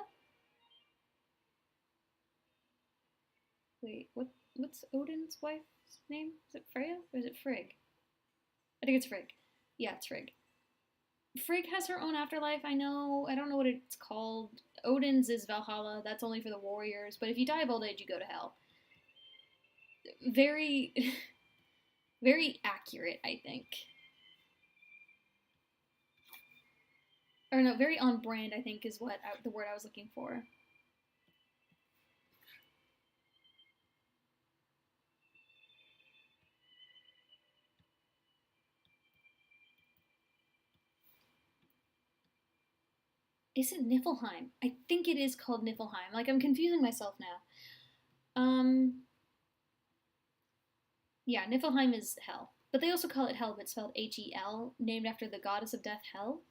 Wait, what's Odin's wife's name? Is it Freya or is it Frigg? I think it's Frigg. Yeah, it's Frigg. Frigg has her own afterlife. I know. I don't know what it's called. Odin's is Valhalla. That's only for the warriors. But if you die of old age, you go to hell. Very, very accurate, I think. Or no, very on brand, I think, is the word I was looking for. Is it Niflheim? I think it is called Niflheim. Like, I'm confusing myself now. Yeah, Niflheim is hell. But they also call it Hel, but spelled Hel, named after the goddess of death, Hel,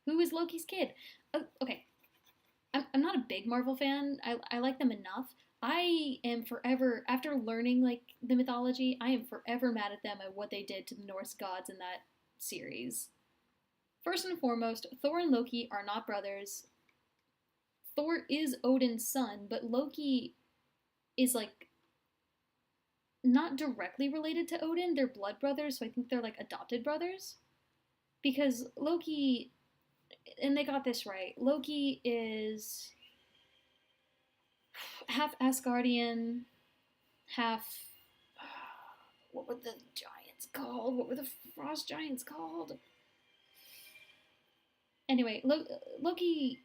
who is Loki's kid. Oh, okay. I'm not a big Marvel fan. I like them enough. I am forever, after learning, like, the mythology, I am forever mad at them at what they did to the Norse gods in that series. First and foremost, Thor and Loki are not brothers. Thor is Odin's son, but Loki is, like, not directly related to Odin. They're blood brothers, so I think they're, like, adopted brothers. Because Loki, and they got this right, Loki is half Asgardian, half. What were the giants called? What were the frost giants called? Anyway, Loki.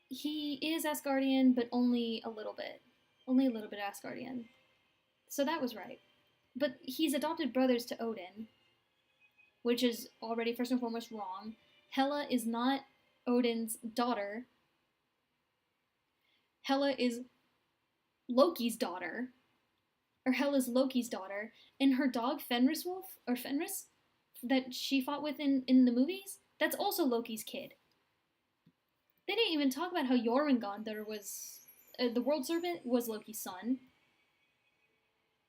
He is Asgardian, but only a little bit. Only a little bit Asgardian. So that was right. But he's adopted brothers to Odin, which is already first and foremost wrong. Hela is not Odin's daughter. Hela is Loki's daughter. Or Hela's Loki's daughter. And her dog, Fenris, that she fought with in the movies, that's also Loki's kid. They didn't even talk about how Jormungandr was the World Serpent was Loki's son.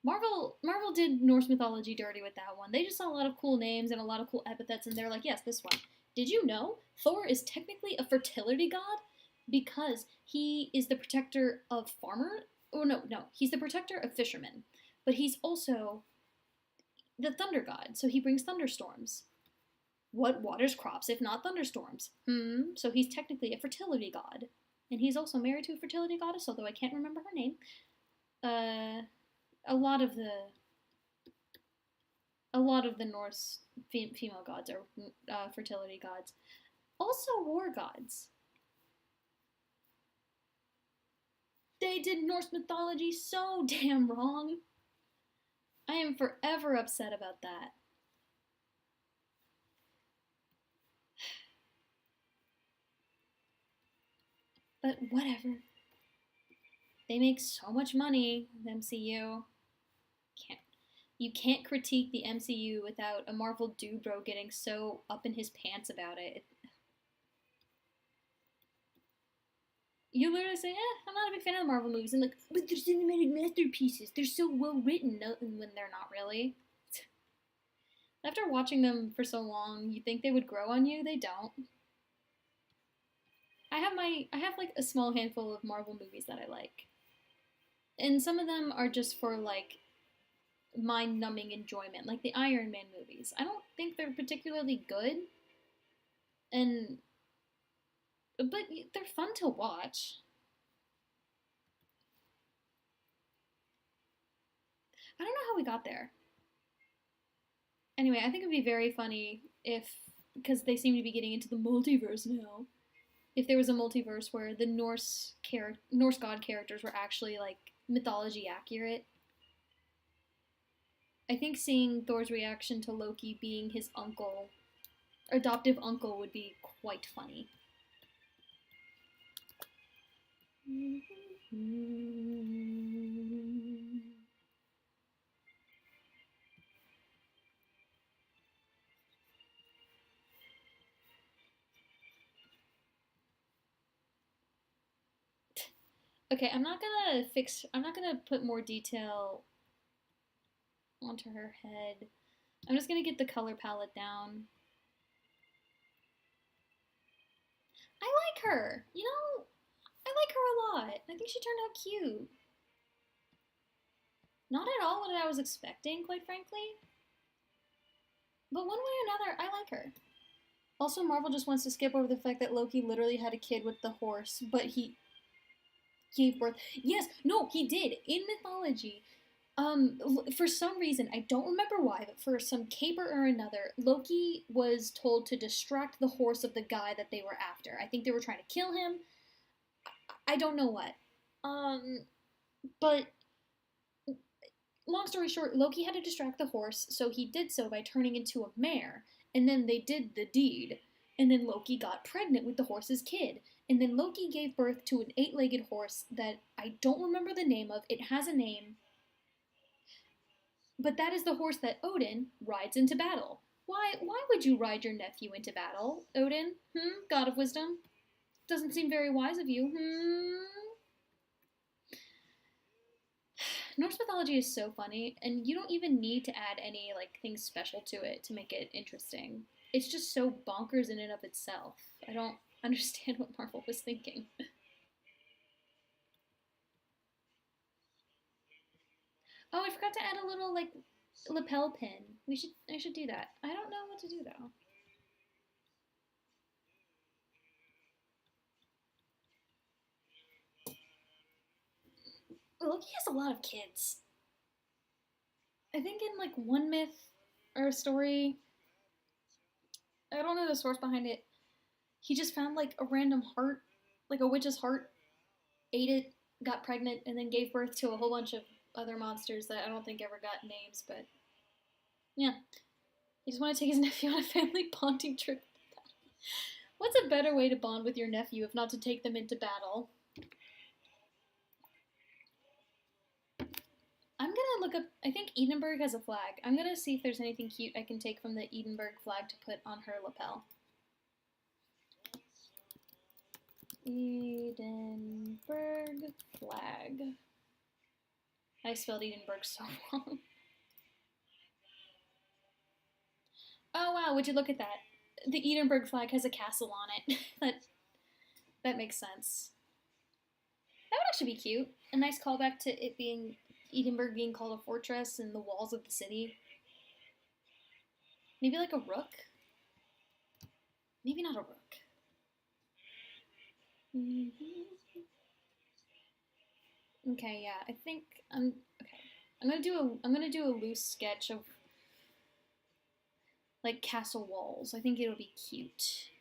Marvel did Norse mythology dirty with that one. They just saw a lot of cool names and a lot of cool epithets, and they're like, yes, this one. Did you know Thor is technically a fertility god because he is the protector of farmers? Oh no, he's the protector of fishermen, but he's also the thunder god, so he brings thunderstorms. What waters crops if not thunderstorms? So he's technically a fertility god, and he's also married to a fertility goddess, although I can't remember her name. A lot of the Norse female gods are fertility gods. Also war gods. They did Norse mythology so damn wrong. I am forever upset about that. But whatever. They make so much money, the MCU. You can't critique the MCU without a Marvel dude bro getting so up in his pants about it. You literally say, I'm not a big fan of the Marvel movies. And like, but they're cinematic masterpieces. They're so well written, when they're not really. After watching them for so long, you think they would grow on you. They don't. I have like a small handful of Marvel movies that I like. And some of them are just for like mind-numbing enjoyment, like the Iron Man movies. I don't think they're particularly good, but they're fun to watch. I don't know how we got there. Anyway, I think it'd be very funny if, because they seem to be getting into the multiverse now, if there was a multiverse where the Norse god characters were actually like mythology accurate. I think seeing Thor's reaction to Loki being his adoptive uncle, would be quite funny. Okay, I'm not gonna put more detail onto her head. I'm just gonna get the color palette down. I like her. I like her a lot. I think she turned out cute. Not at all what I was expecting, quite frankly. But one way or another, I like her. Also, Marvel just wants to skip over the fact that Loki literally had a kid with the horse, but he gave birth. Yes, no, he did. In mythology, for some reason, I don't remember why, but for some caper or another, Loki was told to distract the horse of the guy that they were after. I think they were trying to kill him. I don't know what. But long story short, Loki had to distract the horse, so he did so by turning into a mare. And then they did the deed. And then Loki got pregnant with the horse's kid. And then Loki gave birth to an 8-legged horse that I don't remember the name of. It has a name. But that is the horse that Odin rides into battle. Why would you ride your nephew into battle, Odin? God of wisdom? Doesn't seem very wise of you. Norse mythology is so funny, and you don't even need to add any like things special to it to make it interesting. It's just so bonkers in and of itself. I don't understand what Marvel was thinking. Oh, I forgot to add a little like lapel pin. I should do that. I don't know what to do though. Loki has a lot of kids. I think in like one myth or story, I don't know the source behind it, he just found like a random heart, like a witch's heart, ate it, got pregnant, and then gave birth to a whole bunch of other monsters that I don't think ever got names, but yeah. He just wanted to take his nephew on a family bonding trip. What's a better way to bond with your nephew if not to take them into battle? I'm gonna look up, I think Edinburgh has a flag. I'm gonna see if there's anything cute I can take from the Edinburgh flag to put on her lapel. Edinburgh flag. I spelled Edinburgh so wrong. Oh wow, would you look at that? The Edinburgh flag has a castle on it. that makes sense. That would actually be cute. A nice callback to it being Edinburgh being called a fortress and the walls of the city. Maybe like a rook? Maybe not a rook. Okay, yeah, I think okay. I'm gonna do a loose sketch of like castle walls. I think it'll be cute.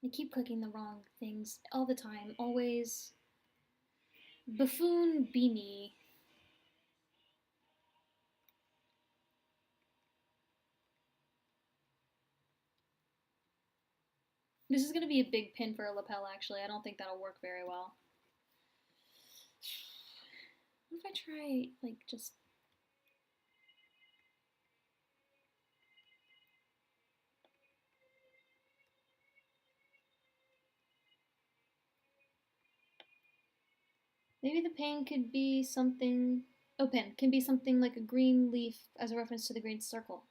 I keep clicking the wrong things all the time. Always. Buffoon beanie. This is gonna be a big pin for a lapel, actually. I don't think that'll work very well. What if I try, like, just... Maybe the pin could be something... Oh, pin can be something like a green leaf as a reference to the green circle.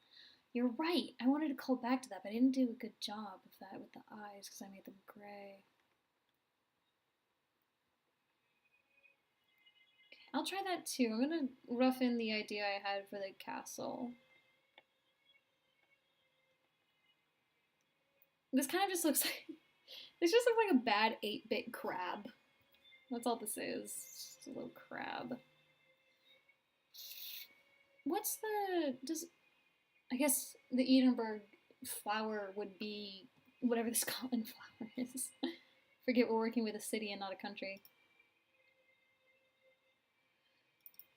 You're right. I wanted to call back to that, but I didn't do a good job of that with the eyes because I made them gray. I'll try that too. I'm gonna rough in the idea I had for the castle. This kind of just looks like... This just looks like a bad 8-bit crab. That's all this is. Just a little crab. What's the... I guess the Edinburgh flower would be whatever the Scotland flower is. Forget we're working with a city and not a country.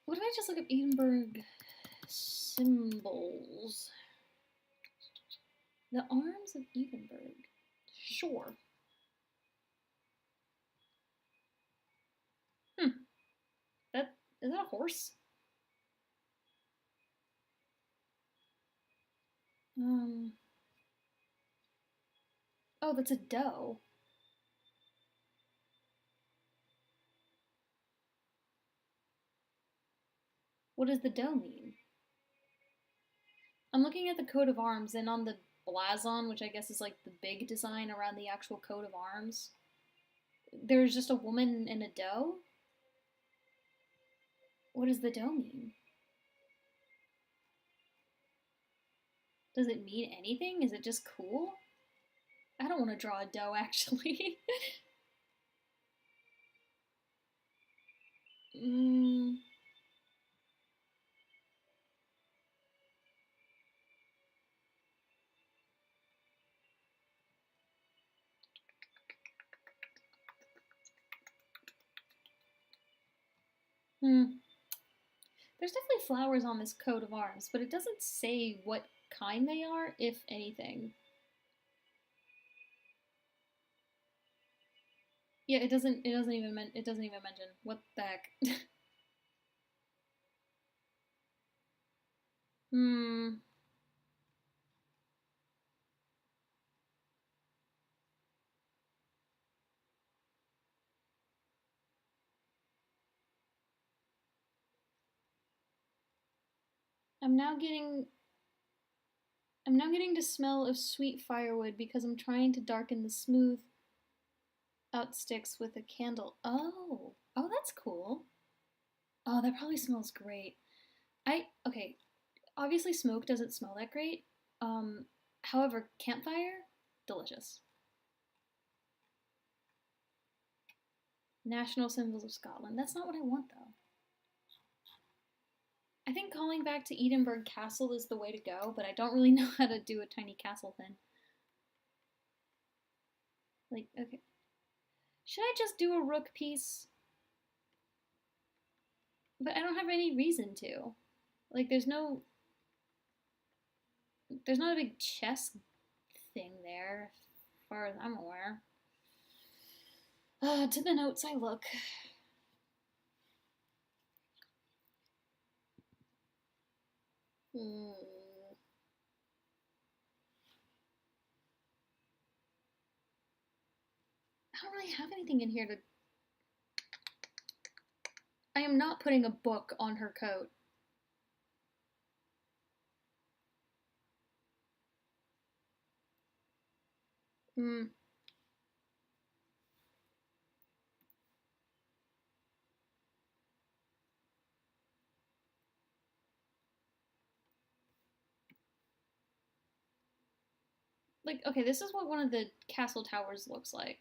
What if I just look up Edinburgh symbols? The arms of Edinburgh. Sure. Is that a horse? Oh, that's a doe. What does the doe mean? I'm looking at the coat of arms, and on the blazon, which I guess is like the big design around the actual coat of arms, there's just a woman and a doe? What does the doe mean? Does it mean anything? Is it just cool? I don't want to draw a doe, actually. There's definitely flowers on this coat of arms, but it doesn't say what kind they are, if anything. Yeah, it doesn't even mention. What the heck? I'm now getting the smell of sweet firewood because I'm trying to darken the smooth out sticks with a candle. Oh, that's cool. Oh, that probably smells great. Okay, obviously smoke doesn't smell that great. However, campfire, delicious. National symbols of Scotland. That's not what I want, though. I think calling back to Edinburgh Castle is the way to go, but I don't really know how to do a tiny castle thing. Like, okay. Should I just do a rook piece? But I don't have any reason to. Like, there's not a big chess thing there, as far as I'm aware. To the notes I look. I don't really have anything in here to... I am not putting a book on her coat. Like, okay, this is what one of the castle towers looks like.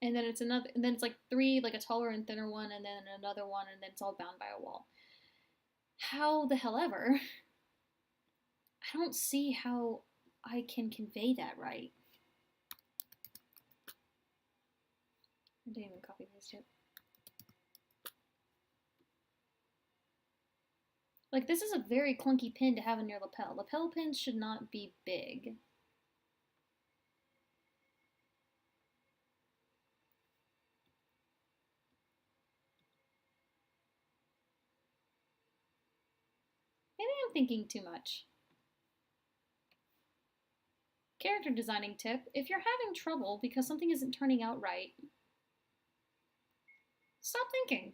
And then it's another, and then it's like three, like a taller and thinner one, and then another one, and then it's all bound by a wall. How the hell ever? I don't see how I can convey that right. I didn't even copy paste it. Like, this is a very clunky pin to have in your lapel. Lapel pins should not be big. Maybe I'm thinking too much. Character designing tip: if you're having trouble because something isn't turning out right, stop thinking.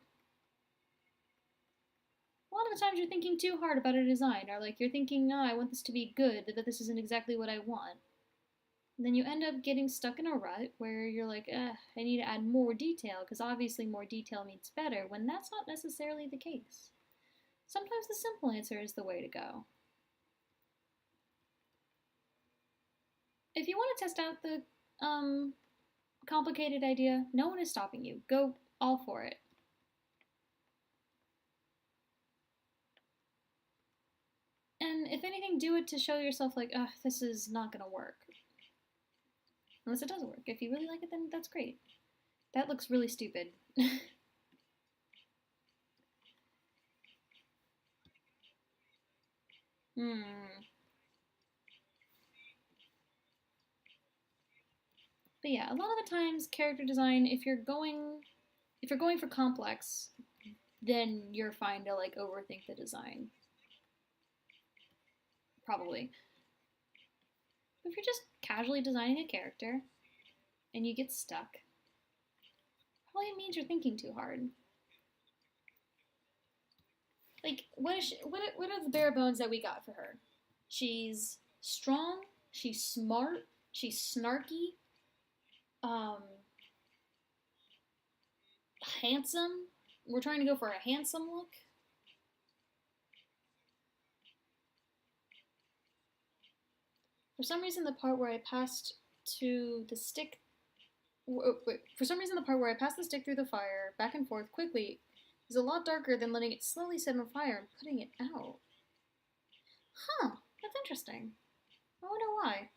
A lot of the times you're thinking too hard about a design, or like you're thinking, oh, I want this to be good, but this isn't exactly what I want. And then you end up getting stuck in a rut where you're like, I need to add more detail, because obviously more detail means better, when that's not necessarily the case. Sometimes the simple answer is the way to go. If you want to test out the complicated idea, no one is stopping you. Go all for it. And if anything, do it to show yourself like, this is not going to work. Unless it does work. If you really like it, then that's great. That looks really stupid. But yeah, a lot of the times character design, if you're going for complex, then you're fine to like overthink the design. Probably. But if you're just casually designing a character and you get stuck, probably it means you're thinking too hard. Like, what are the bare bones that we got for her? She's strong, she's smart, she's snarky, handsome. We're trying to go for a handsome look. For some reason, the part where I passed to the stick... For some reason, the part where I passed the stick through the fire, back and forth, quickly, is a lot darker than letting it slowly set on fire and putting it out. Huh, that's interesting. I wonder why.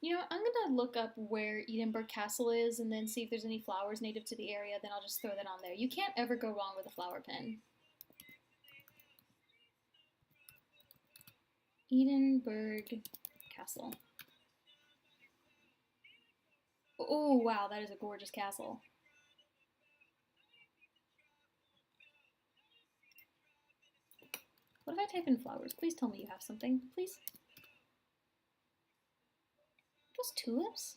You know, I'm gonna look up where Edinburgh Castle is and then see if there's any flowers native to the area, then I'll just throw that on there. You can't ever go wrong with a flower pin. Edinburgh Castle. Oh, wow, that is a gorgeous castle. What if I type in flowers? Please tell me you have something, please. Those tulips?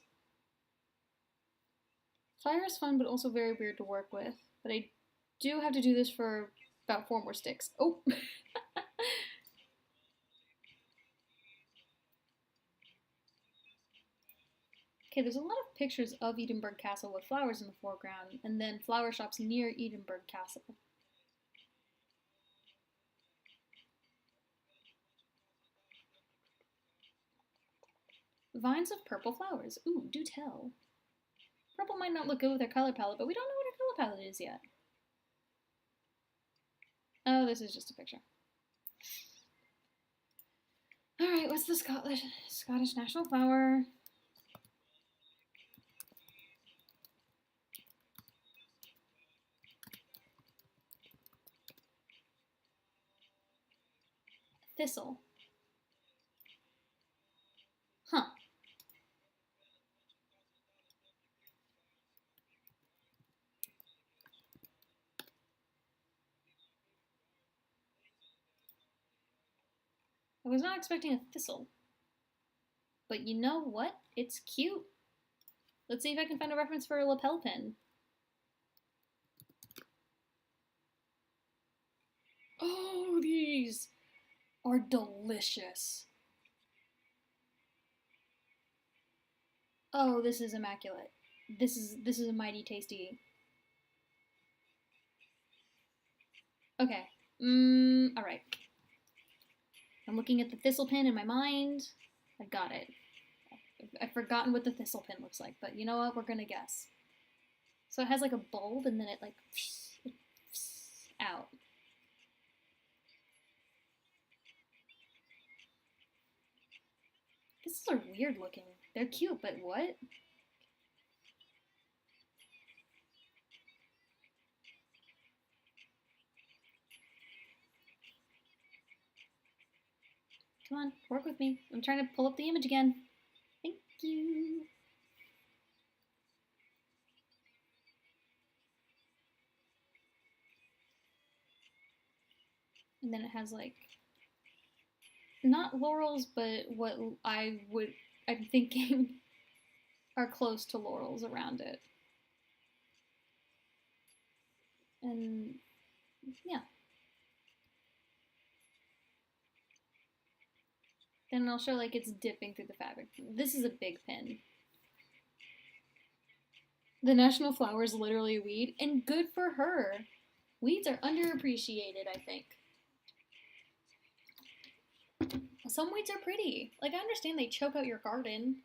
Fire is fun, but also very weird to work with. But I do have to do this for about 4 more sticks. Oh! Okay, there's a lot of pictures of Edinburgh Castle with flowers in the foreground, and then flower shops near Edinburgh Castle. Vines of purple flowers. Ooh, do tell. Purple might not look good with our color palette, but we don't know what our color palette is yet. Oh, this is just a picture. Alright, what's the Scottish national flower? Thistle. Huh. I was not expecting a thistle. But you know what? It's cute. Let's see if I can find a reference for a lapel pin. Oh, these are delicious. Oh, this is immaculate. This is a mighty tasty. Okay. Alright. I'm looking at the thistle pin in my mind. I got it. I've forgotten what the thistle pin looks like, but you know what? We're gonna guess. So it has like a bulb and then it like out. These are weird looking. They're cute, but what? Come on, work with me. I'm trying to pull up the image again. Thank you. And then it has like, not laurels, but what I'm thinking are close to laurels around it. And yeah. Then I'll show like it's dipping through the fabric. This is a big pin. The national flower is literally a weed, and good for her. Weeds are underappreciated, I think. Some weeds are pretty. Like, I understand they choke out your garden,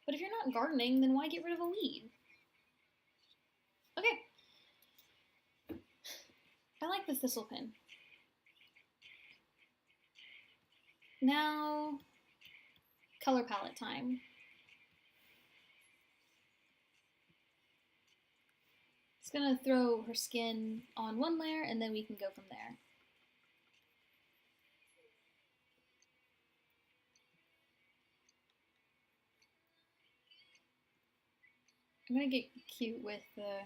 but if you're not gardening, then why get rid of a weed? Okay. I like the thistle pin. Now, color palette time. It's gonna throw her skin on one layer, and then we can go from there. I'm gonna get cute with the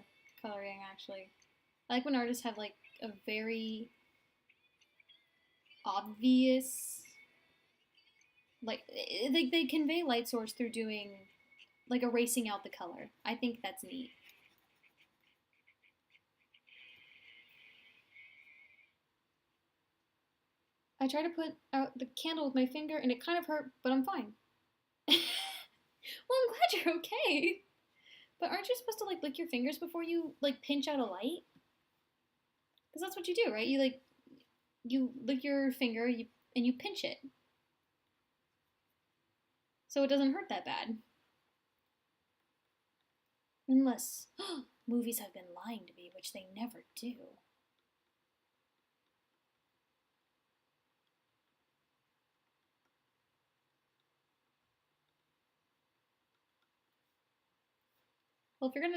coloring, actually. I like when artists have, like, a very obvious, like they convey light source through doing, like, erasing out the color. I think that's neat. I tried to put out the candle with my finger and it kind of hurt, but I'm fine. Well, I'm glad you're okay. But aren't you supposed to like lick your fingers before you like pinch out a light? Because that's what you do, right? You lick your finger and you pinch it, so it doesn't hurt that bad. Unless movies have been lying to me, which they never do. Well, if you're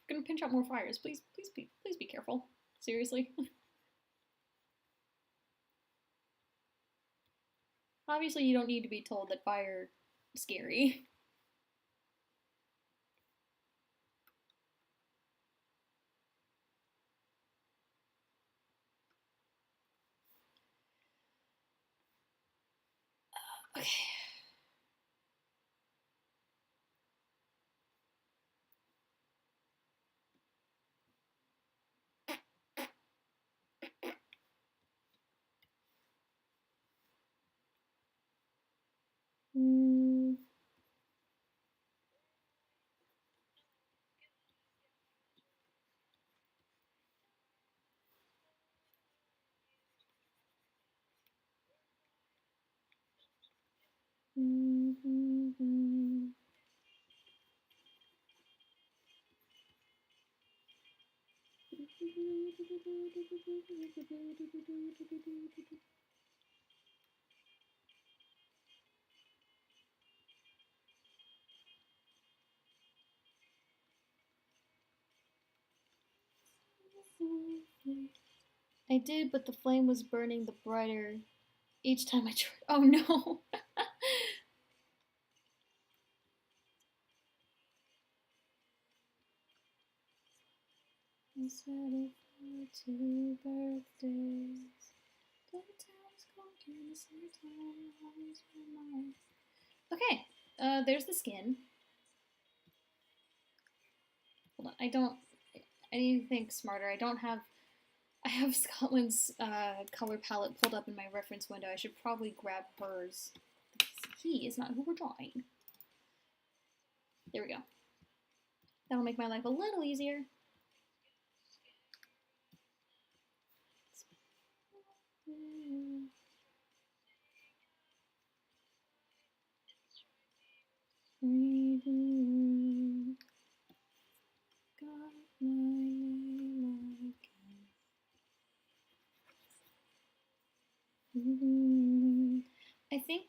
gonna pinch out more fires, please be careful. Seriously. Obviously, you don't need to be told that fire is scary. Okay. Mm. Mm-hmm. I did, but the flame was burning the brighter each time I tried. Oh no! Instead of 2 birthdays, daytime's golden, the summertime always mine. Okay, there's the skin. Hold on, I need to think smarter. I have Scotland's color palette pulled up in my reference window. I should probably grab hers. He is not who we're drawing. There we go. That'll make my life a little easier. Got my name again. I think,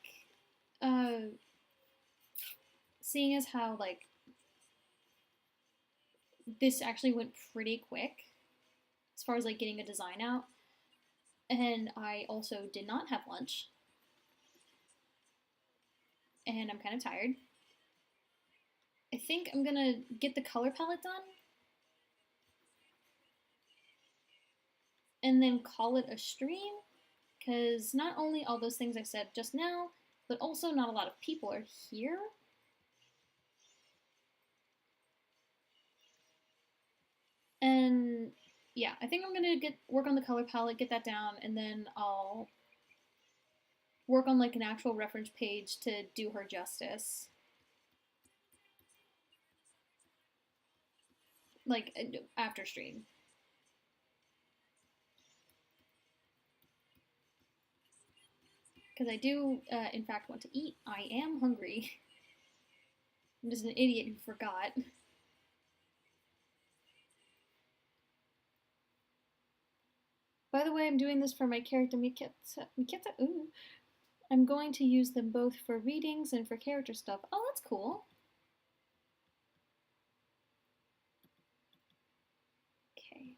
seeing as how, like, this actually went pretty quick as far as, like, getting a design out, and I also did not have lunch, and I'm kind of tired. I think I'm gonna get the color palette done and then call it a stream, because not only all those things I said just now, but also not a lot of people are here. And yeah, I think I'm gonna work on the color palette, get that down, and then I'll work on like an actual reference page to do her justice. Like after stream. Because I do, in fact, want to eat. I am hungry. I'm just an idiot who forgot. By the way, I'm doing this for my character Miketa. Ooh. I'm going to use them both for readings and for character stuff. Oh, that's cool. Okay.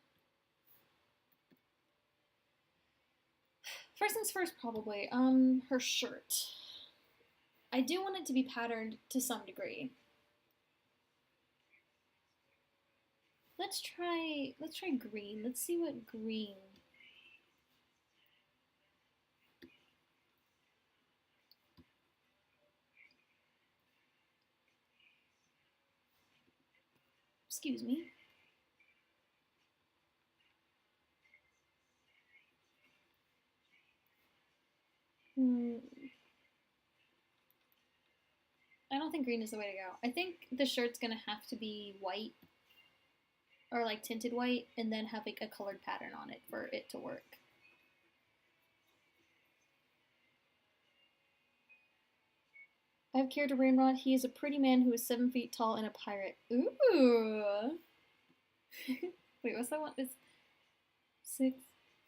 First things first, probably. Her shirt. I do want it to be patterned to some degree. Let's try green. Let's see what green. Excuse me. I don't think green is the way to go. I think the shirt's gonna have to be white or like tinted white and then have like a colored pattern on it for it to work. I have character Rainrod. He is a pretty man who is 7 feet tall and a pirate. Ooh. Wait, what's that one? It's 6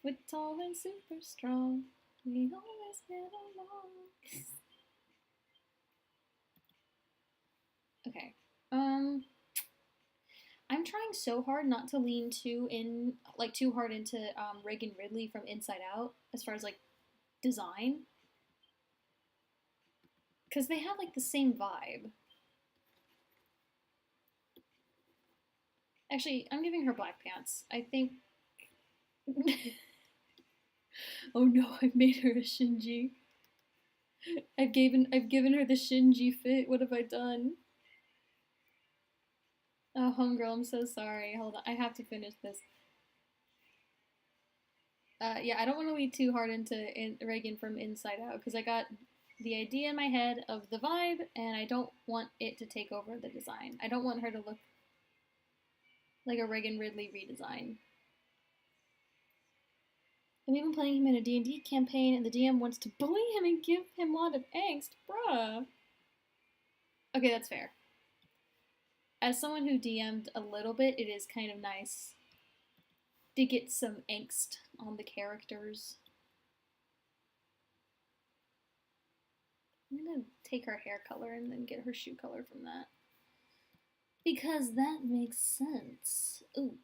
foot tall and super strong. We always get along. Okay. I'm trying so hard not to lean too hard into Reagan Ridley from Inside Out as far as like design, because they have like the same vibe. Actually, I'm giving her black pants. I think. Oh no! I've made her a Shinji. I've given her the Shinji fit. What have I done? Oh, homegirl, I'm so sorry. Hold on, I have to finish this. Yeah, I don't want to lead too hard into Reagan from Inside Out because I got the idea in my head of the vibe, and I don't want it to take over the design. I don't want her to look like a Reagan Ridley redesign. I'm even playing him in a D&D campaign, and the DM wants to bully him and give him a lot of angst. Bruh. Okay, that's fair. As someone who DM'd a little bit, it is kind of nice to get some angst on the characters. I'm gonna take her hair color and then get her shoe color from that. Because that makes sense. Ooh.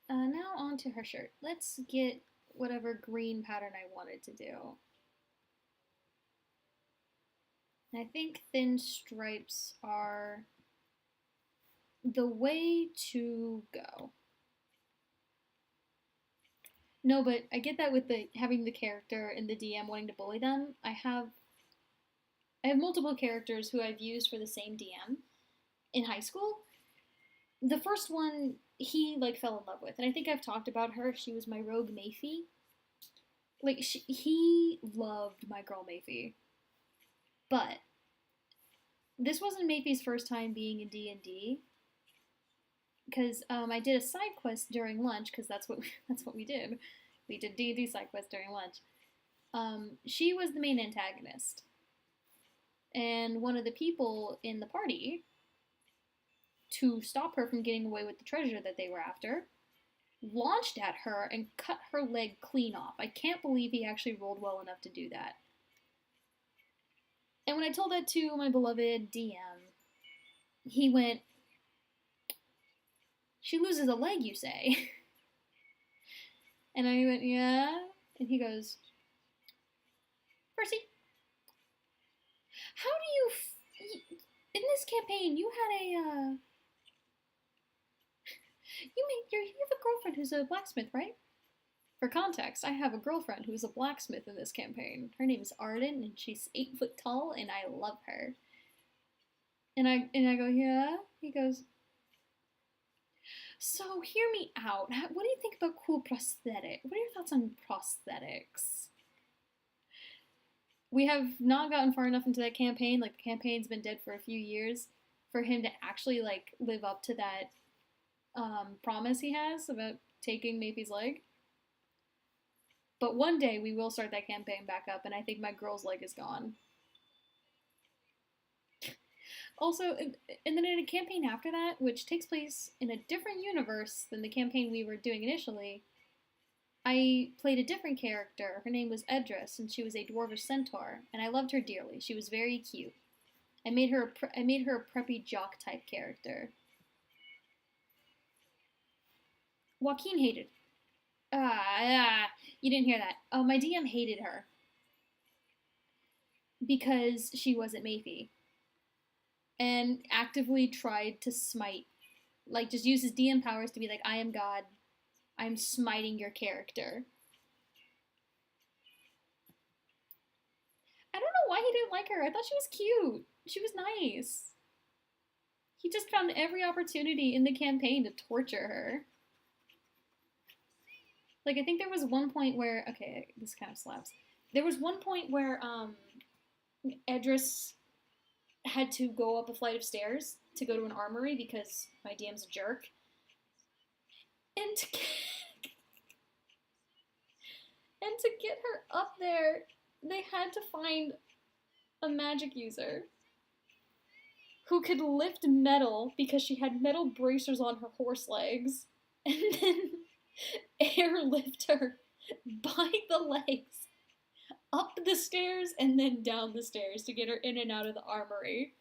Now on to her shirt. Let's get whatever green pattern I wanted to do. And I think thin stripes are the way to go. No, but I get that with the having the character in the DM wanting to bully them. I have multiple characters who I've used for the same DM in high school. The first one he like fell in love with, and I think I've talked about her. She was my rogue Mayfie. Like he loved my girl Mayfie, but this wasn't Mayfie's first time being in D&D because I did a side quest during lunch because that's what we did. We did D&D side quest during lunch. She was the main antagonist, and one of the people in the party, to stop her from getting away with the treasure that they were after, launched at her and cut her leg clean off. I can't believe he actually rolled well enough to do that. And when I told that to my beloved DM, he went, "She loses a leg, you say?" And I went, "Yeah." And he goes, "Percy, how do you... in this campaign, you had a, you have a girlfriend who's a blacksmith, right?" For context, I have a girlfriend who's a blacksmith in this campaign. Her name is Arden, and she's 8 foot tall, and I love her. And I go, "Yeah?" He goes, "So hear me out. What do you think about cool prosthetic? What are your thoughts on prosthetics?" We have not gotten far enough into that campaign. Like, the campaign's been dead for a few years for him to actually like live up to that promise he has about taking Mayfie's leg. But one day we will start that campaign back up, and I think my girl's leg is gone. Also, and then in a campaign after that, which takes place in a different universe than the campaign we were doing initially, I played a different character. Her name was Edris, and she was a dwarvish centaur, and I loved her dearly. She was very cute. I made her a preppy jock type character. Joaquin hated. You didn't hear that. Oh, my DM hated her because she wasn't Mayfie, and actively tried to smite, like just use his DM powers to be like, "I am God. I'm smiting your character." I don't know why he didn't like her. I thought she was cute. She was nice. He just found every opportunity in the campaign to torture her. Like, I think there was one point where, okay, this kind of slaps. There was one point where Edris had to go up a flight of stairs to go to an armory because my DM's a jerk. And to get her up there, they had to find a magic user who could lift metal because she had metal bracers on her horse legs, and then airlift her by the legs up the stairs and then down the stairs to get her in and out of the armory.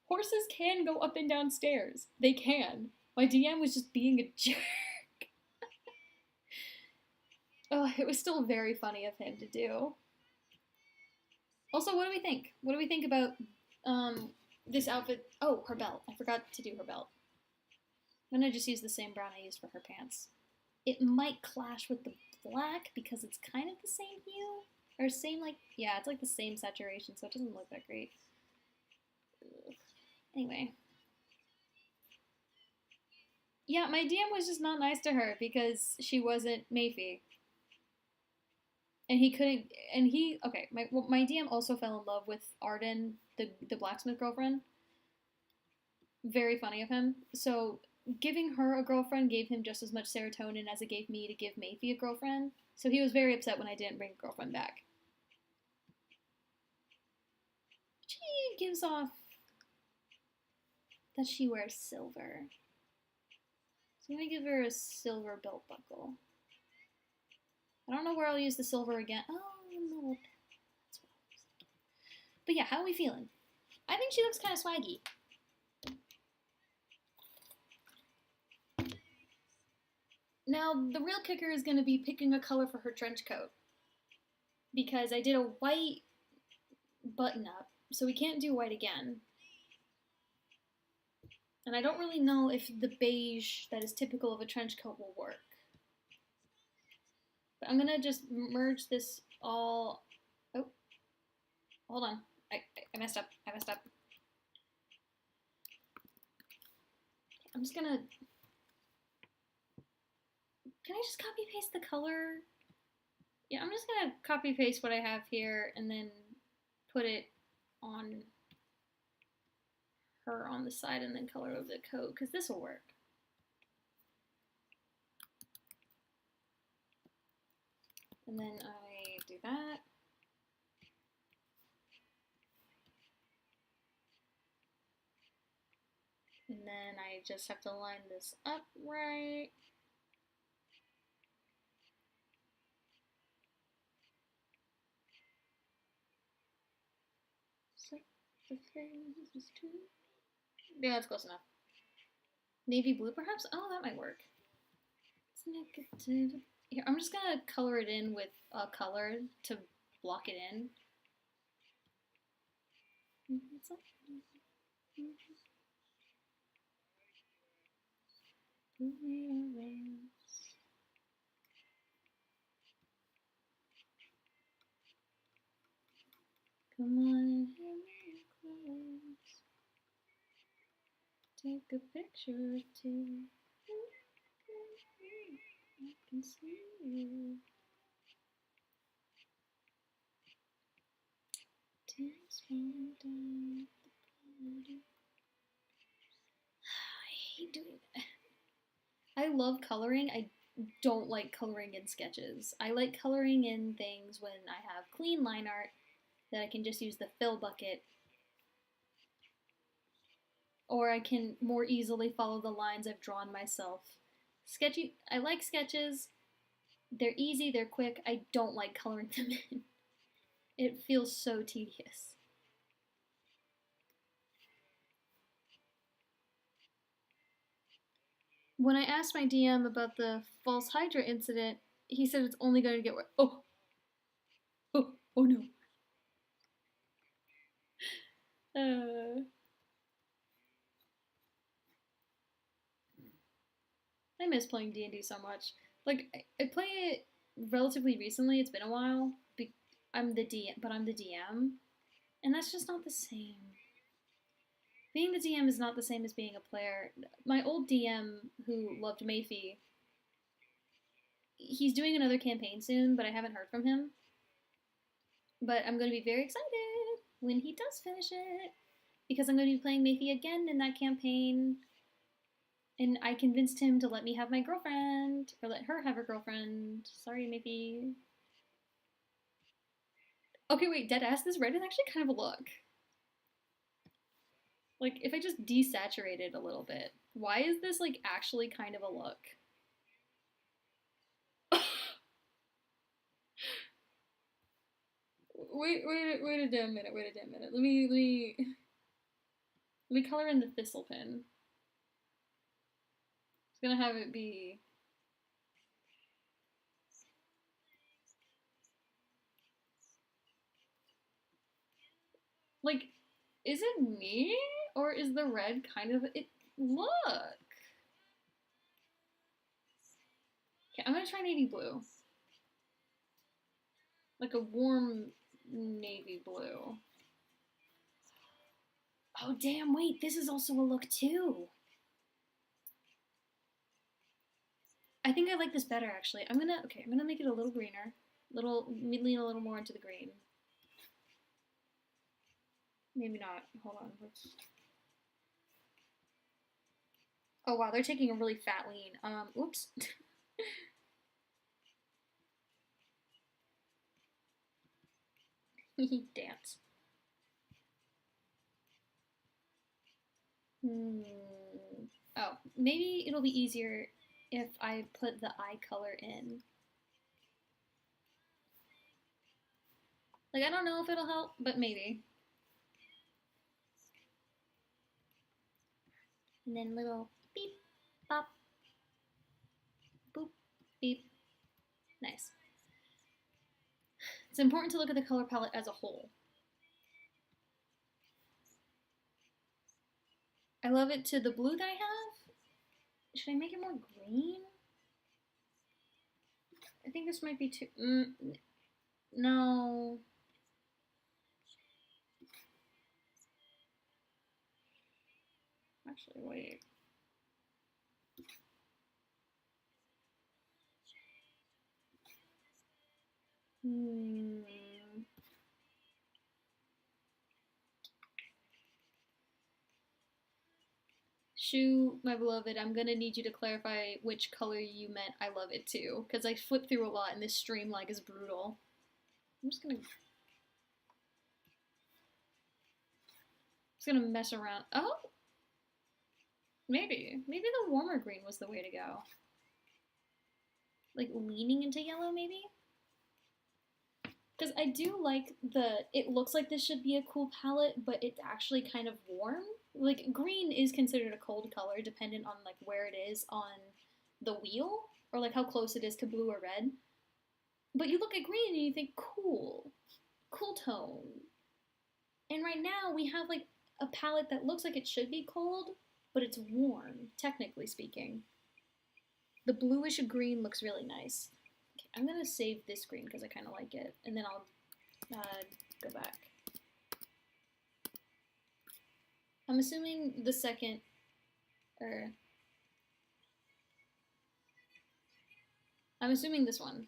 Horses can go up and down stairs. They can. My DM was just being a jerk. Oh, it was still very funny of him to do. Also, what do we think? What do we think about this outfit? Oh, her belt. I forgot to do her belt. I'm gonna just use the same brown I used for her pants. It might clash with the black because it's kind of the same hue. Or same, like, yeah, it's like the same saturation, so it doesn't look that great. Ugh. Anyway. Yeah, my DM was just not nice to her because she wasn't Mayfie. And he couldn't, and he, okay, my DM also fell in love with Arden, the blacksmith girlfriend. Very funny of him. So giving her a girlfriend gave him just as much serotonin as it gave me to give Mayfie a girlfriend. So he was very upset when I didn't bring a girlfriend back. She gives off that she wears silver. So I'm going to give her a silver belt buckle. I don't know where I'll use the silver again. Oh, no. That's what I was thinking. But yeah, how are we feeling? I think she looks kind of swaggy. Now, the real kicker is going to be picking a color for her trench coat. Because I did a white button up, so we can't do white again. And I don't really know if the beige that is typical of a trench coat will work. But I'm gonna just merge this all... Oh, hold on. I messed up. I messed up. I'm just gonna... Can I just copy paste the color? Yeah, I'm just gonna copy paste what I have here and then put it on her on the side and then color over the coat, because this will work. And then I do that. And then I just have to line this up right. Set the faces to... Yeah, that's close enough. Navy blue, perhaps? Oh, that might work. It's negative. Here, I'm just gonna color it in with a color to block it in. It's like... Come on and hang me close. Take a picture or two. I can see you. Tears falling down the body. I hate doing that. I love coloring. I don't like coloring in sketches. I like coloring in things when I have clean line art that I can just use the fill bucket, or I can more easily follow the lines I've drawn myself. I like sketches. They're easy, they're quick. I don't like coloring them in. It feels so tedious. When I asked my DM about the false Hydra incident, he said it's only going to get worse. Oh no. I miss playing D&D so much. Like, I play it relatively recently. It's been a while. I'm the DM, and that's just not the same. Being the DM is not the same as being a player. My old DM, who loved Mayfie, he's doing another campaign soon, but I haven't heard from him. But I'm going to be very excited when he does finish it, because I'm going to be playing Mayfie again in that campaign. And I convinced him to let me have my girlfriend, or let her have her girlfriend. Sorry, Mayfie. Okay, wait, deadass, this red is actually kind of a look. Like, if I just desaturate it a little bit, why is this, like, actually kind of a look? wait a damn minute, Let me color in the thistle pin. It's gonna have it be... Like, is it me? Or is the red kind of... Look! Okay, I'm gonna try navy blue. Like a warm navy blue. Oh, damn, wait, this is also a look, too. I think I like this better, actually. I'm gonna make it a little greener. Lean a little more into the green. Maybe not. Hold on. Oh, wow, they're taking a really fat lean. Oops. Dance. Oh, maybe it'll be easier if I put the eye color in. Like, I don't know if it'll help, but maybe. And then little beep, bop, boop, Beep. Nice. It's important to look at the color palette as a whole. I love it to the blue that I have. Should I make it more green? I think this might be too... no. Actually, wait. Shu, my beloved, I'm gonna need you to clarify which color you meant I love it too, because I flipped through a lot and this stream lag is brutal. I'm just gonna mess around. Oh! Maybe the warmer green was the way to go. Like leaning into yellow, maybe? Because I do like it looks like this should be a cool palette, but it's actually kind of warm. Like, green is considered a cold color, dependent on, like, where it is on the wheel, or, like, how close it is to blue or red. But you look at green and you think, cool tone. And right now, we have, like, a palette that looks like it should be cold, but it's warm, technically speaking. The bluish green looks really nice. Okay, I'm gonna save this green because I kind of like it, and then I'll go back. I'm assuming the second, I'm assuming this one.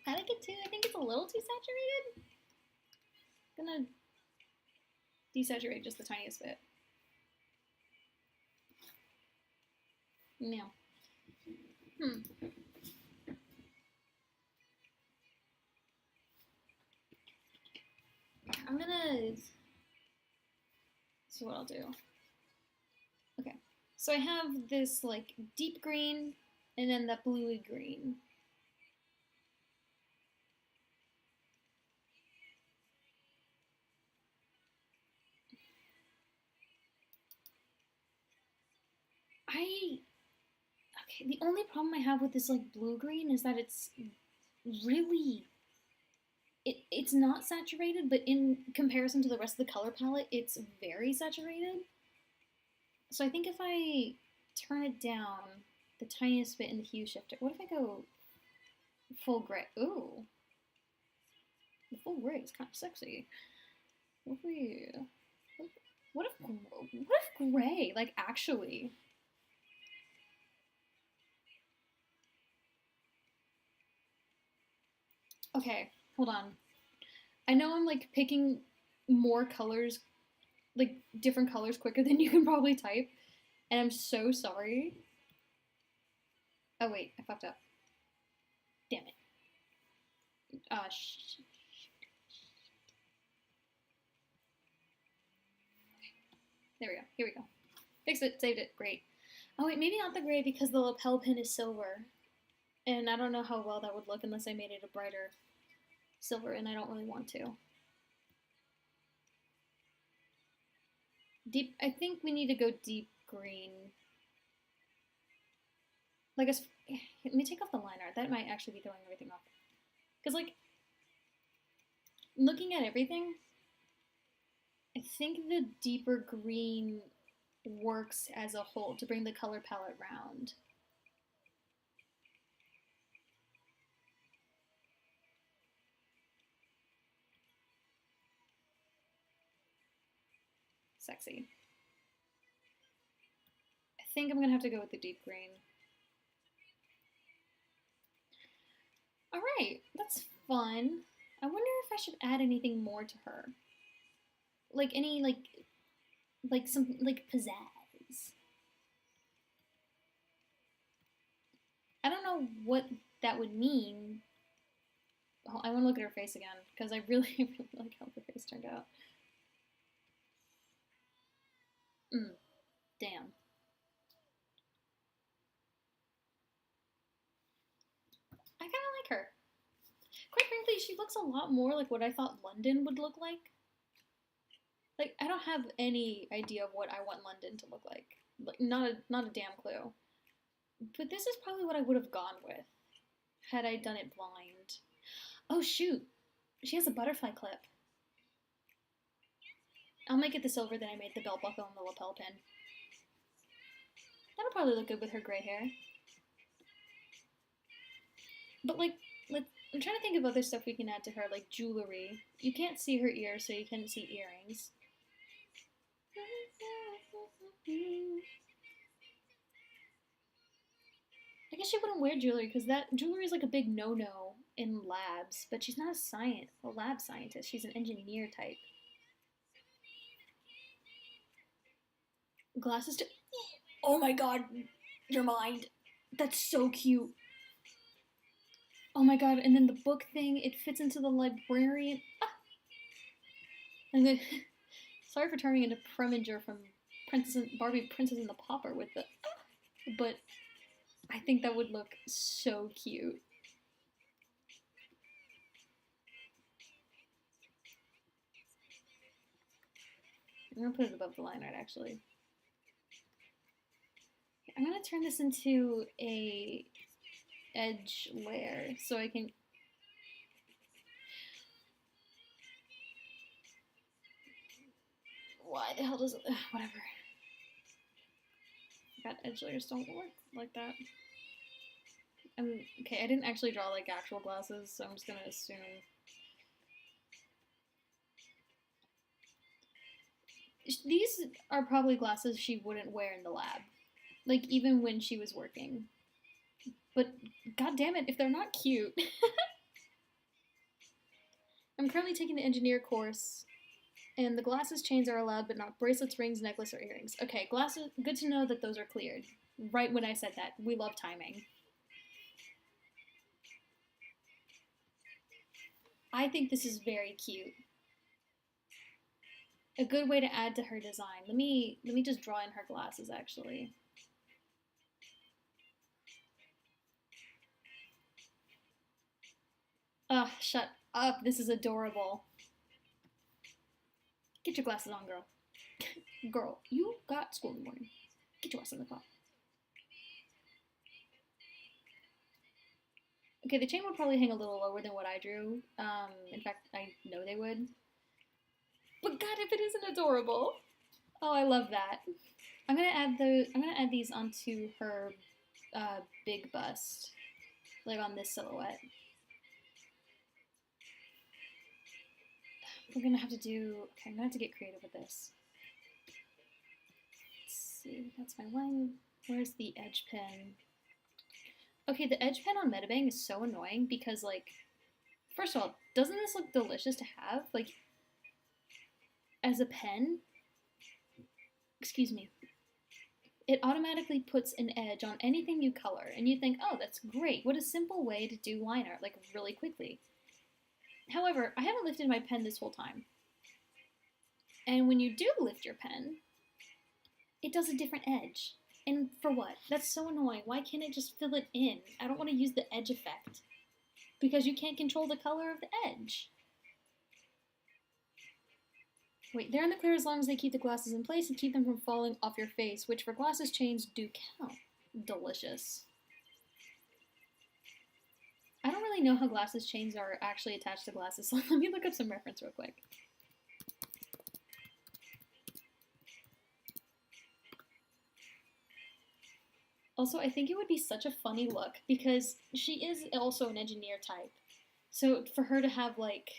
I like it too. I think it's a little too saturated. I'm gonna desaturate just the tiniest bit. Now. I'm gonna... This is what I'll do. Okay. So I have this, like, deep green, and then that bluey green. Okay, the only problem I have with this, like, blue-green is that it's really... It's not saturated, but in comparison to the rest of the color palette, it's very saturated. So I think if I turn it down the tiniest bit in the hue shifter, what if I go full gray? Ooh. The full gray is kind of sexy. What if gray, like, actually... Okay, hold on. I know I'm, like, picking more colors, like, different colors quicker than you can probably type, and I'm so sorry. Oh, wait, I fucked up. Damn it. There we go. Here we go. Fixed it. Saved it. Great. Oh, wait, maybe not the gray because the lapel pin is silver. And I don't know how well that would look unless I made it a brighter silver, and I don't really want to. Deep, I think we need to go deep green. Like, let me take off the line art. That might actually be throwing everything off. Because, like, looking at everything, I think the deeper green works as a whole to bring the color palette round. Sexy. I think I'm gonna have to go with the deep green. Alright, that's fun. I wonder if I should add anything more to her. Like any, like some, like, pizzazz. I don't know what that would mean. Oh, I want to look at her face again, because I really, really like how her face turned out. Damn. I kind of like her. Quite frankly, she looks a lot more like what I thought London would look like. Like, I don't have any idea of what I want London to look like. Like, not a damn clue. But this is probably what I would have gone with had I done it blind. Oh shoot, she has a butterfly clip. I'll make it the silver that I made the belt buckle and the lapel pin. That'll probably look good with her gray hair. But like, I'm trying to think of other stuff we can add to her, like jewelry. You can't see her ears, so you can't see earrings. I guess she wouldn't wear jewelry because that jewelry is like a big no-no in labs. But she's not a lab scientist. She's an engineer type. Glasses to. Oh my god, your mind. That's so cute. Oh my god, and then the book thing, it fits into the librarian. Ah! And then, sorry for turning into Preminger from Barbie Princess and the Pauper with the. Ah! But I think that would look so cute. I'm gonna put it above the line art actually. I'm gonna turn this into a edge layer so I can. Why the hell does it. Whatever. God, edge layers don't work like that. Okay, I didn't actually draw like actual glasses, so I'm just gonna assume. These are probably glasses she wouldn't wear in the lab, like even when she was working. But god damn it, if they're not cute. I'm currently taking the engineer course, and the glasses chains are allowed, but not bracelets, rings, necklace, or earrings. Okay, glasses. Good to know that those are cleared. Right when I said that, we love timing. I think this is very cute. A good way to add to her design. Let me just draw in her glasses actually. Ugh, shut up. This is adorable. Get your glasses on, girl. Girl, you got school in the morning. Get your ass in the car. Okay, the chain would probably hang a little lower than what I drew. In fact, I know they would. But god, if it isn't adorable. Oh, I love that. I'm gonna add these onto her big bust, like on this silhouette. We're gonna have to do. Okay, I'm gonna have to get creative with this. Let's see. That's my one. Where's the edge pen? Okay, the edge pen on Metabang is so annoying because, like, first of all, doesn't this look delicious to have? Like, as a pen? Excuse me. It automatically puts an edge on anything you color, and you think, oh, that's great. What a simple way to do line art, like, really quickly. However, I haven't lifted my pen this whole time. And when you do lift your pen, it does a different edge. And for what? That's so annoying. Why can't it just fill it in? I don't want to use the edge effect. Because you can't control the color of the edge. Wait, they're in the clear as long as they keep the glasses in place and keep them from falling off your face, which for glasses chains do count. Delicious. I don't really know how glasses chains are actually attached to glasses, so let me look up some reference real quick. Also, I think it would be such a funny look because she is also an engineer type. So for her to have like,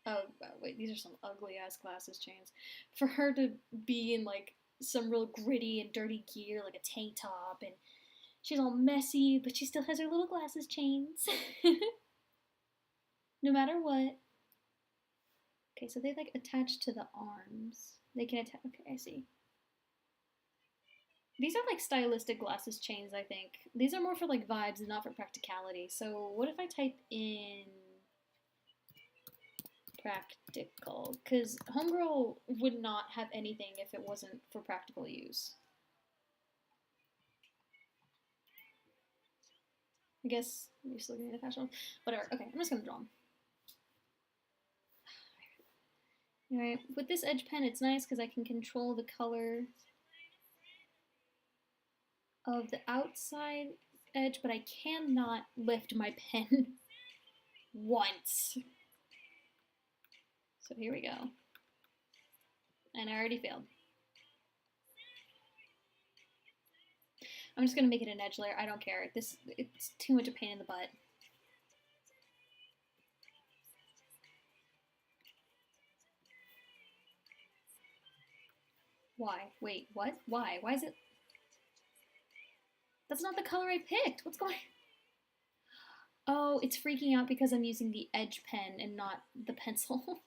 oh wait, these are some ugly ass glasses chains. For her to be in like some real gritty and dirty gear, like a tank top, and she's all messy, but she still has her little glasses chains. No matter what. Okay, so they like attach to the arms. They can attach. Okay, I see. These are like stylistic glasses chains, I think. These are more for like vibes and not for practicality. So what if I type in practical? Because Homegirl would not have anything if it wasn't for practical use. I guess you're still getting the fashion. Whatever. Okay, I'm just gonna draw them. Alright, with this edge pen, it's nice because I can control the color of the outside edge, but I cannot lift my pen once. So here we go. And I already failed. I'm just gonna make it an edge layer. I don't care. It's too much a pain in the butt. Why? Wait, what? Why? Why is it? That's not the color I picked. What's going on? Oh, it's freaking out because I'm using the edge pen and not the pencil.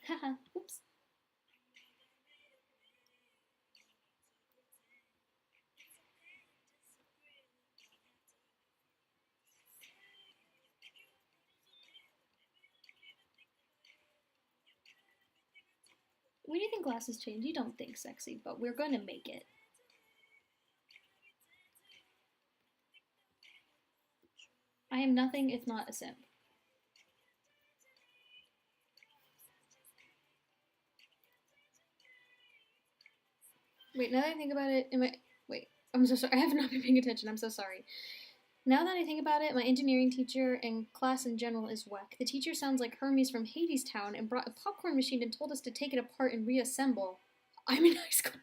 Haha, oops. When you think glasses change, you don't think sexy, but we're gonna make it. I am nothing if not a simp. Wait, now that I think about it, wait, I'm so sorry. I have not been paying attention. I'm so sorry. Now that I think about it, my engineering teacher and class in general is whack. The teacher sounds like Hermes from Hades Town and brought a popcorn machine and told us to take it apart and reassemble. I'm in high school.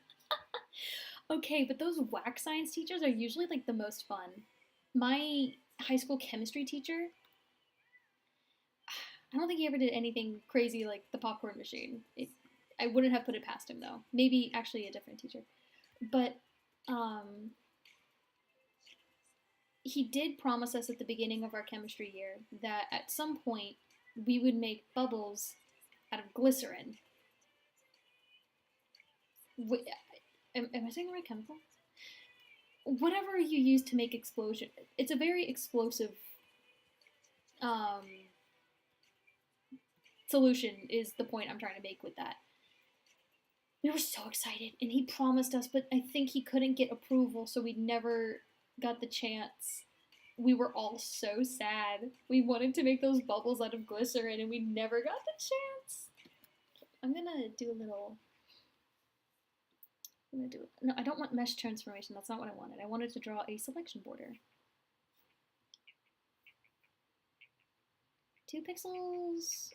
Okay, but those whack science teachers are usually like the most fun. My high school chemistry teacher, I don't think he ever did anything crazy like the popcorn machine. I wouldn't have put it past him though. Maybe actually a different teacher. But he did promise us at the beginning of our chemistry year that at some point we would make bubbles out of glycerin. Am I saying the right chemical? Whatever you use to make explosion. It's a very explosive solution is the point I'm trying to make with that. We were so excited, and he promised us, but I think he couldn't get approval, so we never got the chance. We were all so sad. We wanted to make those bubbles out of glycerin, and we never got the chance. I'm gonna do a little... No, I don't want mesh transformation. That's not what I wanted. I wanted to draw a selection border. 2 pixels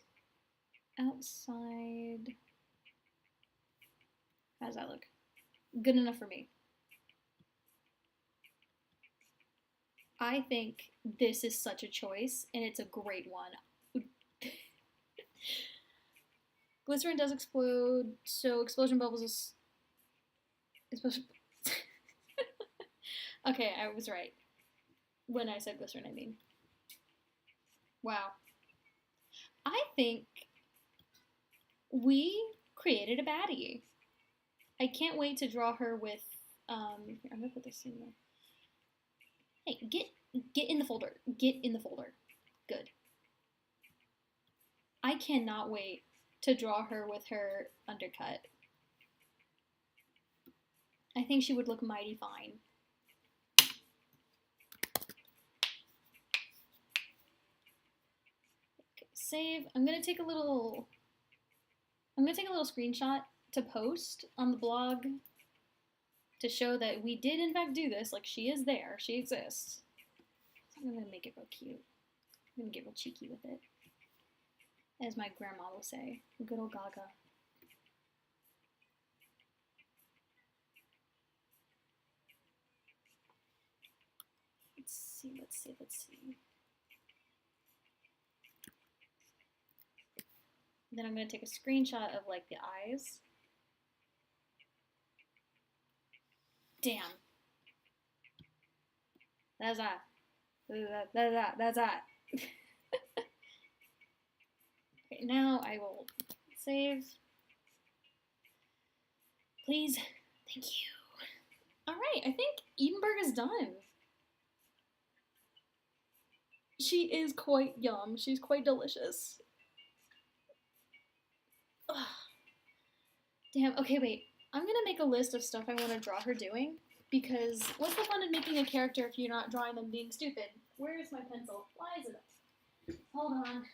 outside. How does that look? Good enough for me. I think this is such a choice, and it's a great one. Glycerin does explode, so explosion bubbles is... Okay, I was right. When I said glycerin, I mean. Wow. I think we created a baddie. I can't wait to draw her with, I'm gonna put this in there. Hey, get in the folder. Get in the folder. Good. I cannot wait to draw her with her undercut. I think she would look mighty fine. Okay, save. I'm gonna take a little screenshot to post on the blog to show that we did in fact do this. Like, she is there. She exists. So I'm gonna make it real cute. I'm gonna get real cheeky with it. As my grandma will say. Good old Gaga. Let's see. Then I'm going to take a screenshot of, like, the eyes. Damn. That's that. That's that. Okay, now I will save. Please. Thank you. Alright, I think Edinburgh is done. She is quite yum. She's quite delicious. Ugh. Damn, okay, wait. I'm gonna make a list of stuff I want to draw her doing, because what's the fun in making a character if you're not drawing them being stupid? Where is my pencil? Why is it? Hold on.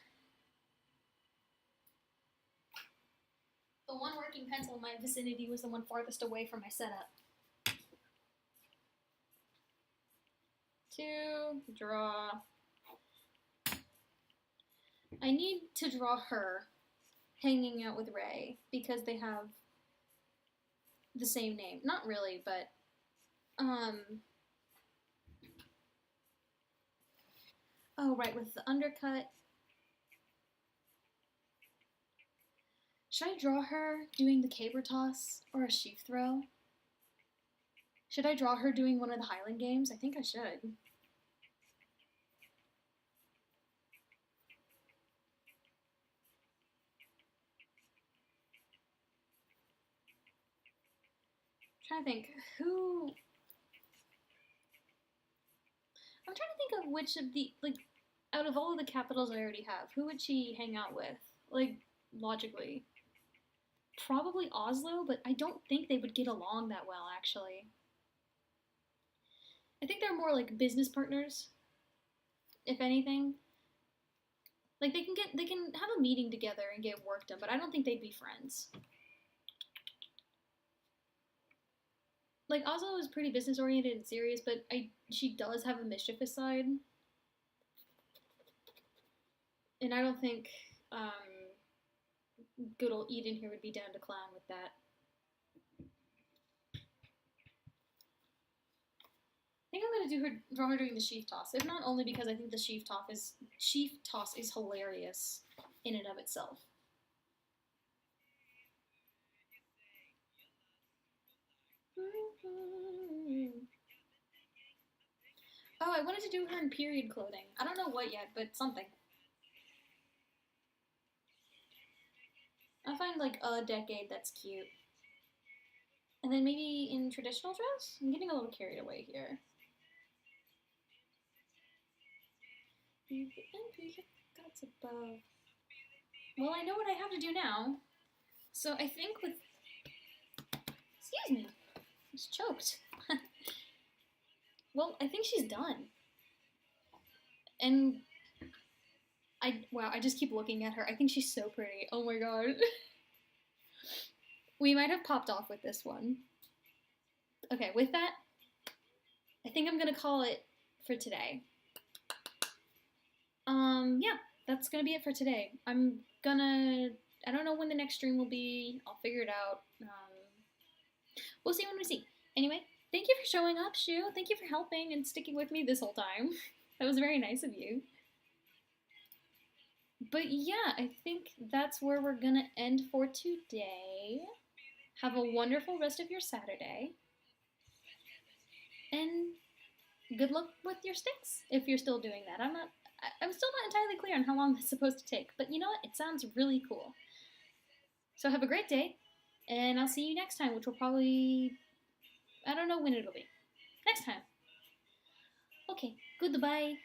The one working pencil in my vicinity was the one farthest away from my setup. To draw. I need to draw her hanging out with Ray because they have the same name. Not really, but oh right, with the undercut. Should I draw her doing the caber toss or a sheaf throw? Should I draw her doing one of the Highland games? I think I should. I'm trying to think who. I'm trying to think of which of the, like, out of all of the capitals I already have, who would she hang out with? Like, logically. Probably Oslo, but I don't think they would get along that well, actually. I think they're more like business partners, if anything. Like, they can have a meeting together and get work done, but I don't think they'd be friends. Like, Oslo is pretty business oriented and serious, but she does have a mischievous side. And I don't think good old Eden here would be down to clown with that. I think I'm gonna draw her doing the sheaf toss. If not only because I think the sheaf toss is hilarious in and of itself. Oh, I wanted to do her in period clothing. I don't know what yet, but something. I find like a decade that's cute. And then maybe in traditional dress? I'm getting a little carried away here. Gods above. Well, I know what I have to do now. So I think with... Excuse me. I was choked. Well, I think she's done. And wow, I just keep looking at her. I think she's so pretty. Oh my god. We might have popped off with this one. Okay, with that, I think I'm gonna call it for today. Yeah, that's gonna be it for today. I don't know when the next stream will be. I'll figure it out. We'll see when we see. Anyway, thank you for showing up, Shu. Thank you for helping and sticking with me this whole time. That was very nice of you. But yeah, I think that's where we're gonna end for today. Have a wonderful rest of your Saturday. And good luck with your sticks if you're still doing that. I'm still not entirely clear on how long that's supposed to take, but you know what? It sounds really cool. So have a great day, and I'll see you next time, which will probably, I don't know when it'll be. Next time. Okay, goodbye.